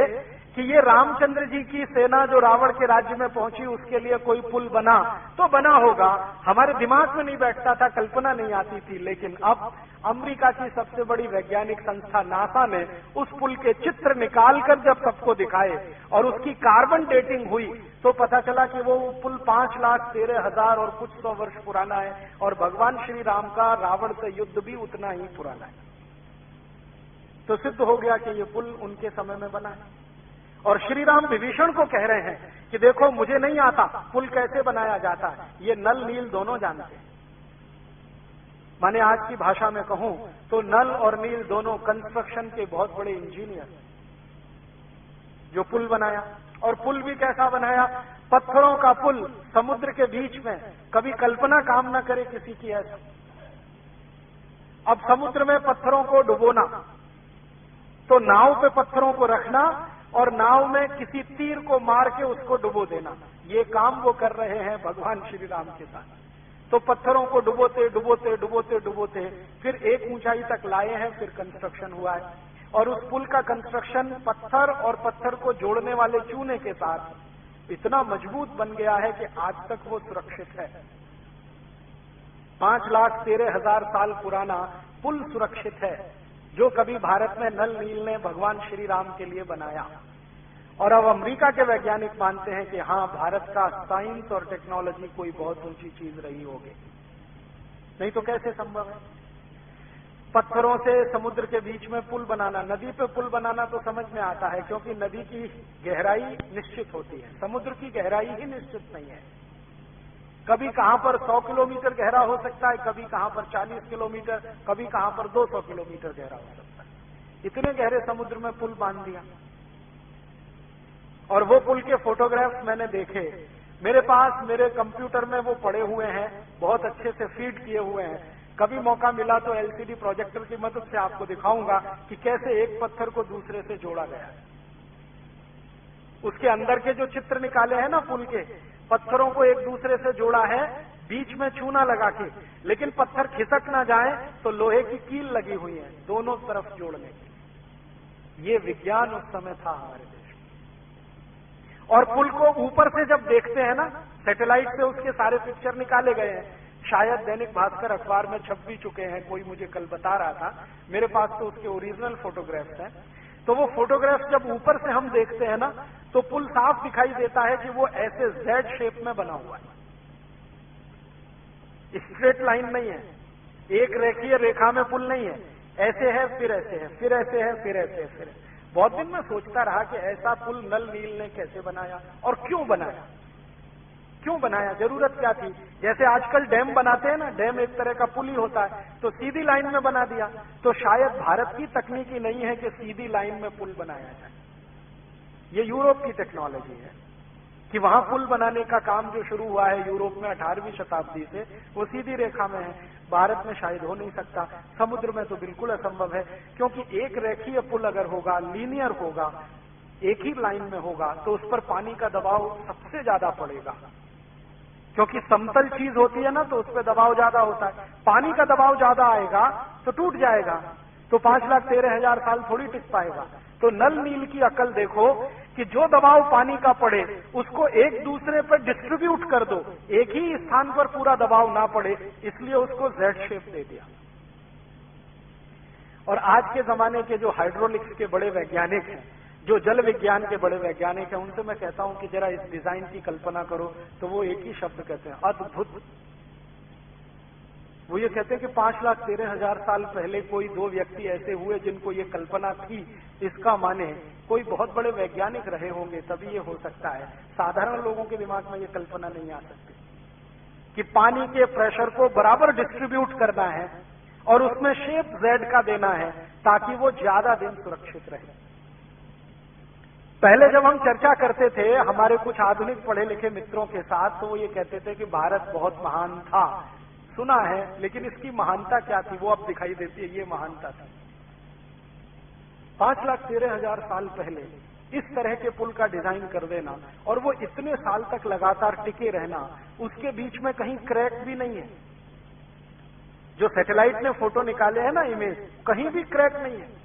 कि ये रामचंद्र जी की सेना जो रावण के राज्य में पहुंची उसके लिए कोई पुल बना तो बना होगा, हमारे दिमाग में नहीं बैठता था, कल्पना नहीं आती थी। लेकिन अब अमेरिका की सबसे बड़ी वैज्ञानिक संस्था नासा ने उस पुल के चित्र निकालकर जब सबको दिखाए और उसकी कार्बन डेटिंग हुई तो पता चला कि वो पुल 5,13,000 और कुछ 100 वर्ष पुराना है, और भगवान श्री राम का रावण से युद्ध भी उतना ही पुराना है। तो सिद्ध हो गया कि ये पुल उनके समय में बना है। और श्री राम विभीषण को कह रहे हैं कि देखो मुझे नहीं आता पुल कैसे बनाया जाता है, ये नल नील दोनों जानते हैं। माने आज की भाषा में कहूं तो नल और नील दोनों कंस्ट्रक्शन के बहुत बड़े इंजीनियर जो पुल बनाया। और पुल भी कैसा बनाया? पत्थरों का पुल समुद्र के बीच में, कभी कल्पना काम न करे किसी की ऐसा। अब समुद्र में पत्थरों को डुबोना, तो नाव पे पत्थरों को रखना और नाव में किसी तीर को मार के उसको डुबो देना, ये काम वो कर रहे हैं भगवान श्री राम के साथ। तो पत्थरों को डुबोते डुबोते डुबोते डुबोते फिर एक ऊंचाई तक लाए हैं, फिर कंस्ट्रक्शन हुआ है। और उस पुल का कंस्ट्रक्शन पत्थर और पत्थर को जोड़ने वाले चूने के साथ इतना मजबूत बन गया है कि आज तक वो सुरक्षित है। 5,13,000 साल पुराना पुल सुरक्षित है जो कभी भारत में नल नील ने भगवान श्री राम के लिए बनाया। और अब अमेरिका के वैज्ञानिक मानते हैं कि हाँ, भारत का साइंस और टेक्नोलॉजी कोई बहुत ऊंची चीज रही होगी, नहीं तो कैसे संभव है। पत्थरों से समुद्र के बीच में पुल बनाना, नदी पे पुल बनाना तो समझ में आता है क्योंकि नदी की गहराई निश्चित होती है, समुद्र की गहराई ही निश्चित नहीं है। कभी कहां पर 100 किलोमीटर गहरा हो सकता है, कभी कहां पर 40 किलोमीटर, कभी कहां पर 200 किलोमीटर गहरा हो सकता है। इतने गहरे समुद्र में पुल बांध दिया। और वो पुल के फोटोग्राफ्स मैंने देखे, मेरे पास मेरे कंप्यूटर में वो पड़े हुए हैं, बहुत अच्छे से फीड किए हुए हैं। कभी मौका मिला तो एलसीडी प्रोजेक्टर की मदद से आपको दिखाऊंगा कि कैसे एक पत्थर को दूसरे से जोड़ा गया है। उसके अंदर के जो चित्र निकाले हैं ना पुल के, पत्थरों को एक दूसरे से जोड़ा है, बीच में चूना लगा के, लेकिन पत्थर खिसक ना जाए तो लोहे की कील लगी हुई है दोनों तरफ जोड़ने की। ये विज्ञान उस समय था हमारे देश में। और पुल को ऊपर से जब देखते हैं ना, सैटेलाइट से उसके सारे पिक्चर निकाले गए हैं, शायद दैनिक भास्कर अखबार में छप भी चुके हैं, कोई मुझे कल बता रहा था, मेरे पास तो उसके ओरिजिनल फोटोग्राफ्स हैं। तो वो फोटोग्राफ्स जब ऊपर से हम देखते हैं ना, तो पुल साफ दिखाई देता है कि वो ऐसे जेड शेप में बना हुआ है, स्ट्रेट लाइन नहीं है, एक रेखीय रेखा में पुल नहीं है, ऐसे है फिर ऐसे है फिर ऐसे है फिर ऐसे है फिर। बहुत दिन मैं सोचता रहा कि ऐसा पुल नल नील ने कैसे बनाया और क्यों बनाया, क्यों बनाया, जरूरत क्या थी। जैसे आजकल डैम बनाते हैं ना, डैम एक तरह का पुल ही होता है, तो सीधी लाइन में बना दिया। तो शायद भारत की तकनीकी नहीं है कि सीधी लाइन में पुल बनाया जाए, ये यूरोप की टेक्नोलॉजी है। कि वहां पुल बनाने का काम जो शुरू हुआ है यूरोप में 18वीं शताब्दी से, वो सीधी रेखा में है। भारत में शायद हो नहीं सकता, समुद्र में तो बिल्कुल असंभव है, क्योंकि एक रेखीय पुल अगर होगा, लीनियर होगा, एक ही लाइन में होगा, तो उस पर पानी का दबाव सबसे ज्यादा पड़ेगा, क्योंकि समतल चीज होती है ना, तो उस पर दबाव ज्यादा होता है। पानी का दबाव ज्यादा आएगा तो टूट जाएगा, तो 5,13,000 साल थोड़ी टिक पाएगा। तो नल नील की अकल देखो कि जो दबाव पानी का पड़े उसको एक दूसरे पर डिस्ट्रीब्यूट कर दो, एक ही स्थान पर पूरा दबाव ना पड़े, इसलिए उसको जेड शेप दे दिया। और आज के जमाने के जो हाइड्रोलिक्स के बड़े वैज्ञानिक हैं, जो जल विज्ञान के बड़े वैज्ञानिक हैं, उनसे मैं कहता हूं कि जरा इस डिजाइन की कल्पना करो, तो वो एक ही शब्द कहते हैं, अद्भुत। वो ये कहते हैं कि 5,13,000 साल पहले कोई दो व्यक्ति ऐसे हुए जिनको ये कल्पना थी, इसका माने कोई बहुत बड़े वैज्ञानिक रहे होंगे तभी ये हो सकता है। साधारण लोगों के दिमाग में ये कल्पना नहीं आ सकती कि पानी के प्रेशर को बराबर डिस्ट्रीब्यूट करना है और उसमें शेप जेड का देना है ताकि वो ज्यादा दिन सुरक्षित रहे। पहले जब हम चर्चा करते थे हमारे कुछ आधुनिक पढ़े लिखे मित्रों के साथ, तो वो ये कहते थे कि भारत बहुत महान था, सुना है, लेकिन इसकी महानता क्या थी वो अब दिखाई देती है, ये महानता थी। 5,13,000 साल पहले इस तरह के पुल का डिजाइन कर देना और वो इतने साल तक लगातार टिके रहना, उसके बीच में कहीं क्रैक भी नहीं है। जो सैटेलाइट ने फोटो निकाले हैं ना, इमेज, कहीं भी क्रैक नहीं है।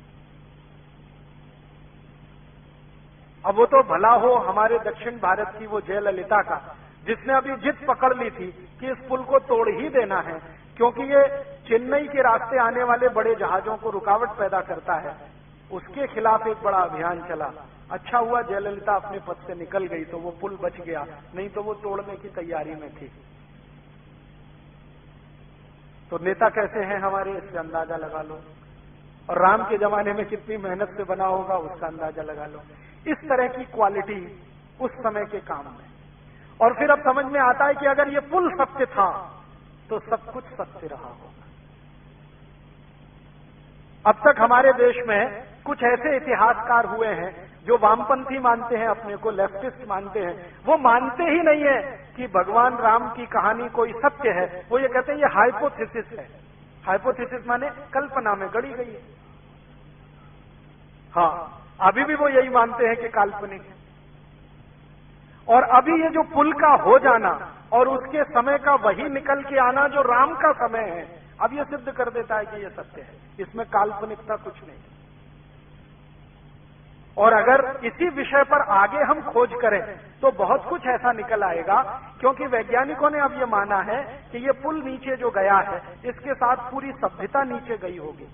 अब वो तो भला हो हमारे दक्षिण भारत की वो जयललिता का, जिसने अभी जिद पकड़ ली थी कि इस पुल को तोड़ ही देना है, क्योंकि ये चेन्नई के रास्ते आने वाले बड़े जहाजों को रुकावट पैदा करता है। उसके खिलाफ एक बड़ा अभियान चला। अच्छा हुआ जयललिता अपने पद से निकल गई तो वो पुल बच गया, नहीं तो वो तोड़ने की तैयारी में थी। तो नेता कैसे हैं हमारे, इससे अंदाजा लगा लो। और राम के जमाने में कितनी मेहनत से बना होगा उसका अंदाजा लगा लो। इस तरह की क्वालिटी उस समय के काम में। और फिर अब समझ में आता है कि अगर ये पुल सत्य था तो सब कुछ सत्य रहा होगा। अब तक हमारे देश में कुछ ऐसे इतिहासकार हुए हैं जो वामपंथी मानते हैं, अपने को लेफ्टिस्ट मानते हैं। वो मानते ही नहीं है कि भगवान राम की कहानी कोई सत्य है, वो ये कहते हैं ये हाइपोथेसिस है। हाइपोथेसिस माने कल्पना में गढ़ी गई है। हाँ, अभी भी वो यही मानते हैं कि काल्पनिक है। और अभी ये जो पुल का हो जाना और उसके समय का वही निकल के आना जो राम का समय है, अब ये सिद्ध कर देता है कि ये सत्य है, इसमें काल्पनिकता कुछ नहीं। और अगर इसी विषय पर आगे हम खोज करें तो बहुत कुछ ऐसा निकल आएगा, क्योंकि वैज्ञानिकों ने अब ये माना है कि ये पुल नीचे जो गया है इसके साथ पूरी सभ्यता नीचे गई होगी।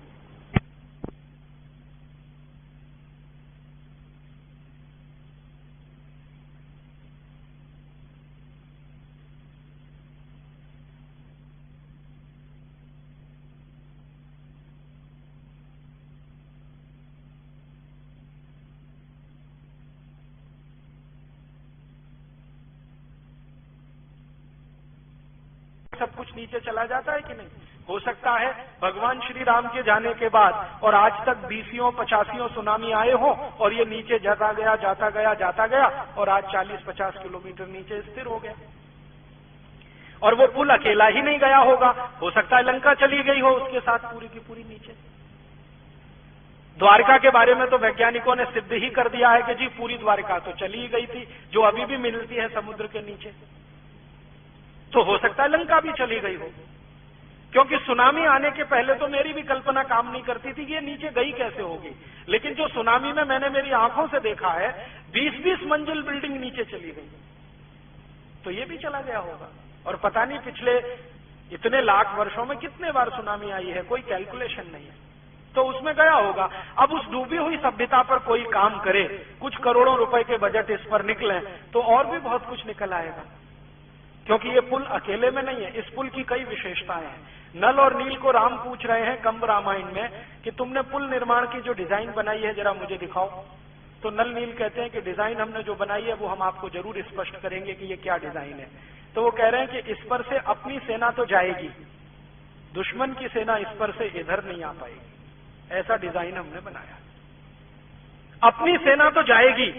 सब कुछ नीचे चला जाता है कि नहीं? हो सकता है भगवान श्री राम के जाने के बाद और आज तक 20 85 सुनामी आए हो और ये नीचे जाता गया और आज 40-50 किलोमीटर नीचे स्थिर हो गया। और वो पुल अकेला ही नहीं गया होगा, हो सकता है लंका चली गई हो उसके साथ पूरी की पूरी नीचे। द्वारका के बारे में तो वैज्ञानिकों ने सिद्ध ही कर दिया है कि जी पूरी द्वारका तो चली ही गई थी, जो अभी भी मिलती है समुद्र के नीचे। तो हो सकता है लंका भी चली गई हो, क्योंकि सुनामी आने के पहले तो मेरी भी कल्पना काम नहीं करती थी कि ये नीचे गई कैसे होगी। लेकिन जो सुनामी में मैंने मेरी आंखों से देखा है, 20-20 मंजिल बिल्डिंग नीचे चली गई, तो ये भी चला गया होगा। और पता नहीं पिछले इतने लाख वर्षों में कितने बार सुनामी आई है, कोई कैलकुलेशन नहीं है, तो उसमें गया होगा। अब उस डूबी हुई सभ्यता पर कोई काम करे, कुछ करोड़ों रुपए के बजट इस पर निकले, तो और भी बहुत कुछ निकल आएगा। क्योंकि ये पुल अकेले में नहीं है, इस पुल की कई विशेषताएं हैं। नल और नील को राम पूछ रहे हैं कंब रामायण में कि तुमने पुल निर्माण की जो डिजाइन बनाई है जरा मुझे दिखाओ। तो नल नील कहते हैं कि डिजाइन हमने जो बनाई है वो हम आपको जरूर स्पष्ट करेंगे कि ये क्या डिजाइन है। तो वो कह रहे हैं कि इस पर से अपनी सेना तो जाएगी, दुश्मन की सेना इस पर से इधर नहीं आ पाएगी, ऐसा डिजाइन हमने बनाया। अपनी सेना तो जाएगी,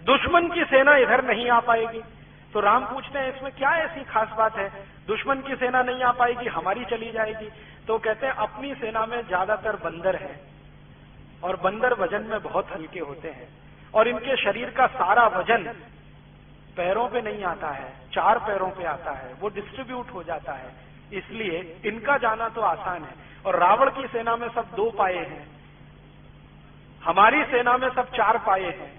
दुश्मन की सेना इधर नहीं आ पाएगी। तो राम पूछते हैं इसमें क्या ऐसी खास बात है, दुश्मन की सेना नहीं आ पाएगी, हमारी चली जाएगी। तो कहते हैं अपनी सेना में ज्यादातर बंदर हैं और बंदर वजन में बहुत हल्के होते हैं और इनके शरीर का सारा वजन पैरों पे नहीं आता है, 4 पैरों पे आता है, वो डिस्ट्रीब्यूट हो जाता है, इसलिए इनका जाना तो आसान है। और रावण की सेना में सब 2 पाए हैं, हमारी सेना में सब 4 पाए हैं,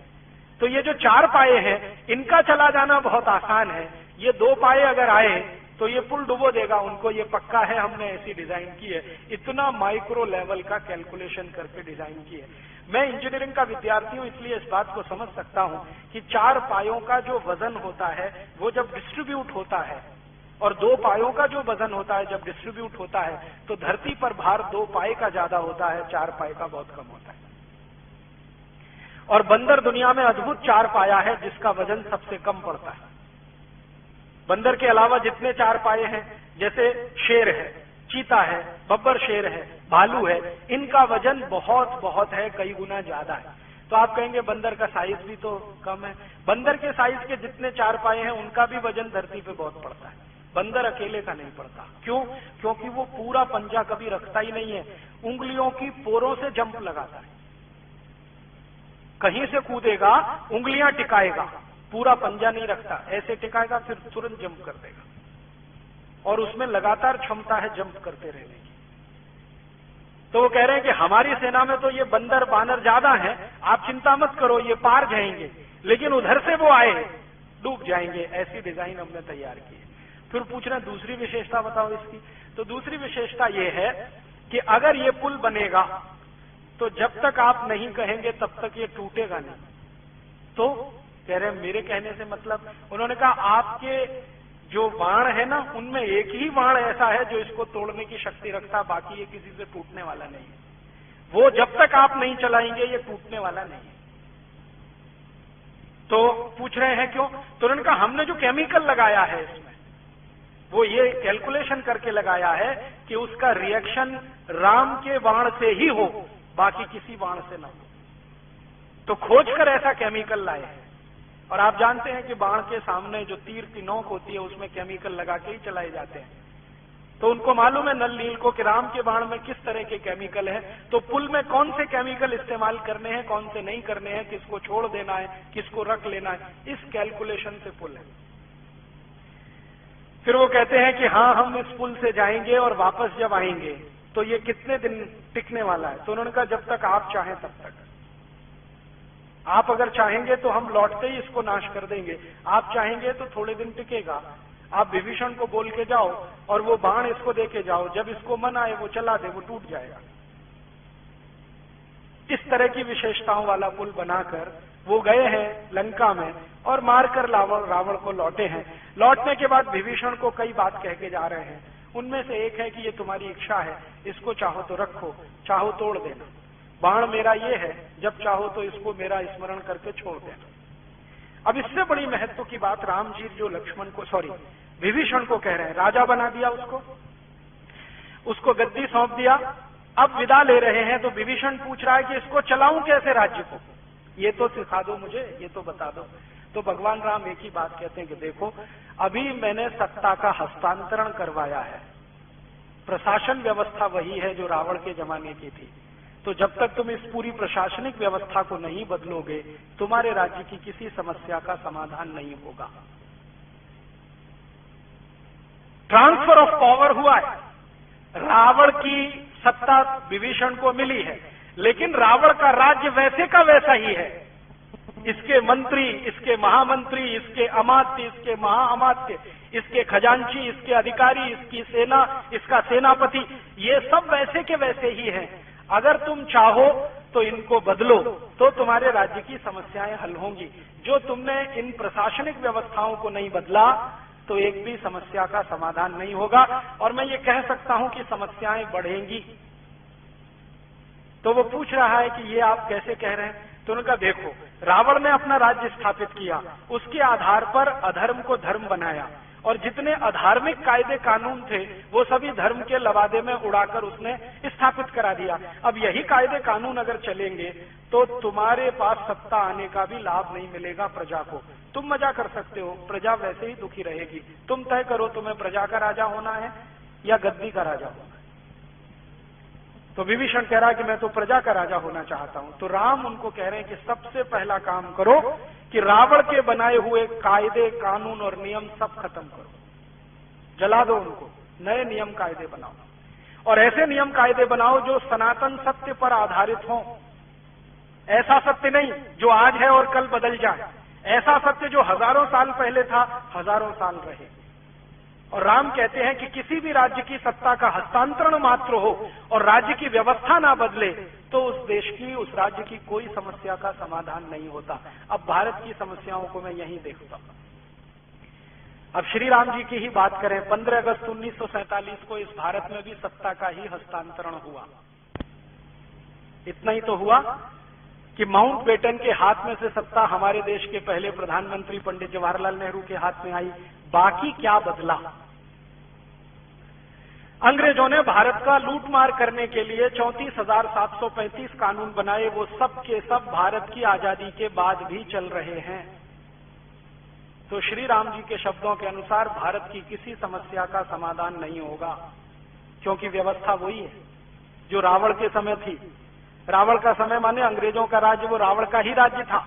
तो ये जो 4 पाए हैं इनका चला जाना बहुत आसान है। ये 2 पाए अगर आए तो ये पुल डुबो देगा उनको, ये पक्का है, हमने ऐसी डिजाइन की है। इतना माइक्रो लेवल का कैलकुलेशन करके डिजाइन की है। मैं इंजीनियरिंग का विद्यार्थी हूं इसलिए इस बात को समझ सकता हूं कि 4 पायों का जो वजन होता है वो जब डिस्ट्रीब्यूट होता है और 2 पायों का जो वजन होता है जब डिस्ट्रीब्यूट होता है तो धरती पर भार 2 पाए का ज्यादा होता है, 4 पाए का बहुत कम होता है। और बंदर दुनिया में अद्भुत 4 पाया है जिसका वजन सबसे कम पड़ता है। बंदर के अलावा जितने 4 पाए हैं, जैसे शेर है, चीता है, बब्बर शेर है, भालू है, इनका वजन बहुत बहुत है, कई गुना ज्यादा है। तो आप कहेंगे बंदर का साइज भी तो कम है। बंदर के साइज के जितने 4 पाए हैं उनका भी वजन धरती पे बहुत पड़ता है, बंदर अकेले का नहीं पड़ता। क्यों? क्योंकि वो पूरा पंजा कभी रखता ही नहीं है, उंगलियों की पोरों से जंप लगाता है, कहीं से कूदेगा, उंगलियां टिकाएगा, पूरा पंजा नहीं रखता, ऐसे टिकाएगा फिर तुरंत जंप कर देगा और उसमें लगातार क्षमता है जंप करते रहने की। तो वो कह रहे हैं कि हमारी सेना में तो ये बंदर बानर ज्यादा हैं, आप चिंता मत करो, ये पार जाएंगे, लेकिन उधर से वो आए डूब जाएंगे, ऐसी डिजाइन हमने तैयार की है। फिर पूछ रहे हैं दूसरी विशेषता बताओ इसकी। तो दूसरी विशेषता ये है कि अगर ये पुल बनेगा तो जब तक आप नहीं कहेंगे तब तक ये टूटेगा नहीं। तो कह रहे हैं मेरे कहने से मतलब, उन्होंने कहा आपके जो बाण है ना उनमें एक ही बाण ऐसा है जो इसको तोड़ने की शक्ति रखता, बाकी ये किसी से टूटने वाला नहीं है, वो जब तक आप नहीं चलाएंगे ये टूटने वाला नहीं है। तो पूछ रहे हैं क्यों? तो उन्होंने कहा हमने जो केमिकल लगाया है इसमें वो ये कैलकुलेशन करके लगाया है कि उसका रिएक्शन राम के बाण से ही हो, बाकी किसी बाण से ना हो। तो खोज कर ऐसा केमिकल लाए हैं। और आप जानते हैं कि बाण के सामने जो तीर की नोक होती है उसमें केमिकल लगा के ही चलाए जाते हैं। तो उनको मालूम है नल नील को कि राम के बाण में किस तरह के केमिकल है, तो पुल में कौन से केमिकल इस्तेमाल करने हैं, कौन से नहीं करने हैं, किसको छोड़ देना है, किसको रख लेना है, इस कैलकुलेशन से पुल है। फिर वो कहते हैं कि हाँ हम इस पुल से जाएंगे और वापस जब आएंगे तो ये कितने दिन टिकने वाला है। तो उन्होंने कहा जब तक आप चाहें तब तक। आप अगर चाहेंगे तो हम लौटते ही इसको नाश कर देंगे, आप चाहेंगे तो थोड़े दिन टिकेगा। आप विभीषण को बोल के जाओ और वो बाण इसको दे के जाओ, जब इसको मन आए वो चला दे, वो टूट जाएगा। इस तरह की विशेषताओं वाला पुल बनाकर वो गए हैं लंका में और मारकर रावण को लौटे हैं। लौटने के बाद विभीषण को कई बात कह के जा रहे हैं, उनमें से एक है कि ये तुम्हारी इच्छा है, इसको चाहो तो रखो, चाहो तोड़ देना, बाण मेरा ये है, जब चाहो तो इसको मेरा स्मरण करके छोड़ देना। अब इससे बड़ी महत्व की बात राम जी जो विभीषण को कह रहे हैं, राजा बना दिया उसको गद्दी सौंप दिया, अब विदा ले रहे हैं। तो विभीषण पूछ रहा है कि इसको चलाऊं कैसे राज्य को, ये तो सिखा दो मुझे, ये तो बता दो। तो भगवान राम एक ही बात कहते हैं कि देखो अभी मैंने सत्ता का हस्तांतरण करवाया है, प्रशासन व्यवस्था वही है जो रावण के जमाने की थी, तो जब तक तुम इस पूरी प्रशासनिक व्यवस्था को नहीं बदलोगे तुम्हारे राज्य की किसी समस्या का समाधान नहीं होगा। ट्रांसफर ऑफ पावर हुआ है, रावण की सत्ता विभीषण को मिली है, लेकिन रावण का राज्य वैसे का वैसा ही है। इसके मंत्री, इसके महामंत्री, इसके अमात्य, इसके महाअमात्य, इसके खजांची, इसके अधिकारी, इसकी सेना, इसका सेनापति, ये सब वैसे के वैसे ही हैं। अगर तुम चाहो तो इनको बदलो तो तुम्हारे राज्य की समस्याएं हल होंगी। जो तुमने इन प्रशासनिक व्यवस्थाओं को नहीं बदला तो एक भी समस्या का समाधान नहीं होगा, और मैं ये कह सकता हूं कि समस्याएं बढ़ेंगी। तो वो पूछ रहा है कि ये आप कैसे कह रहे हैं? तो उन्होंने कहा देखो रावण ने अपना राज्य स्थापित किया, उसके आधार पर अधर्म को धर्म बनाया, और जितने अधार्मिक कायदे कानून थे वो सभी धर्म के लवादे में उड़ाकर उसने स्थापित करा दिया। अब यही कायदे कानून अगर चलेंगे तो तुम्हारे पास सत्ता आने का भी लाभ नहीं मिलेगा प्रजा को। तुम मजा कर सकते हो, प्रजा वैसे ही दुखी रहेगी। तुम तय करो तुम्हें प्रजा का राजा होना है या गद्दी का राजा होना है। तो विभीषण कह रहा है कि मैं तो प्रजा का राजा होना चाहता हूं। तो राम उनको कह रहे हैं कि सबसे पहला काम करो कि रावण के बनाए हुए कायदे कानून और नियम सब खत्म करो, जला दो उनको, नए नियम कायदे बनाओ और ऐसे नियम कायदे बनाओ जो सनातन सत्य पर आधारित हों। ऐसा सत्य नहीं जो आज है और कल बदल जाए, ऐसा सत्य जो हजारों साल पहले था हजारों साल रहे। और राम कहते हैं कि किसी भी राज्य की सत्ता का हस्तांतरण मात्र हो और राज्य की व्यवस्था ना बदले तो उस देश की, उस राज्य की कोई समस्या का समाधान नहीं होता। अब भारत की समस्याओं को मैं यहीं देखता हूं। अब श्री राम जी की ही बात करें, 15 अगस्त 1947 को इस भारत में भी सत्ता का ही हस्तांतरण हुआ। इतना ही तो हुआ कि माउंटबेटन के हाथ में से सत्ता हमारे देश के पहले प्रधानमंत्री पंडित जवाहरलाल नेहरू के हाथ में आई। बाकी क्या बदला? अंग्रेजों ने भारत का लूटमार करने के लिए 34,735 कानून बनाए। वो सब के सब भारत की आजादी के बाद भी चल रहे हैं। तो श्री राम जी के शब्दों के अनुसार भारत की किसी समस्या का समाधान नहीं होगा, क्योंकि व्यवस्था वही है जो रावण के समय थी। रावण का समय माने अंग्रेजों का राज्य, वो रावण का ही राज्य था।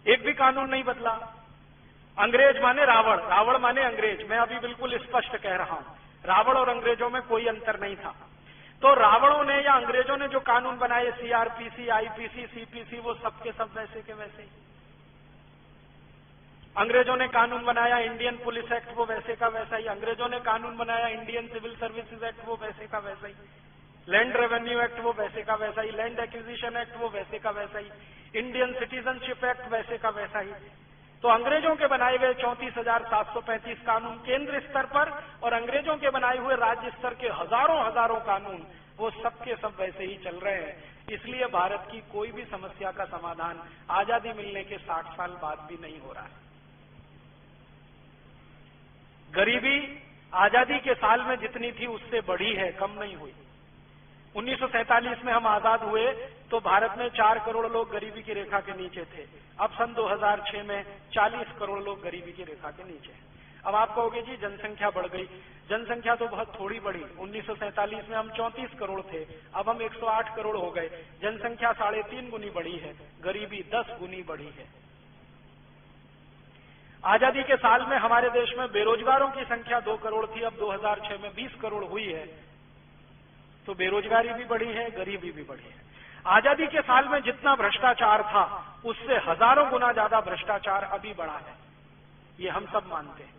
एक भी कानून नहीं बदला। अंग्रेज माने रावण, रावण माने अंग्रेज। मैं अभी बिल्कुल स्पष्ट कह रहा हूं, रावण और अंग्रेजों में कोई अंतर नहीं था। तो रावणों ने या अंग्रेजों ने जो कानून बनाए, सीआरपीसी, आईपीसी, सीपीसी, वो सबके सब वैसे के वैसे ही। अंग्रेजों ने कानून बनाया इंडियन पुलिस एक्ट, वो वैसे का वैसा ही। अंग्रेजों ने कानून बनाया इंडियन सिविल सर्विसेज एक्ट, वो वैसे का वैसा ही। लैंड रेवेन्यू एक्ट, वो वैसे का वैसा ही। लैंड एक्विजिशन एक्ट, वो वैसे का वैसा ही। इंडियन सिटीजनशिप एक्ट, वैसे का वैसा ही। तो अंग्रेजों के बनाए गए 34,735 कानून केंद्र स्तर पर और अंग्रेजों के बनाए हुए राज्य स्तर के हजारों कानून, वो सबके सब वैसे ही चल रहे हैं। इसलिए भारत की कोई भी समस्या का समाधान आजादी मिलने के 60 साल बाद भी नहीं हो रहा है। गरीबी आजादी के साल में जितनी थी उससे बढ़ी है, कम नहीं हुई। 1947 में हम आजाद हुए तो भारत में 4 करोड़ लोग गरीबी की रेखा के नीचे थे। अब सन 2006 में 40 करोड़ लोग गरीबी की रेखा के नीचे हैं। अब आप कहोगे जी जनसंख्या बढ़ गई। जनसंख्या तो बहुत थोड़ी बढ़ी। 1947 में हम 34 करोड़ थे, अब हम 108 करोड़ हो गए। जनसंख्या 3.5 गुनी बढ़ी है, गरीबी 10 गुनी बढ़ी है। आजादी के साल में हमारे देश में बेरोजगारों की संख्या 2 करोड़ थी, अब 2006 में 20 करोड़ हुई है। तो बेरोजगारी भी बढ़ी है, गरीबी भी बढ़ी है। आजादी के साल में जितना भ्रष्टाचार था उससे हजारों गुना ज्यादा भ्रष्टाचार अभी बढ़ा है, ये हम सब मानते हैं।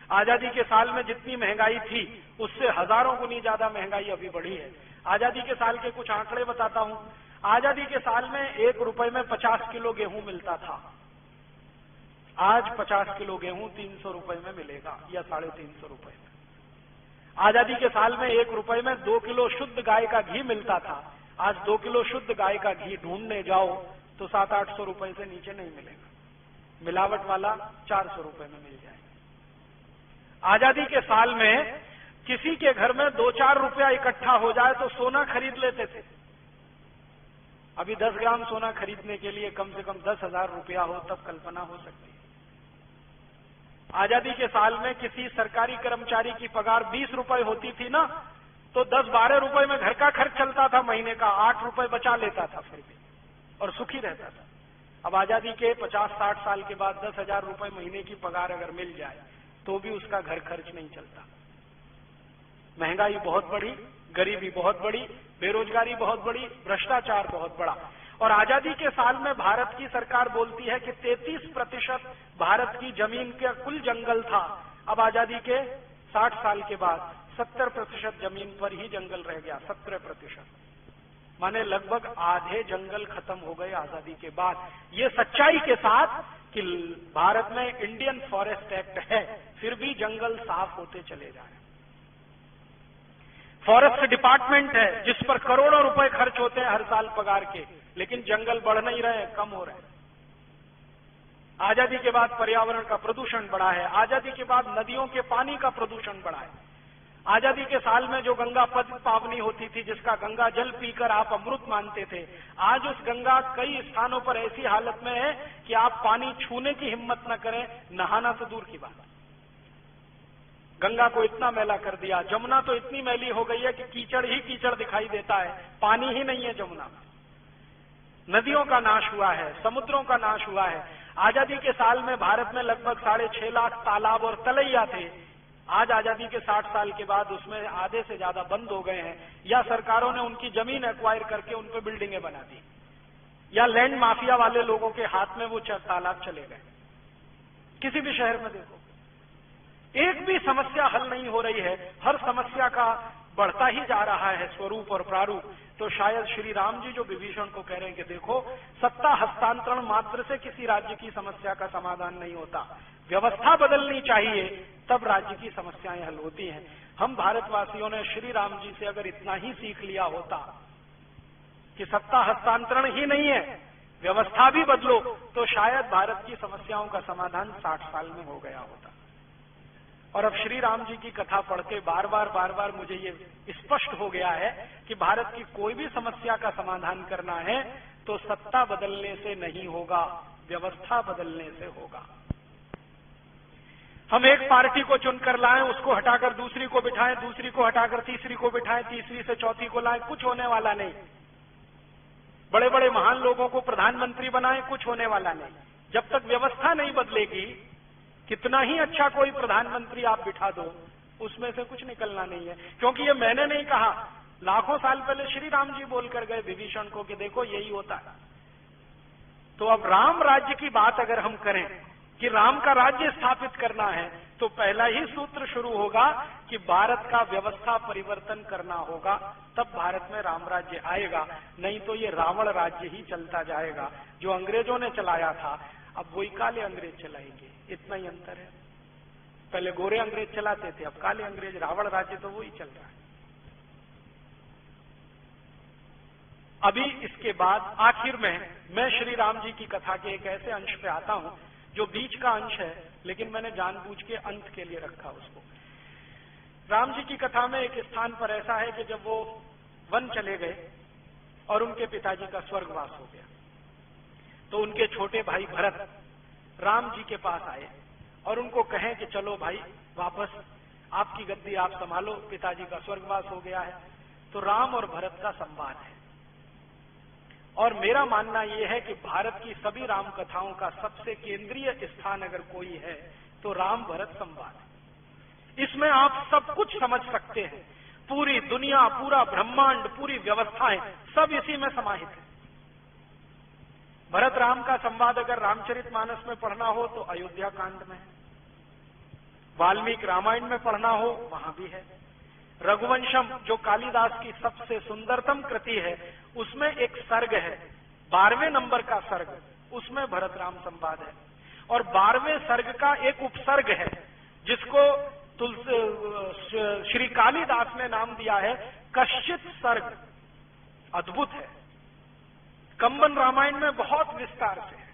आजादी के साल में जितनी महंगाई थी उससे हजारों गुनी ज्यादा महंगाई अभी बढ़ी है। आजादी के साल के कुछ आंकड़े बताता हूं। आजादी के साल में 1 रुपए में 50 किलो गेहूं मिलता था। आज 50 किलो गेहूं 300 रुपए में मिलेगा या 350 रुपए में। आजादी के साल में 1 रुपए में 2 किलो शुद्ध गाय का घी मिलता था। आज 2 किलो शुद्ध गाय का घी ढूंढने जाओ तो 700-800 रुपए से नीचे नहीं मिलेगा। मिलावट वाला 400 रुपए में मिल जाएगा। आजादी के साल में किसी के घर में 2-4 रुपया इकट्ठा हो जाए तो सोना खरीद लेते थे। अभी 10 ग्राम सोना खरीदने के लिए कम से कम 10,000 रुपया हो तब कल्पना हो सकती है। आजादी के साल में किसी सरकारी कर्मचारी की पगार 20 रुपए होती थी ना, तो 10-12 रुपए में घर का खर्च चलता था महीने का, 8 रुपए बचा लेता था फिर भी और सुखी रहता था। अब आजादी के 50-60 साल के बाद 10,000 रुपए महीने की पगार अगर मिल जाए तो भी उसका घर खर्च नहीं चलता। महंगाई बहुत बढ़ी, गरीबी बहुत बढ़ी, बेरोजगारी बहुत बढ़ी, भ्रष्टाचार बहुत बढ़ा। और आजादी के साल में भारत की सरकार बोलती है कि 33% भारत की जमीन का कुल जंगल था। अब आजादी के 60 साल के बाद 70% जमीन पर ही जंगल रह गया। 17%, माने लगभग आधे जंगल खत्म हो गए आजादी के बाद। ये सच्चाई के साथ कि भारत में इंडियन फॉरेस्ट एक्ट है, फिर भी जंगल साफ होते चले जा रहे हैं। फॉरेस्ट डिपार्टमेंट है जिस पर करोड़ों रुपए खर्च होते हैं हर साल पगार के, लेकिन जंगल बढ़ नहीं रहे, कम हो रहे हैं। आजादी के बाद पर्यावरण का प्रदूषण बढ़ा है, आजादी के बाद नदियों के पानी का प्रदूषण बढ़ा है। आजादी के साल में जो गंगा पावनी होती थी, जिसका गंगा जल पीकर आप अमृत मानते थे, आज उस गंगा कई स्थानों पर ऐसी हालत में है कि आप पानी छूने की हिम्मत न करें, नहाना तो दूर की बात। गंगा को इतना मैला कर दिया, जमुना तो इतनी मैली हो गई है कि कीचड़ ही कीचड़ दिखाई देता है, पानी ही नहीं है जमुना में। नदियों का नाश हुआ है, समुद्रों का नाश हुआ है। आजादी के साल में भारत में लगभग 6.5 लाख तालाब और तलैया थे। आज आजादी के 60 साल के बाद उसमें आधे से ज्यादा बंद हो गए हैं, या सरकारों ने उनकी जमीन एक्वायर करके उन पर बिल्डिंगें बना दी, या लैंड माफिया वाले लोगों के हाथ में वो तालाब चले गए। किसी भी शहर में देखो, एक भी समस्या हल नहीं हो रही है, हर समस्या का बढ़ता ही जा रहा है स्वरूप और प्रारूप। तो शायद श्री राम जी जो विभीषण को कह रहे हैं कि देखो, सत्ता हस्तांतरण मात्र से किसी राज्य की समस्या का समाधान नहीं होता, व्यवस्था बदलनी चाहिए, तब राज्य की समस्याएं हल होती हैं। हम भारतवासियों ने श्री राम जी से अगर इतना ही सीख लिया होता कि सत्ता हस्तांतरण ही नहीं है, व्यवस्था भी बदलो, तो शायद भारत की समस्याओं का समाधान 60 साल में हो गया होता। और अब श्री राम जी की कथा पढ़ के बार बार मुझे ये स्पष्ट हो गया है कि भारत की कोई भी समस्या का समाधान करना है तो सत्ता बदलने से नहीं होगा, व्यवस्था बदलने से होगा। हम एक पार्टी को चुनकर लाएं, उसको हटाकर दूसरी को बिठाएं, दूसरी को हटाकर तीसरी को बिठाएं, तीसरी से चौथी को लाएं, कुछ होने वाला नहीं। बड़े बड़े महान लोगों को प्रधानमंत्री बनाएं, कुछ होने वाला नहीं। जब तक व्यवस्था नहीं बदलेगी, कितना ही अच्छा कोई प्रधानमंत्री आप बिठा दो, उसमें से कुछ निकलना नहीं है। क्योंकि ये मैंने नहीं कहा, लाखों साल पहले श्री राम जी बोलकर गए विभीषण को कि देखो यही होता है। तो अब राम राज्य की बात अगर हम करें कि राम का राज्य स्थापित करना है, तो पहला ही सूत्र शुरू होगा कि भारत का व्यवस्था परिवर्तन करना होगा, तब भारत में राम राज्य आएगा। नहीं तो ये रावण राज्य ही चलता जाएगा जो अंग्रेजों ने चलाया था। अब वही काले अंग्रेज चलाएंगे, इतना ही अंतर है। पहले गोरे अंग्रेज चलाते थे, अब काले अंग्रेज, रावण राज्य तो वही चल रहा है। अभी इसके बाद आखिर में मैं श्री राम जी की कथा के एक ऐसे अंश पे आता हूं जो बीच का अंश है, लेकिन मैंने जानबूझ के अंत के लिए रखा उसको। राम जी की कथा में एक स्थान पर ऐसा है कि जब वो वन चले गए और उनके पिताजी का स्वर्गवास हो गया, तो उनके छोटे भाई भरत राम जी के पास आए और उनको कहें कि चलो भाई वापस आपकी गद्दी आप संभालो, पिताजी का स्वर्गवास हो गया है। तो राम और भरत का संवाद है, और मेरा मानना यह है कि भारत की सभी राम कथाओं का सबसे केंद्रीय स्थान अगर कोई है तो राम भरत संवाद है। इसमें आप सब कुछ समझ सकते हैं, पूरी दुनिया, पूरा ब्रह्मांड, पूरी व्यवस्थाएं सब इसी में समाहित है। भरत राम का संवाद अगर रामचरितमानस में पढ़ना हो तो अयोध्या कांड में है, वाल्मीकि रामायण में पढ़ना हो वहां भी है, रघुवंशम जो कालिदास की सबसे सुंदरतम कृति है उसमें एक सर्ग है, 12वें नंबर का सर्ग, उसमें भरत राम संवाद है। और 12वें सर्ग का एक उपसर्ग है जिसको श्री कालिदास ने नाम दिया है कश्चित सर्ग। अद्भुत है, कंबन रामायण में बहुत विस्तार से है,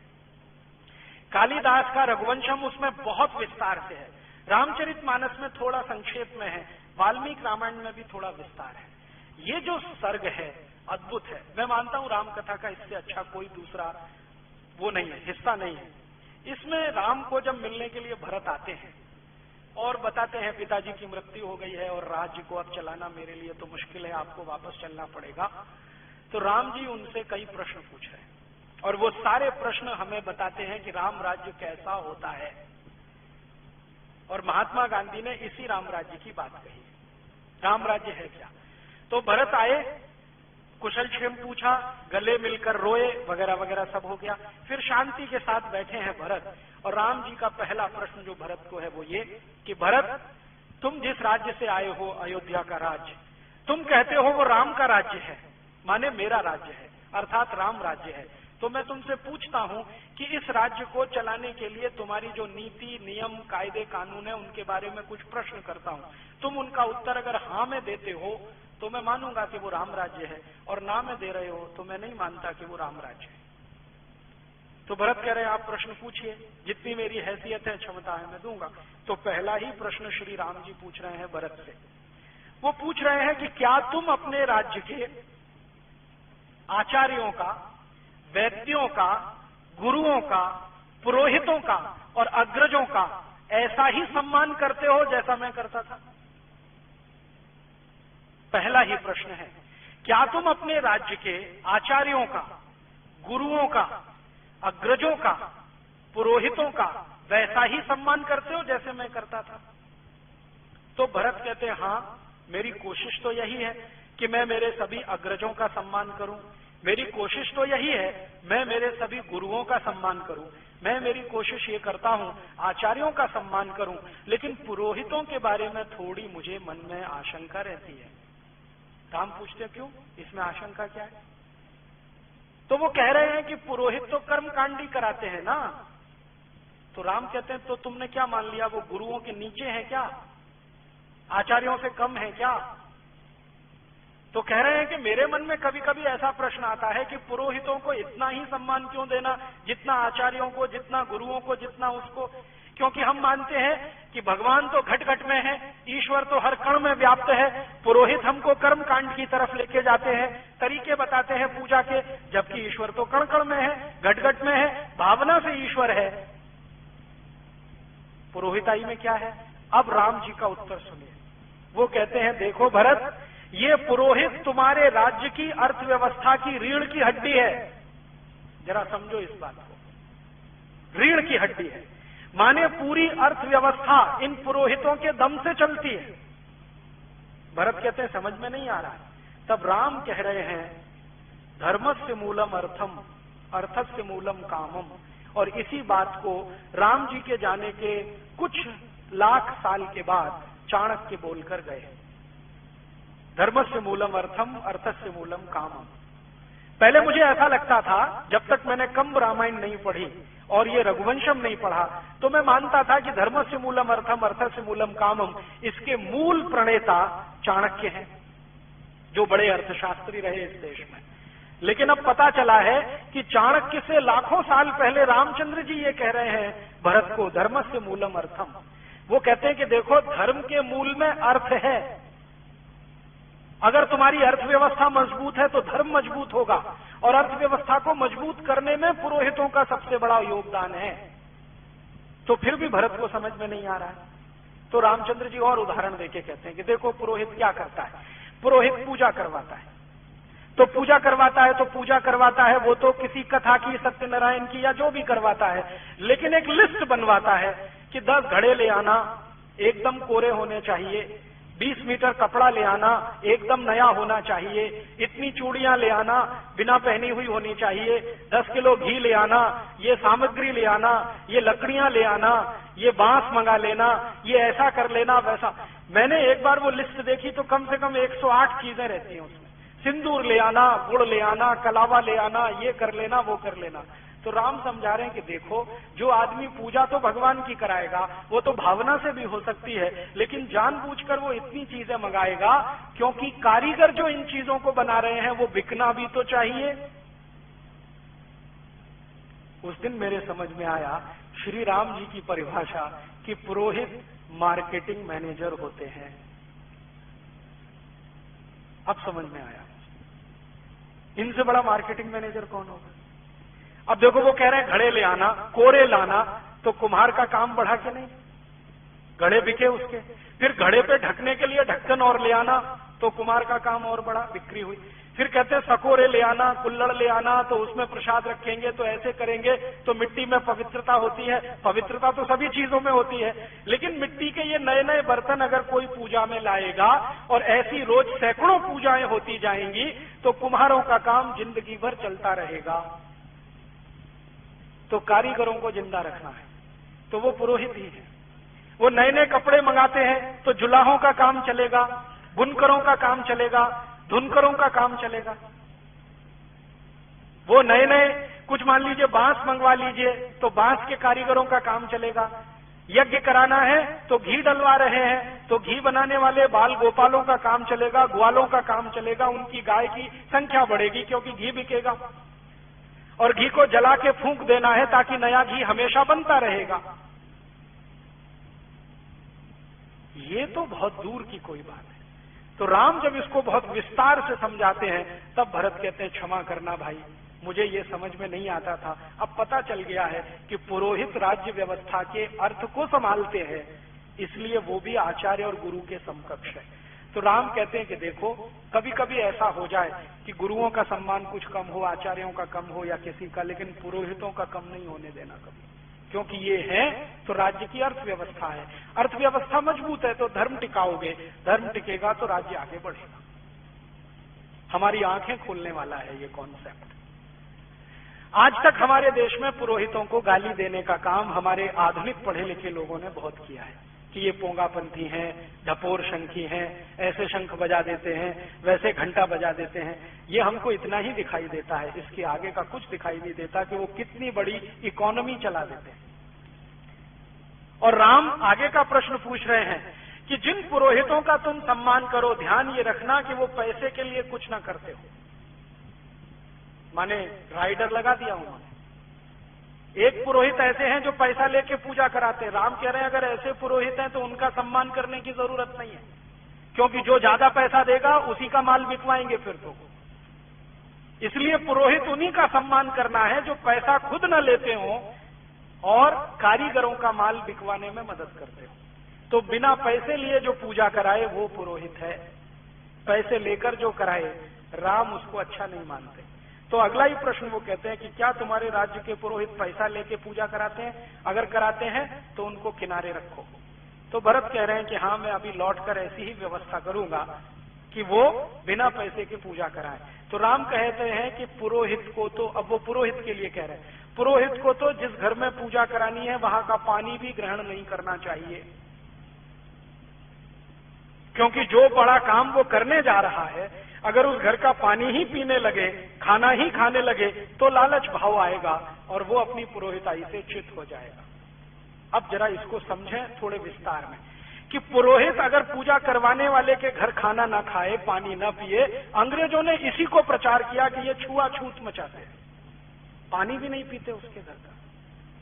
कालिदास का रघुवंशम उसमें बहुत विस्तार से है, रामचरितमानस में थोड़ा संक्षेप में है, वाल्मीकि रामायण में भी थोड़ा विस्तार है। ये जो सर्ग है अद्भुत है। मैं मानता हूं रामकथा का इससे अच्छा कोई दूसरा वो नहीं है, हिस्सा नहीं है। इसमें राम को जब मिलने के लिए भरत आते हैं और बताते हैं पिताजी की मृत्यु हो गई है और राज्य को अब चलाना मेरे लिए तो मुश्किल है, आपको वापस चलना पड़ेगा। तो राम जी उनसे कई प्रश्न पूछ रहे हैं और वो सारे प्रश्न हमें बताते हैं कि राम राज्य कैसा होता है। और महात्मा गांधी ने इसी राम राज्य की बात कही, राम राज्य है क्या। तो भरत आए, कुशल क्षेम पूछा, गले मिलकर रोए, वगैरह वगैरह सब हो गया। फिर शांति के साथ बैठे हैं भरत, और राम जी का पहला प्रश्न जो भरत को है वो ये कि भरत, तुम जिस राज्य से आए हो, अयोध्या का राज्य, तुम कहते हो वो राम का राज्य है, माने मेरा राज्य है, अर्थात राम राज्य है। तो मैं तुमसे पूछता हूं कि इस राज्य को चलाने के लिए तुम्हारी जो नीति, नियम, कायदे, कानून है, उनके बारे में कुछ प्रश्न करता हूं। तुम उनका उत्तर अगर हाँ में देते हो तो मैं मानूंगा कि वो राम राज्य है, और ना में दे रहे हो तो मैं नहीं मानता कि वो राम राज्य है। तो भरत कह रहे हैं आप प्रश्न पूछिए, जितनी मेरी हैसियत है क्षमता है मैं दूंगा। तो पहला ही प्रश्न श्री राम जी पूछ रहे हैं भरत से। वो पूछ रहे हैं कि क्या तुम अपने राज्य के आचार्यों का, वैद्यों का, गुरुओं का, पुरोहितों का और अग्रजों का ऐसा ही सम्मान करते हो जैसा मैं करता था? पहला ही प्रश्न है, क्या तुम अपने राज्य के आचार्यों का, गुरुओं का, अग्रजों का, पुरोहितों का वैसा ही सम्मान करते हो जैसे मैं करता था? तो भरत कहते हैं हाँ, मेरी कोशिश तो यही है कि मैं मेरे सभी अग्रजों का सम्मान करूं, मेरी कोशिश तो यही है मैं मेरे सभी गुरुओं का सम्मान करूं, मैं मेरी कोशिश ये करता हूं आचार्यों का सम्मान करूं, लेकिन पुरोहितों के बारे में थोड़ी मुझे मन में आशंका रहती है। राम पूछते क्यों, इसमें आशंका क्या है? तो वो कह रहे हैं कि पुरोहित तो कर्मकांडी कराते हैं ना। तो राम कहते हैं तो तुमने क्या मान लिया, वो गुरुओं के नीचे है क्या, आचार्यों से कम है क्या? तो कह रहे हैं कि मेरे मन में कभी कभी ऐसा प्रश्न आता है कि पुरोहितों को इतना ही सम्मान क्यों देना जितना आचार्यों को, जितना गुरुओं को, जितना उसको, क्योंकि हम मानते हैं कि भगवान तो घट घट में है, ईश्वर तो हर कण में व्याप्त है। पुरोहित हमको कर्म कांड की तरफ लेके जाते हैं, तरीके बताते हैं पूजा के, जबकि ईश्वर तो कण कण में है, घट घट में है, भावना से ईश्वर है। पुरोहिताई में क्या है? अब राम जी का उत्तर सुनिए। वो कहते हैं देखो भरत, ये पुरोहित तुम्हारे राज्य की अर्थव्यवस्था की रीढ़ की हड्डी है। जरा समझो इस बात को, रीढ़ की हड्डी है माने पूरी अर्थव्यवस्था इन पुरोहितों के दम से चलती है। भरत कहते हैं समझ में नहीं आ रहा है। तब राम कह रहे हैं धर्मस्य मूलम अर्थम, अर्थस्य मूलम कामम। और इसी बात को राम जी के जाने के कुछ लाख साल के बाद चाणक्य बोलकर गए, धर्मस्य मूलम अर्थम, अर्थस्य मूलम कामम। पहले मुझे ऐसा लगता था, जब तक मैंने कंब रामायण नहीं पढ़ी और ये रघुवंशम नहीं पढ़ा, तो मैं मानता था कि धर्मस्य मूलम अर्थम, अर्थस्य मूलम कामम, इसके मूल प्रणेता चाणक्य हैं, जो बड़े अर्थशास्त्री रहे इस देश में। लेकिन अब पता चला है कि चाणक्य से लाखों साल पहले रामचंद्र जी ये कह रहे हैं भरत को, धर्मस्य मूलम अर्थम। वो कहते हैं कि देखो, धर्म के मूल में अर्थ है। अगर तुम्हारी अर्थव्यवस्था मजबूत है तो धर्म मजबूत होगा, और अर्थव्यवस्था को मजबूत करने में पुरोहितों का सबसे बड़ा योगदान है। तो फिर भी भरत को समझ में नहीं आ रहा है। तो रामचंद्र जी और उदाहरण देके कहते हैं कि देखो पुरोहित क्या करता है। पुरोहित पूजा करवाता है, तो पूजा करवाता है तो पूजा करवाता है, वो तो किसी कथा की, सत्यनारायण की, या जो भी करवाता है, लेकिन एक लिस्ट बनवाता है कि 10 घड़े ले आना, एकदम कोरे होने चाहिए, 20 मीटर कपड़ा ले आना, एकदम नया होना चाहिए, इतनी चूड़ियां ले आना, बिना पहनी हुई होनी चाहिए, 10 किलो घी ले आना, ये सामग्री ले आना, ये लकड़ियां ले आना, ये बांस मंगा लेना, ये ऐसा कर लेना, वैसा। मैंने एक बार वो लिस्ट देखी तो कम से कम 108 चीजें रहती हैं उसमें। सिंदूर ले आना, गुड़ ले आना, कलावा ले आना, ये कर लेना, वो कर लेना। तो राम समझा रहे हैं कि देखो, जो आदमी पूजा तो भगवान की कराएगा, वो तो भावना से भी हो सकती है, लेकिन जानबूझकर वो इतनी चीजें मंगाएगा क्योंकि कारीगर जो इन चीजों को बना रहे हैं वो बिकना भी तो चाहिए। उस दिन मेरे समझ में आया श्री राम जी की परिभाषा कि पुरोहित मार्केटिंग मैनेजर होते हैं। अब समझ में आया, इनसे बड़ा मार्केटिंग मैनेजर कौन होगा। अब देखो, वो कह रहे हैं घड़े ले आना, कोरे लाना, तो कुम्हार का काम बढ़ा के नहीं, घड़े बिके उसके। फिर घड़े पे ढकने के लिए ढक्कन और ले आना, तो कुम्हार का काम और बढ़ा, बिक्री हुई। फिर कहते हैं सकोरे ले आना, कुल्लड़ ले आना, तो उसमें प्रसाद रखेंगे, तो ऐसे करेंगे तो मिट्टी में पवित्रता होती है। पवित्रता तो सभी चीजों में होती है, लेकिन मिट्टी के ये नए नए बर्तन अगर कोई पूजा में लाएगा और ऐसी रोज सैकड़ों पूजाएं होती जाएंगी, तो कुम्हारों का काम जिंदगी भर चलता रहेगा। तो कारीगरों को जिंदा रखना है तो वो पुरोहित ही है। वो नए नए कपड़े मंगाते हैं तो जुलाहों का काम चलेगा, बुनकरों का काम चलेगा, धुनकरों का काम चलेगा। वो नए नए कुछ मान लीजिए बांस मंगवा लीजिए तो बांस के कारीगरों का काम चलेगा। यज्ञ कराना है तो घी डलवा रहे हैं तो घी बनाने वाले बाल गोपालों का काम चलेगा, ग्वालों का काम चलेगा, उनकी गाय की संख्या बढ़ेगी क्योंकि घी बिकेगा। और घी को जला के फूंक देना है ताकि नया घी हमेशा बनता रहेगा। ये तो बहुत दूर की कोई बात है। तो राम जब इसको बहुत विस्तार से समझाते हैं तब भरत कहते हैं क्षमा करना भाई, मुझे ये समझ में नहीं आता था, अब पता चल गया है कि पुरोहित राज्य व्यवस्था के अर्थ को संभालते हैं, इसलिए वो भी आचार्य और गुरु के समकक्ष है। तो राम कहते हैं कि देखो कभी कभी ऐसा हो जाए कि गुरुओं का सम्मान कुछ कम हो, आचार्यों का कम हो या किसी का, लेकिन पुरोहितों का कम नहीं होने देना कभी, क्योंकि ये है तो राज्य की अर्थव्यवस्था है। अर्थव्यवस्था मजबूत है तो धर्म टिकाओगे, धर्म टिकेगा तो राज्य आगे बढ़ेगा। हमारी आंखें खोलने वाला है ये कॉन्सेप्ट। आज तक हमारे देश में पुरोहितों को गाली देने का काम हमारे आधुनिक पढ़े लिखे लोगों ने बहुत किया है कि ये पोंगापंथी हैं, ढपोर शंखी हैं, ऐसे शंख बजा देते हैं, वैसे घंटा बजा देते हैं। ये हमको इतना ही दिखाई देता है, इसके आगे का कुछ दिखाई नहीं देता कि वो कितनी बड़ी इकोनॉमी चला देते हैं। और राम आगे का प्रश्न पूछ रहे हैं कि जिन पुरोहितों का तुम सम्मान करो, ध्यान ये रखना कि वो पैसे के लिए कुछ ना करते हो। माने राइडर लगा दिया उन्होंने। एक पुरोहित ऐसे हैं जो पैसा लेके पूजा कराते हैं। राम कह रहे हैं अगर ऐसे पुरोहित हैं तो उनका सम्मान करने की जरूरत नहीं है, क्योंकि जो ज्यादा पैसा देगा उसी का माल बिकवाएंगे फिर तो। इसलिए पुरोहित उन्हीं का सम्मान करना है जो पैसा खुद न लेते हो और कारीगरों का माल बिकवाने में मदद करते हो। तो बिना पैसे लिए जो पूजा कराए वो पुरोहित है, पैसे लेकर जो कराए राम उसको अच्छा नहीं मानते। तो अगला ही प्रश्न वो कहते हैं कि क्या तुम्हारे राज्य के पुरोहित पैसा लेके पूजा कराते हैं? अगर कराते हैं तो उनको किनारे रखो। तो भरत कह रहे हैं कि हाँ, मैं अभी लौटकर ऐसी ही व्यवस्था करूंगा कि वो बिना पैसे के पूजा कराए। तो राम कहते हैं कि पुरोहित को तो, अब वो पुरोहित के लिए कह रहे हैं, पुरोहित को तो जिस घर में पूजा करानी है वहां का पानी भी ग्रहण नहीं करना चाहिए, क्योंकि जो बड़ा काम वो करने जा रहा है अगर उस घर का पानी ही पीने लगे, खाना ही खाने लगे तो लालच भाव आएगा और वो अपनी पुरोहिताई से च्युत हो जाएगा। अब जरा इसको समझें थोड़े विस्तार में कि पुरोहित अगर पूजा करवाने वाले के घर खाना ना खाए, पानी ना पिए, अंग्रेजों ने इसी को प्रचार किया कि ये छुआछूत मचाते हैं, पानी भी नहीं पीते उसके घर का।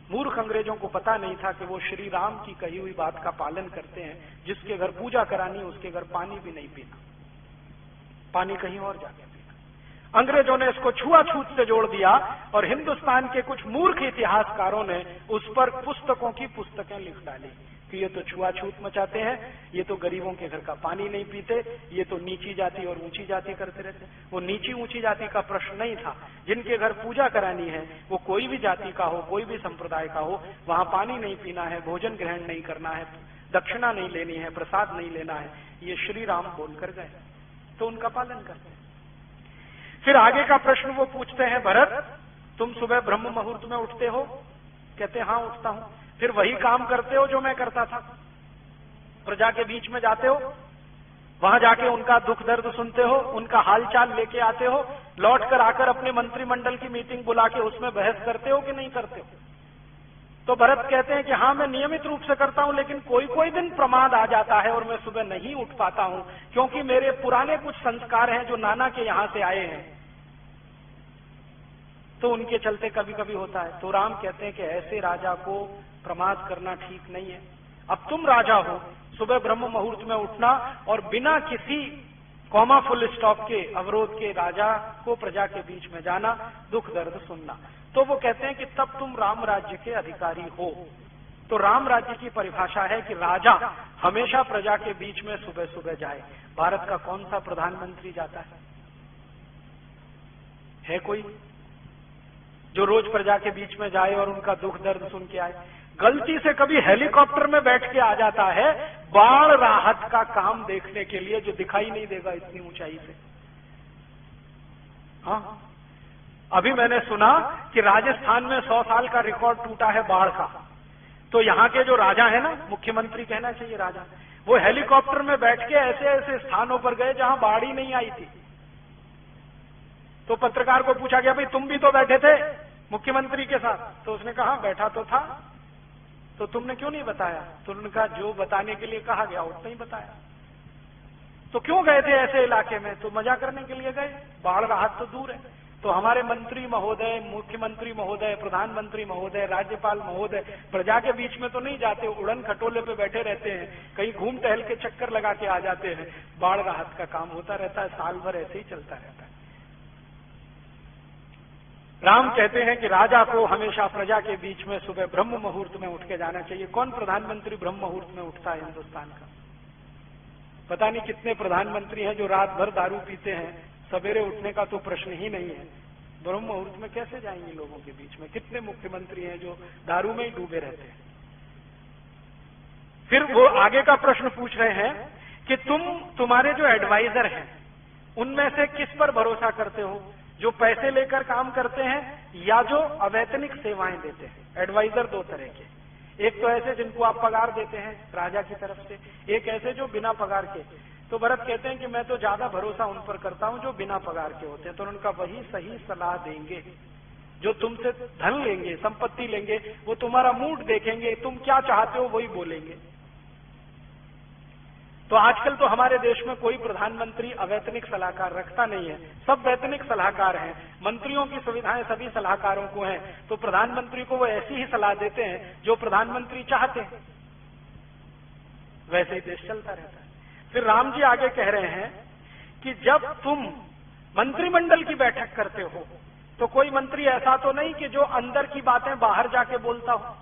मूर्ख अंग्रेजों को पता नहीं था कि वो श्री राम की कही हुई बात का पालन करते हैं, जिसके घर पूजा करानी उसके घर पानी भी नहीं पीना, पानी कहीं और जाके पीना। अंग्रेजों ने इसको छुआछूत से जोड़ दिया और हिंदुस्तान के कुछ मूर्ख इतिहासकारों ने उस पर पुस्तकों की पुस्तकें लिख डाली कि ये तो छुआछूत मचाते हैं, ये तो गरीबों के घर का पानी नहीं पीते, ये तो नीची जाति और ऊंची जाति करते रहते। वो नीची ऊंची जाति का प्रश्न नहीं था, जिनके घर पूजा करानी है वो कोई भी जाति का हो, कोई भी संप्रदाय का हो, वहां पानी नहीं पीना है, भोजन ग्रहण नहीं करना है, दक्षिणा नहीं लेनी है, प्रसाद नहीं लेना है, ये श्री राम बोलकर गए, तो उनका पालन करते हैं। फिर आगे का प्रश्न वो पूछते हैं, भरत तुम सुबह ब्रह्म मुहूर्त में उठते हो? कहते हाँ उठता हूं। फिर वही काम करते हो जो मैं करता था? प्रजा के बीच में जाते हो, वहां जाके उनका दुख दर्द सुनते हो, उनका हालचाल लेके आते हो, लौट कर आकर अपने मंत्रिमंडल की मीटिंग बुला के उसमें बहस करते हो कि नहीं करते हो? तो भरत कहते हैं कि हाँ मैं नियमित रूप से करता हूं, लेकिन कोई कोई दिन प्रमाद आ जाता है और मैं सुबह नहीं उठ पाता हूं, क्योंकि मेरे पुराने कुछ संस्कार हैं जो नाना के यहां से आए हैं, तो उनके चलते कभी कभी होता है। तो राम कहते हैं कि ऐसे राजा को प्रमाद करना ठीक नहीं है। अब तुम राजा हो, सुबह ब्रह्म मुहूर्त में उठना और बिना किसी कॉमा फुल स्टॉप के अवरोध के राजा को प्रजा के बीच में जाना, दुख दर्द सुनना। तो वो कहते हैं कि तब तुम राम राज्य के अधिकारी हो। तो राम राज्य की परिभाषा है कि राजा हमेशा प्रजा के बीच में सुबह सुबह जाए। भारत का कौन सा प्रधानमंत्री जाता है कोई जो रोज प्रजा के बीच में जाए और उनका दुख दर्द सुन के आए? गलती से कभी हेलीकॉप्टर में बैठ के आ जाता है बाढ़ राहत का काम देखने के लिए, जो दिखाई नहीं देगा इतनी ऊंचाई से। हाँ, अभी मैंने सुना कि राजस्थान में 100 साल का रिकॉर्ड टूटा है बाढ़ का। तो यहाँ के जो राजा है ना, मुख्यमंत्री कहना चाहिए राजा, वो हेलीकॉप्टर में बैठ के ऐसे ऐसे स्थानों पर गए जहां बाढ़ ही नहीं आई थी। तो पत्रकार को पूछा गया, भाई तुम भी तो बैठे थे मुख्यमंत्री के साथ? तो उसने कहा बैठा तो था, तो तुमने क्यों नहीं बताया? तो उन्होंने कहा जो बताने के लिए कहा गया उतना ही बताया। तो क्यों गए थे ऐसे इलाके में? तो मजा करने के लिए गए, बाढ़ राहत तो दूर है। तो हमारे मंत्री महोदय, मुख्यमंत्री महोदय, प्रधानमंत्री महोदय, राज्यपाल महोदय प्रजा के बीच में तो नहीं जाते, उड़न खटोले पे बैठे रहते हैं, कहीं घूम टहल के चक्कर लगा के आ जाते हैं। बाढ़ राहत का काम होता रहता है, साल भर ऐसे ही चलता रहता है। राम कहते हैं कि राजा को हमेशा प्रजा के बीच में सुबह ब्रह्म मुहूर्त में उठ के जाना चाहिए। कौन प्रधानमंत्री ब्रह्म मुहूर्त में उठता है हिंदुस्तान का? पता नहीं कितने प्रधानमंत्री हैं जो रात भर दारू पीते हैं, सवेरे उठने का तो प्रश्न ही नहीं है। ब्रह्म मुहूर्त में कैसे जाएंगे लोगों के बीच में? कितने मुख्यमंत्री हैं जो दारू में ही डूबे रहते हैं। फिर वो आगे का प्रश्न पूछ रहे हैं कि तुम्हारे जो एडवाइजर हैं उनमें से किस पर भरोसा करते हो, जो पैसे लेकर काम करते हैं या जो अवैतनिक सेवाएं देते हैं? एडवाइजर दो तरह के, एक तो ऐसे जिनको आप पगार देते हैं राजा की तरफ से, एक ऐसे जो बिना पगार के। तो भरत कहते हैं कि मैं तो ज्यादा भरोसा उन पर करता हूं जो बिना पगार के होते हैं, तो उनका वही सही सलाह देंगे। जो तुमसे धन लेंगे, संपत्ति लेंगे, वो तुम्हारा मूड देखेंगे, तुम क्या चाहते हो वही बोलेंगे। तो आजकल तो हमारे देश में कोई प्रधानमंत्री अवैतनिक सलाहकार रखता नहीं है, सब वैतनिक सलाहकार हैं। मंत्रियों की सुविधाएं सभी सलाहकारों को हैं, तो प्रधानमंत्री को वो ऐसी ही सलाह देते हैं जो प्रधानमंत्री चाहते हैं, वैसे ही देश चलता रहता है। फिर राम जी आगे कह रहे हैं कि जब तुम मंत्रिमंडल की बैठक करते हो तो कोई मंत्री ऐसा तो नहीं कि जो अंदर की बातें बाहर जाके बोलता हो।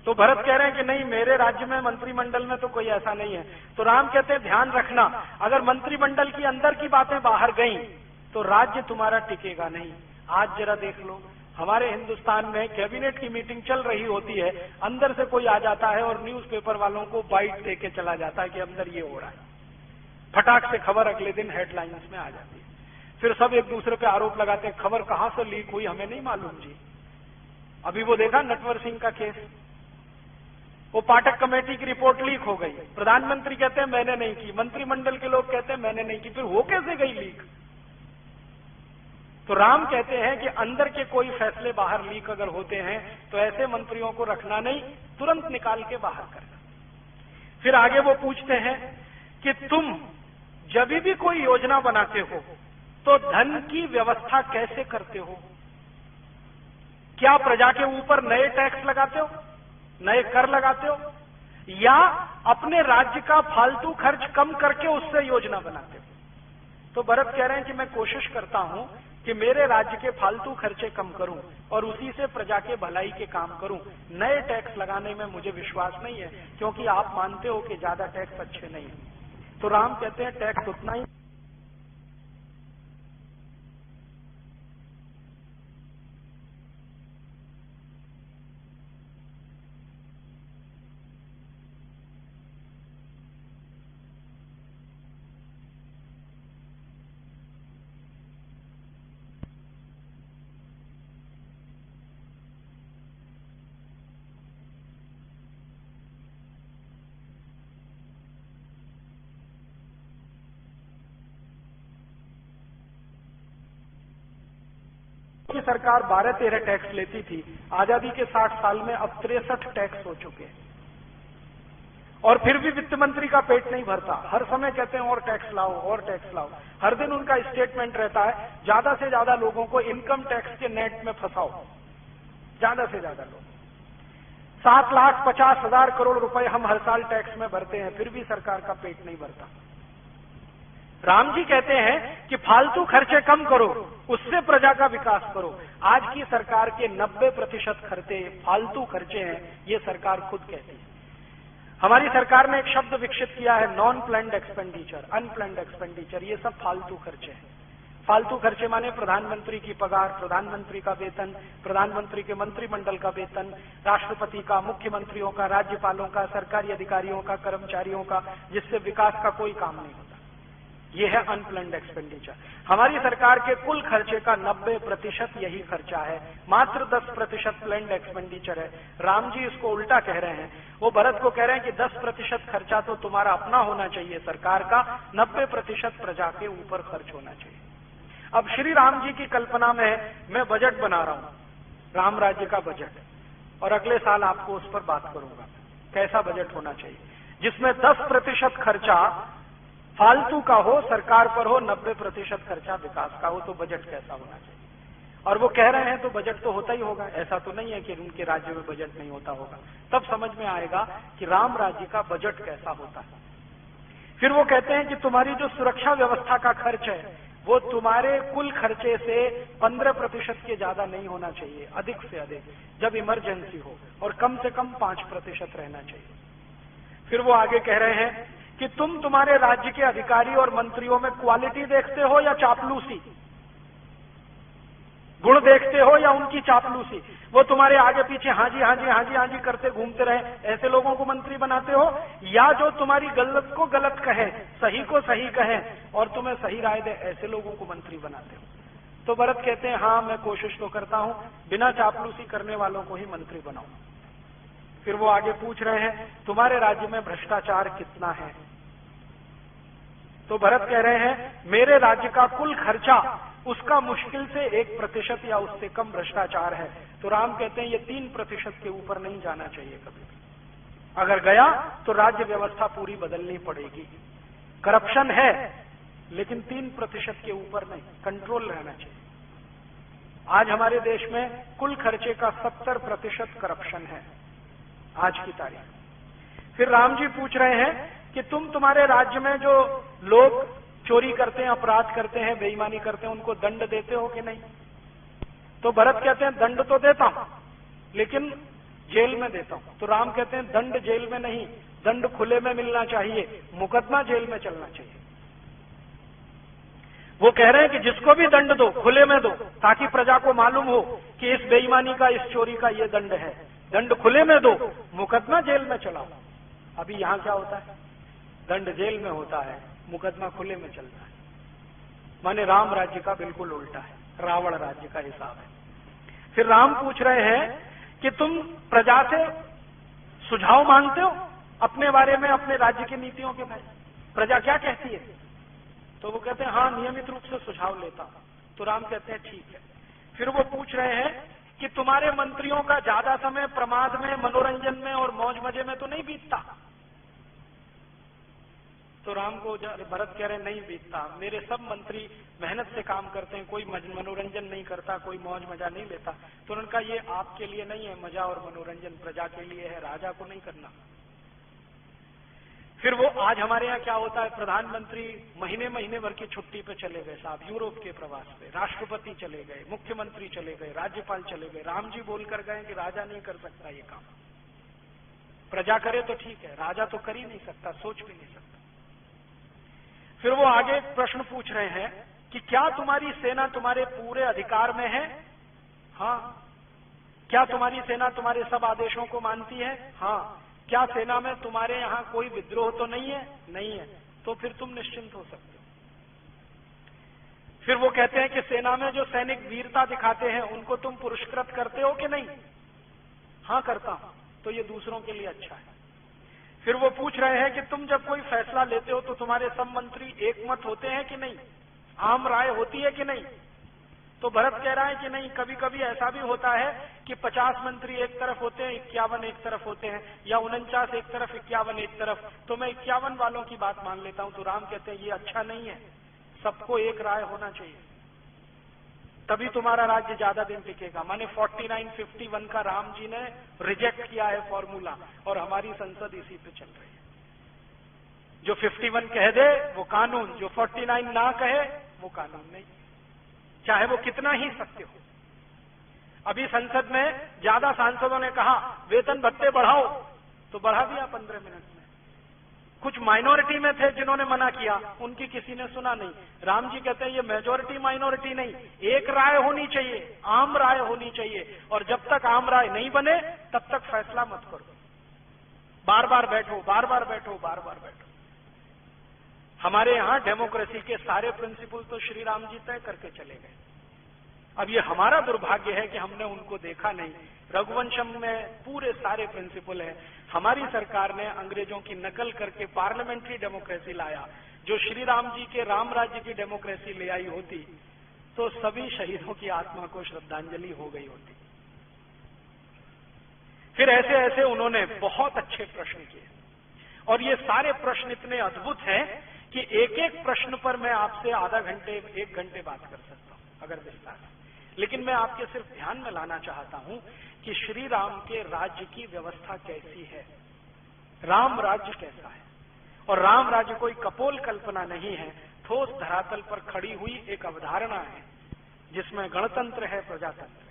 तो भरत कह रहे हैं कि नहीं, मेरे राज्य में मंत्रिमंडल में तो कोई ऐसा नहीं है। तो राम कहते हैं ध्यान रखना, अगर मंत्रिमंडल की अंदर की बातें बाहर गईं तो राज्य तुम्हारा टिकेगा नहीं। आज जरा देख लो, हमारे हिंदुस्तान में कैबिनेट की मीटिंग चल रही होती है, अंदर से कोई आ जाता है और न्यूज़पेपर वालों को बाइट दे के चला जाता है कि अंदर ये हो रहा है। फटाक से खबर अगले दिन हेडलाइंस में आ जाती है। फिर सब एक दूसरे पे आरोप लगाते हैं, खबर कहां से लीक हुई हमें नहीं मालूम जी। अभी वो देखा नटवर सिंह का केस, वो पाठक कमेटी की रिपोर्ट लीक हो गई, प्रधानमंत्री कहते हैं मैंने नहीं की, मंत्रिमंडल के लोग कहते हैं मैंने नहीं की, फिर हो कैसे गई लीक? तो राम कहते हैं कि अंदर के कोई फैसले बाहर लीक अगर होते हैं तो ऐसे मंत्रियों को रखना नहीं, तुरंत निकाल के बाहर करना। फिर आगे वो पूछते हैं कि तुम जब भी कोई योजना बनाते हो तो धन की व्यवस्था कैसे करते हो? क्या प्रजा के ऊपर नए टैक्स लगाते हो, नए कर लगाते हो, या अपने राज्य का फालतू खर्च कम करके उससे योजना बनाते हो? तो भरत कह रहे हैं कि मैं कोशिश करता हूं कि मेरे राज्य के फालतू खर्चे कम करूं और उसी से प्रजा के भलाई के काम करूं। नए टैक्स लगाने में मुझे विश्वास नहीं है, क्योंकि आप मानते हो कि ज्यादा टैक्स अच्छे नहीं है। तो राम कहते हैं टैक्स उतना ही की सरकार 12-13 टैक्स लेती थी। आजादी के 60 साल में अब 63 टैक्स हो चुके हैं और फिर भी वित्त मंत्री का पेट नहीं भरता। हर समय कहते हैं और टैक्स लाओ और टैक्स लाओ। हर दिन उनका स्टेटमेंट रहता है ज्यादा से ज्यादा लोगों को इनकम टैक्स के नेट में फंसाओ, ज्यादा से ज्यादा लोग। 7,50,000 करोड़ रुपए हम हर साल टैक्स में भरते हैं, फिर भी सरकार का पेट नहीं भरता। राम जी कहते हैं कि फालतू खर्चे कम करो, उससे प्रजा का विकास करो। आज की सरकार के 90% खर्चे फालतू खर्चे हैं, ये सरकार खुद कहती है। हमारी सरकार ने एक शब्द विकसित किया है, non planned expenditure, unplanned expenditure. ये सब फालतू खर्चे हैं। फालतू खर्चे माने प्रधानमंत्री की पगार, प्रधानमंत्री का वेतन, प्रधानमंत्री के मंत्रिमंडल का वेतन, राष्ट्रपति का, मुख्यमंत्रियों का, राज्यपालों का, सरकारी अधिकारियों का, कर्मचारियों का, जिससे विकास का कोई काम नहीं होता। ये है अनप्लान्ड एक्सपेंडिचर। हमारी सरकार के कुल खर्चे का 90% यही खर्चा है, मात्र 10% प्लान्ड एक्सपेंडिचर है। राम जी इसको उल्टा कह रहे हैं। वो भरत को कह रहे हैं कि 10% खर्चा तो तुम्हारा अपना होना चाहिए सरकार का, 90% प्रजा के ऊपर खर्च होना चाहिए। अब श्री राम जी की कल्पना में मैं बजट बना रहा हूं, राम राज्य का बजट, और अगले साल आपको उस पर बात करूंगा कैसा बजट होना चाहिए, जिसमें 10% खर्चा फालतू का हो, सरकार पर हो, 90% खर्चा विकास का हो, तो बजट कैसा होना चाहिए? और वो कह रहे हैं तो बजट तो होता ही होगा, ऐसा तो नहीं है कि उनके राज्य में बजट नहीं होता होगा। तब समझ में आएगा कि राम राज्य का बजट कैसा होता है। फिर वो कहते हैं कि तुम्हारी जो सुरक्षा व्यवस्था का खर्च है वो तुम्हारे कुल खर्चे से 15% के ज्यादा नहीं होना चाहिए, अधिक से अधिक जब इमरजेंसी हो, और कम से कम 5% रहना चाहिए। फिर वो आगे कह रहे हैं कि तुम तुम्हारे राज्य के अधिकारी और मंत्रियों में क्वालिटी देखते हो या चापलूसी, गुण देखते हो या उनकी चापलूसी? वो तुम्हारे आगे पीछे हाँ जी हाँ जी हाँ जी हाँ जी करते घूमते रहे, ऐसे लोगों को मंत्री बनाते हो? या जो तुम्हारी गलत को गलत कहे, सही को सही कहे और तुम्हें सही राय दे, ऐसे लोगों को मंत्री बनाते हो? तो भरत कहते हैं हाँ, मैं कोशिश तो करता हूं, बिना चापलूसी करने वालों को ही मंत्री बनाऊं। फिर वो आगे पूछ रहे हैं तुम्हारे राज्य में भ्रष्टाचार कितना है? तो भरत कह रहे हैं मेरे राज्य का कुल खर्चा, उसका मुश्किल से 1% या उससे कम भ्रष्टाचार है। तो राम कहते हैं ये 3% के ऊपर नहीं जाना चाहिए कभी भी। अगर गया तो राज्य व्यवस्था पूरी बदलनी पड़ेगी। करप्शन है लेकिन 3% के ऊपर नहीं, कंट्रोल रहना चाहिए। आज हमारे देश में कुल खर्चे का 70% करप्शन है आज की तारीख। फिर राम जी पूछ रहे हैं कि तुम्हारे राज्य में जो लोग चोरी करते हैं, अपराध करते हैं, बेईमानी करते हैं, उनको दंड देते हो कि नहीं? तो भरत कहते हैं दंड तो देता हूं लेकिन जेल में देता हूं। तो राम कहते हैं दंड जेल में नहीं, दंड खुले में मिलना चाहिए, मुकदमा जेल में चलना चाहिए। वो कह रहे हैं कि जिसको भी दंड दो खुले में दो, ताकि प्रजा को मालूम हो कि इस बेईमानी का, इस चोरी का ये दंड है। दंड खुले में दो, मुकदमा जेल में चलाओ। अभी यहां क्या होता है? दंड जेल में होता है, मुकदमा खुले में चलता है। माने राम राज्य का बिल्कुल उल्टा है, रावण राज्य का हिसाब है। फिर राम पूछ रहे हैं कि तुम प्रजा से सुझाव मांगते हो अपने बारे में, अपने राज्य की नीतियों के बारे में, प्रजा क्या कहती है? तो वो कहते हैं हाँ, नियमित रूप से सुझाव लेता हूं। तो राम कहते हैं ठीक है। फिर वो पूछ रहे हैं कि तुम्हारे मंत्रियों का ज्यादा समय प्रमाद में, मनोरंजन में और मौज मजे में तो नहीं बीतता? तो राम को भरत कह रहे नहीं बीतता, मेरे सब मंत्री मेहनत से काम करते हैं, कोई मनोरंजन नहीं करता, कोई मौज मजा नहीं लेता। तो उन्होंने कहा ये आपके लिए नहीं है मजा और मनोरंजन, प्रजा के लिए है, राजा को नहीं करना। फिर वो आज हमारे यहाँ क्या होता है, प्रधानमंत्री महीने महीने भर की छुट्टी पे चले गए साहब, यूरोप के प्रवास पे, राष्ट्रपति चले गए, मुख्यमंत्री चले गए, राज्यपाल चले गए। राम जी बोलकर गए कि राजा नहीं कर सकता ये काम, प्रजा करे तो ठीक है, राजा तो कर ही नहीं सकता, सोच भी नहीं सकता। फिर वो आगे प्रश्न पूछ रहे हैं कि क्या तुम्हारी सेना तुम्हारे पूरे अधिकार में है? हाँ। क्या तुम्हारी सेना तुम्हारे सब आदेशों को मानती है? हाँ। क्या सेना में तुम्हारे यहां कोई विद्रोह तो नहीं है? नहीं है। तो फिर तुम निश्चिंत हो सकते हो। फिर वो कहते हैं कि सेना में जो सैनिक वीरता दिखाते हैं उनको तुम पुरस्कृत करते हो कि नहीं? हाँ करता हूं। तो ये दूसरों के लिए अच्छा है। फिर वो पूछ रहे हैं कि तुम जब कोई फैसला लेते हो तो तुम्हारे सब मंत्री एक मत होते हैं कि नहीं, आम राय होती है कि नहीं? तो भरत कह रहा है कि नहीं, कभी कभी ऐसा भी होता है कि 50 मंत्री एक तरफ होते हैं, 51 एक तरफ होते हैं, या 49 एक तरफ, 51 एक तरफ, तो मैं 51 वालों की बात मान लेता हूं। तो राम कहते हैं ये अच्छा नहीं है, सबको एक राय होना चाहिए, तभी तुम्हारा राज्य ज्यादा दिन टिकेगा। माने 49-51 का राम जी ने रिजेक्ट किया है फॉर्मूला, और हमारी संसद इसी पे चल रही है। जो 51 कह दे वो कानून, जो 49 ना कहे वो कानून नहीं, चाहे वो कितना ही सत्य हो। अभी संसद में ज्यादा सांसदों ने कहा वेतन भत्ते बढ़ाओ, तो बढ़ा दिया 15 मिनट में। कुछ माइनॉरिटी में थे जिन्होंने मना किया, उनकी किसी ने सुना नहीं। राम जी कहते हैं ये मेजॉरिटी माइनॉरिटी नहीं, एक राय होनी चाहिए, आम राय होनी चाहिए, और जब तक आम राय नहीं बने तब तक फैसला मत करो। बार बार बैठो, बार बार बैठो, बार बार बैठो। हमारे यहां डेमोक्रेसी के सारे प्रिंसिपल तो श्री राम जी तय करके चले गए। अब ये हमारा दुर्भाग्य है कि हमने उनको देखा नहीं। रघुवंशम में पूरे सारे प्रिंसिपल हैं। हमारी सरकार ने अंग्रेजों की नकल करके पार्लियामेंट्री डेमोक्रेसी लाया। जो श्री राम जी के राम राज्य की डेमोक्रेसी ले आई होती तो सभी शहीदों की आत्मा को श्रद्धांजलि हो गई होती। फिर ऐसे ऐसे उन्होंने बहुत अच्छे प्रश्न किए, और ये सारे प्रश्न इतने अद्भुत हैं कि एक एक प्रश्न पर मैं आपसे आधा घंटे 1 घंटे बात कर सकता हूं अगर विस्तार से, लेकिन मैं आपके सिर्फ ध्यान में लाना चाहता हूं कि श्री राम के राज्य की व्यवस्था कैसी है, राम राज्य कैसा है। और राम राज्य कोई कपोल कल्पना नहीं है, ठोस धरातल पर खड़ी हुई एक अवधारणा है जिसमें गणतंत्र है, प्रजातंत्र है।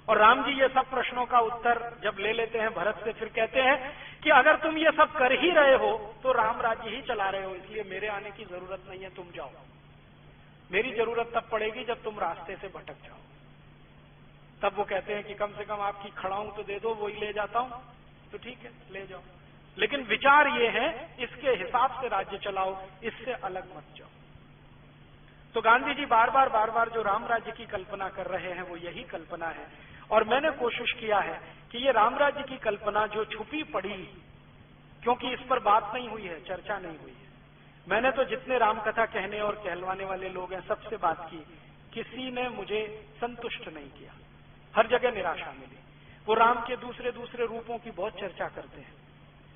और राम जी ये सब प्रश्नों का उत्तर जब ले लेते हैं भरत से, फिर कहते हैं कि अगर तुम ये सब कर ही रहे हो तो राम राज्य ही चला रहे हो, इसलिए मेरे आने की जरूरत नहीं है, तुम जाओ। मेरी जरूरत तब पड़ेगी जब तुम रास्ते से भटक जाओ। तब वो कहते हैं कि कम से कम आपकी खड़ाऊं तो दे दो, वो ही ले जाता हूं। तो ठीक है, ले जाओ, लेकिन विचार ये है इसके हिसाब से राज्य चलाओ, इससे अलग मत जाओ। तो गांधी जी बार बार जो राम राज्य की कल्पना कर रहे हैं वो यही कल्पना है। और मैंने कोशिश किया है कि ये राम राज्य की कल्पना जो छुपी पड़ी, क्योंकि इस पर बात नहीं हुई है, चर्चा नहीं हुई है, मैंने तो जितने रामकथा कहने और कहलवाने वाले लोग हैं सबसे बात की, किसी ने मुझे संतुष्ट नहीं किया, हर जगह निराशा मिली। वो राम के दूसरे दूसरे रूपों की बहुत चर्चा करते हैं।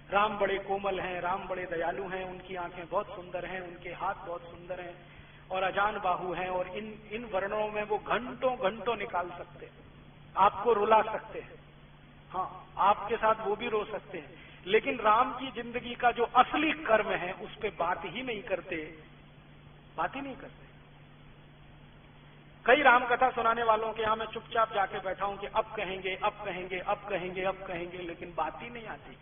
राम बड़े कोमल हैं, राम बड़े दयालु हैं, उनकी आंखें बहुत सुंदर हैं, उनके हाथ बहुत सुंदर हैं और अजान बाहु हैं, और इन वर्णों में वो घंटों घंटों निकाल सकते हैं, आपको रुला सकते हैं, हाँ आपके साथ वो भी रो सकते हैं, लेकिन राम की जिंदगी का जो असली कर्म है उस पर बात ही नहीं करते, बात ही नहीं करते। कई रामकथा सुनाने वालों के यहां मैं चुपचाप जाके बैठा हूं कि अब कहेंगे, अब कहेंगे, अब कहेंगे, अब कहेंगे, लेकिन बात ही नहीं आती।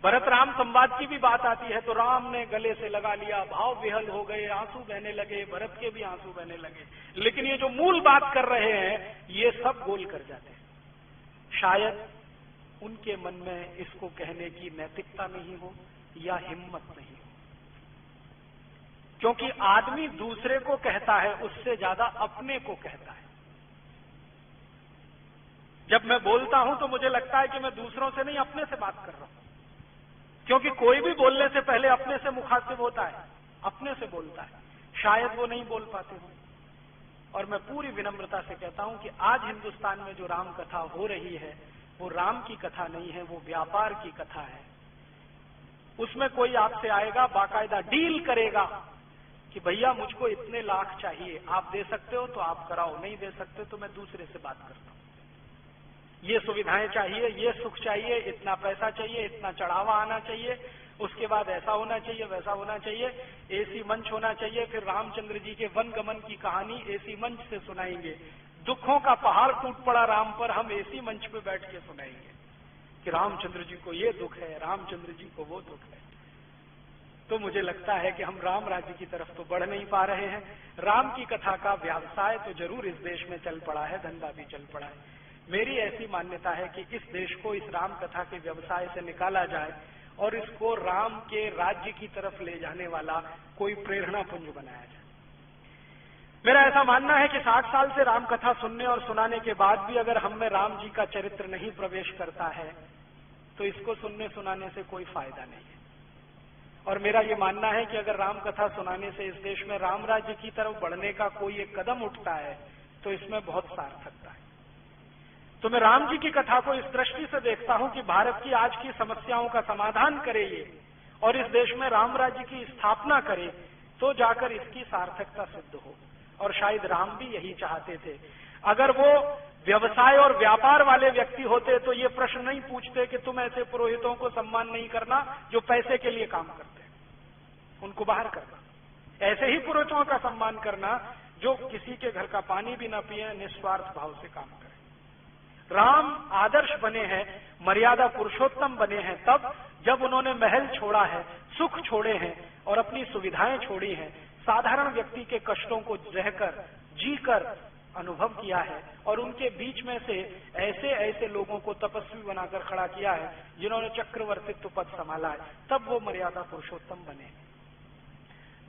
भरत राम संवाद की भी बात आती है तो राम ने गले से लगा लिया, भाव विहल हो गए, आंसू बहने लगे, भरत के भी आंसू बहने लगे, लेकिन ये जो मूल बात कर रहे हैं ये सब गोल कर जाते हैं। शायद उनके मन में इसको कहने की नैतिकता नहीं हो या हिम्मत नहीं हो, क्योंकि आदमी दूसरे को कहता है उससे ज्यादा अपने को कहता है। जब मैं बोलता हूं तो मुझे लगता है कि मैं दूसरों से नहीं अपने से बात कर रहा हूं, क्योंकि कोई भी बोलने से पहले अपने से मुखातिब होता है, अपने से बोलता है। शायद वो नहीं बोल पाते हो। और मैं पूरी विनम्रता से कहता हूं कि आज हिंदुस्तान में जो राम कथा हो रही है वो राम की कथा नहीं है, वो व्यापार की कथा है। उसमें कोई आपसे आएगा, बाकायदा डील करेगा कि भैया मुझको इतने लाख चाहिए, आप दे सकते हो तो आप कराओ, नहीं दे सकते तो मैं दूसरे से बात करता हूं। ये सुविधाएं चाहिए, ये सुख चाहिए, इतना पैसा चाहिए, इतना चढ़ावा आना चाहिए, उसके बाद ऐसा होना चाहिए, वैसा होना चाहिए, एसी मंच होना चाहिए। फिर रामचंद्र जी के वन गमन की कहानी एसी मंच से सुनाएंगे। दुखों का पहाड़ टूट पड़ा राम पर, हम एसी मंच पे बैठ के सुनाएंगे कि रामचंद्र जी को ये दुख है, रामचंद्र जी को वो दुख है। तो मुझे लगता है कि हम राम राज्य की तरफ तो बढ़ नहीं पा रहे हैं। राम की कथा का व्यवसाय तो जरूर इस देश में चल पड़ा है, धंधा भी चल पड़ा है। मेरी ऐसी मान्यता है कि इस देश को इस राम कथा के व्यवसाय से निकाला जाए और इसको राम के राज्य की तरफ ले जाने वाला कोई प्रेरणा पुंज बनाया जाए। मेरा ऐसा मानना है कि 60 साल से राम कथा सुनने और सुनाने के बाद भी अगर हम में राम जी का चरित्र नहीं प्रवेश करता है तो इसको सुनने सुनाने से कोई फायदा नहीं है। और मेरा ये मानना है कि अगर राम कथा सुनाने से इस देश में राम राज्य की तरफ बढ़ने का कोई एक कदम उठता है तो इसमें बहुत सार्थकता है। तो मैं राम जी की कथा को इस दृष्टि से देखता हूं कि भारत की आज की समस्याओं का समाधान करे ये, और इस देश में राम राज्य की स्थापना करे, तो जाकर इसकी सार्थकता सिद्ध हो। और शायद राम भी यही चाहते थे। अगर वो व्यवसाय और व्यापार वाले व्यक्ति होते तो ये प्रश्न नहीं पूछते कि तुम ऐसे पुरोहितों को सम्मान नहीं करना जो पैसे के लिए काम करते हैं, उनको बाहर करना। ऐसे ही पुरोहितों का सम्मान करना जो किसी के घर का पानी भी न पिए, निस्वार्थ भाव से काम करें। राम आदर्श बने हैं, मर्यादा पुरुषोत्तम बने हैं तब जब उन्होंने महल छोड़ा है, सुख छोड़े हैं और अपनी सुविधाएं छोड़ी हैं, साधारण व्यक्ति के कष्टों को रहकर, जीकर अनुभव किया है और उनके बीच में से ऐसे ऐसे लोगों को तपस्वी बनाकर खड़ा किया है जिन्होंने चक्रवर्तित्व पद संभाला है, तब वो मर्यादा पुरुषोत्तम बने।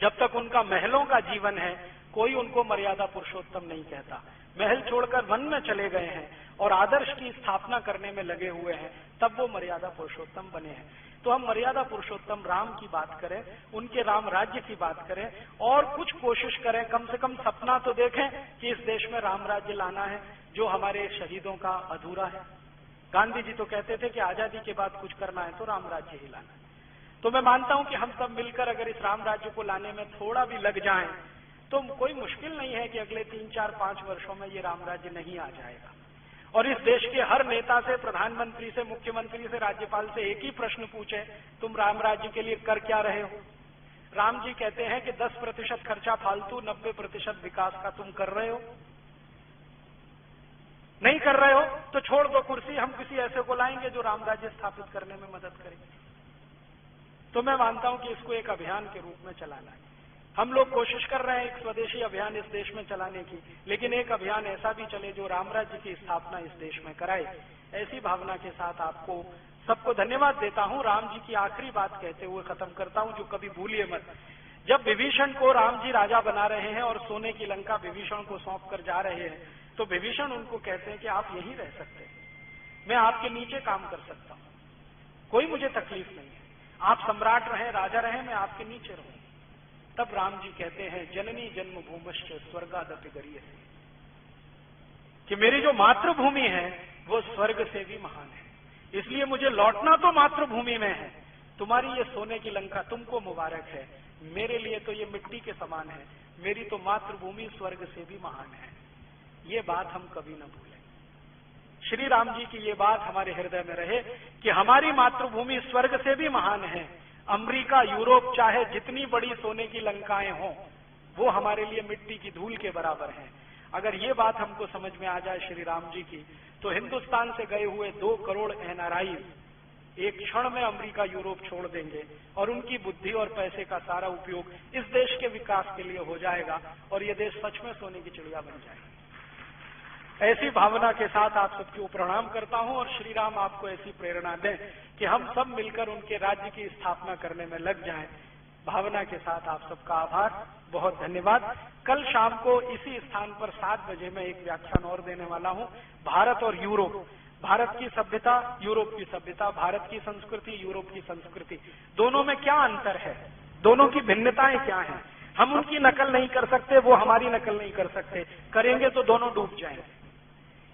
जब तक उनका महलों का जीवन है कोई उनको मर्यादा पुरुषोत्तम नहीं कहता। महल छोड़कर वन में चले गए हैं और आदर्श की स्थापना करने में लगे हुए हैं, तब वो मर्यादा पुरुषोत्तम बने हैं। तो हम मर्यादा पुरुषोत्तम राम की बात करें, उनके राम राज्य की बात करें और कुछ कोशिश करें, कम से कम सपना तो देखें कि इस देश में राम राज्य लाना है जो हमारे शहीदों का अधूरा है। गांधी जी तो कहते थे कि आजादी के बाद कुछ करना है तो राम राज्य ही लाना है। तो मैं मानता हूं कि हम सब मिलकर अगर इस राम राज्य को लाने में थोड़ा भी लग जाएं, तो कोई मुश्किल नहीं है कि अगले 3, 4, 5 वर्षों में ये राम राज्य नहीं आ जाएगा। और इस देश के हर नेता से, प्रधानमंत्री से, मुख्यमंत्री से, राज्यपाल से एक ही प्रश्न पूछे, तुम राम राज्य के लिए कर क्या रहे हो? राम जी कहते हैं कि 10% खर्चा फालतू, 90% विकास का तुम कर रहे हो। नहीं कर रहे हो तो छोड़ दो कुर्सी, हम किसी ऐसे को लाएंगे जो राम राज्य स्थापित करने में मदद करेंगे। तो मैं मानता हूं कि इसको एक अभियान के रूप में चलाना है। हम लोग कोशिश कर रहे हैं एक स्वदेशी अभियान इस देश में चलाने की, लेकिन एक अभियान ऐसा भी चले जो राम राज्य की स्थापना इस देश में कराए। ऐसी भावना के साथ आपको सबको धन्यवाद देता हूं। राम जी की आखिरी बात कहते हुए खत्म करता हूं, जो कभी भूलिए मत। जब विभीषण को राम जी राजा बना रहे हैं और सोने की लंका विभीषण को सौंप कर जा रहे हैं, तो विभीषण उनको कहते हैं कि आप यहीं रह सकते हैं, मैं आपके नीचे काम कर सकता हूं, कोई मुझे तकलीफ नहीं है, आप सम्राट रहें, राजा रहें, मैं आपके नीचे रहूं। तब राम जी कहते हैं, जननी जन्मभूमिश्च स्वर्गादपि गरीयसे, कि मेरी जो मातृभूमि है वो स्वर्ग से भी महान है, इसलिए मुझे लौटना तो मातृभूमि में है। तुम्हारी ये सोने की लंका तुमको मुबारक है, मेरे लिए तो ये मिट्टी के समान है, मेरी तो मातृभूमि स्वर्ग से भी महान है। ये बात हम कभी न भूलें। श्री राम जी की ये बात हमारे हृदय में रहे कि हमारी मातृभूमि स्वर्ग से भी महान है। अमेरिका, यूरोप, चाहे जितनी बड़ी सोने की लंकाएं हों, वो हमारे लिए मिट्टी की धूल के बराबर हैं। अगर ये बात हमको समझ में आ जाए श्री राम जी की, तो हिंदुस्तान से गए हुए 2 करोड़ एनआरआई एक क्षण में अमेरिका, यूरोप छोड़ देंगे और उनकी बुद्धि और पैसे का सारा उपयोग इस देश के विकास के लिए हो जाएगा और ये देश सच में सोने की चिड़िया बन जाएगा। ऐसी भावना के साथ आप सबको प्रणाम करता हूं और श्री राम आपको ऐसी प्रेरणा दें कि हम सब मिलकर उनके राज्य की स्थापना करने में लग जाएं। भावना के साथ आप सबका आभार, बहुत धन्यवाद। कल शाम को इसी स्थान पर 7 बजे मैं एक व्याख्यान और देने वाला हूं, भारत और यूरोप, भारत की सभ्यता, यूरोप की सभ्यता, भारत की संस्कृति, यूरोप की संस्कृति, दोनों में क्या अंतर है, दोनों की भिन्नताएं क्या हैं। हम उनकी नकल नहीं कर सकते, वो हमारी नकल नहीं कर सकते, करेंगे तो दोनों डूब जाएंगे।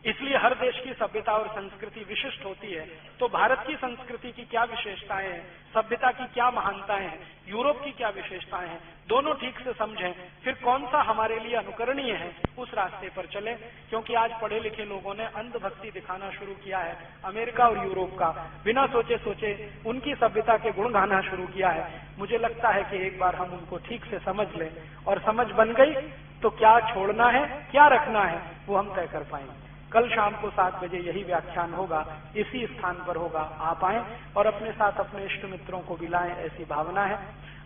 इसलिए हर देश की सभ्यता और संस्कृति विशिष्ट होती है। तो भारत की संस्कृति की क्या विशेषताएं हैं, सभ्यता की क्या महानताएं हैं, यूरोप की क्या विशेषताएं हैं, दोनों ठीक से समझें, फिर कौन सा हमारे लिए अनुकरणीय है उस रास्ते पर चलें। क्योंकि आज पढ़े लिखे लोगों ने अंधभक्ति दिखाना शुरू किया है अमेरिका और यूरोप का, बिना सोचे सोचे उनकी सभ्यता के गुण गाना शुरू किया है। मुझे लगता है कि एक बार हम उनको ठीक से समझ लें और समझ बन गई तो क्या छोड़ना है, क्या रखना है, वो हम तय कर पाएंगे। कल शाम को 7 बजे यही व्याख्यान होगा, इसी स्थान पर होगा। आप आएं और अपने साथ अपने इष्ट मित्रों को भी लाएं, ऐसी भावना है।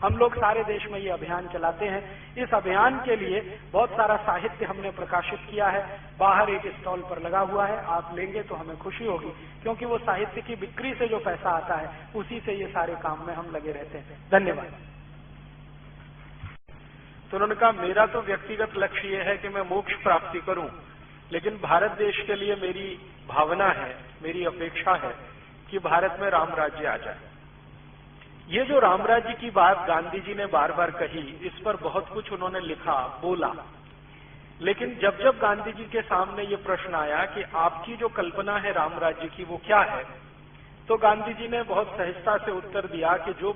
हम लोग सारे देश में ये अभियान चलाते हैं। इस अभियान के लिए बहुत सारा साहित्य हमने प्रकाशित किया है, बाहर एक स्टॉल पर लगा हुआ है, आप लेंगे तो हमें खुशी होगी, क्योंकि वो साहित्य की बिक्री से जो पैसा आता है उसी से ये सारे काम में हम लगे रहते हैं। धन्यवाद। तो उन्होंने कहा, मेरा तो व्यक्तिगत लक्ष्य ये है कि मैं मोक्ष प्राप्ति करूं, लेकिन भारत देश के लिए मेरी भावना है, मेरी अपेक्षा है कि भारत में राम राज्य आ जाए। ये जो राम राज्य की बात गांधी जी ने बार बार कही, इस पर बहुत कुछ उन्होंने लिखा, बोला, लेकिन जब जब गांधी जी के सामने ये प्रश्न आया कि आपकी जो कल्पना है राम राज्य की वो क्या है, तो गांधी जी ने बहुत सहजता से उत्तर दिया कि जो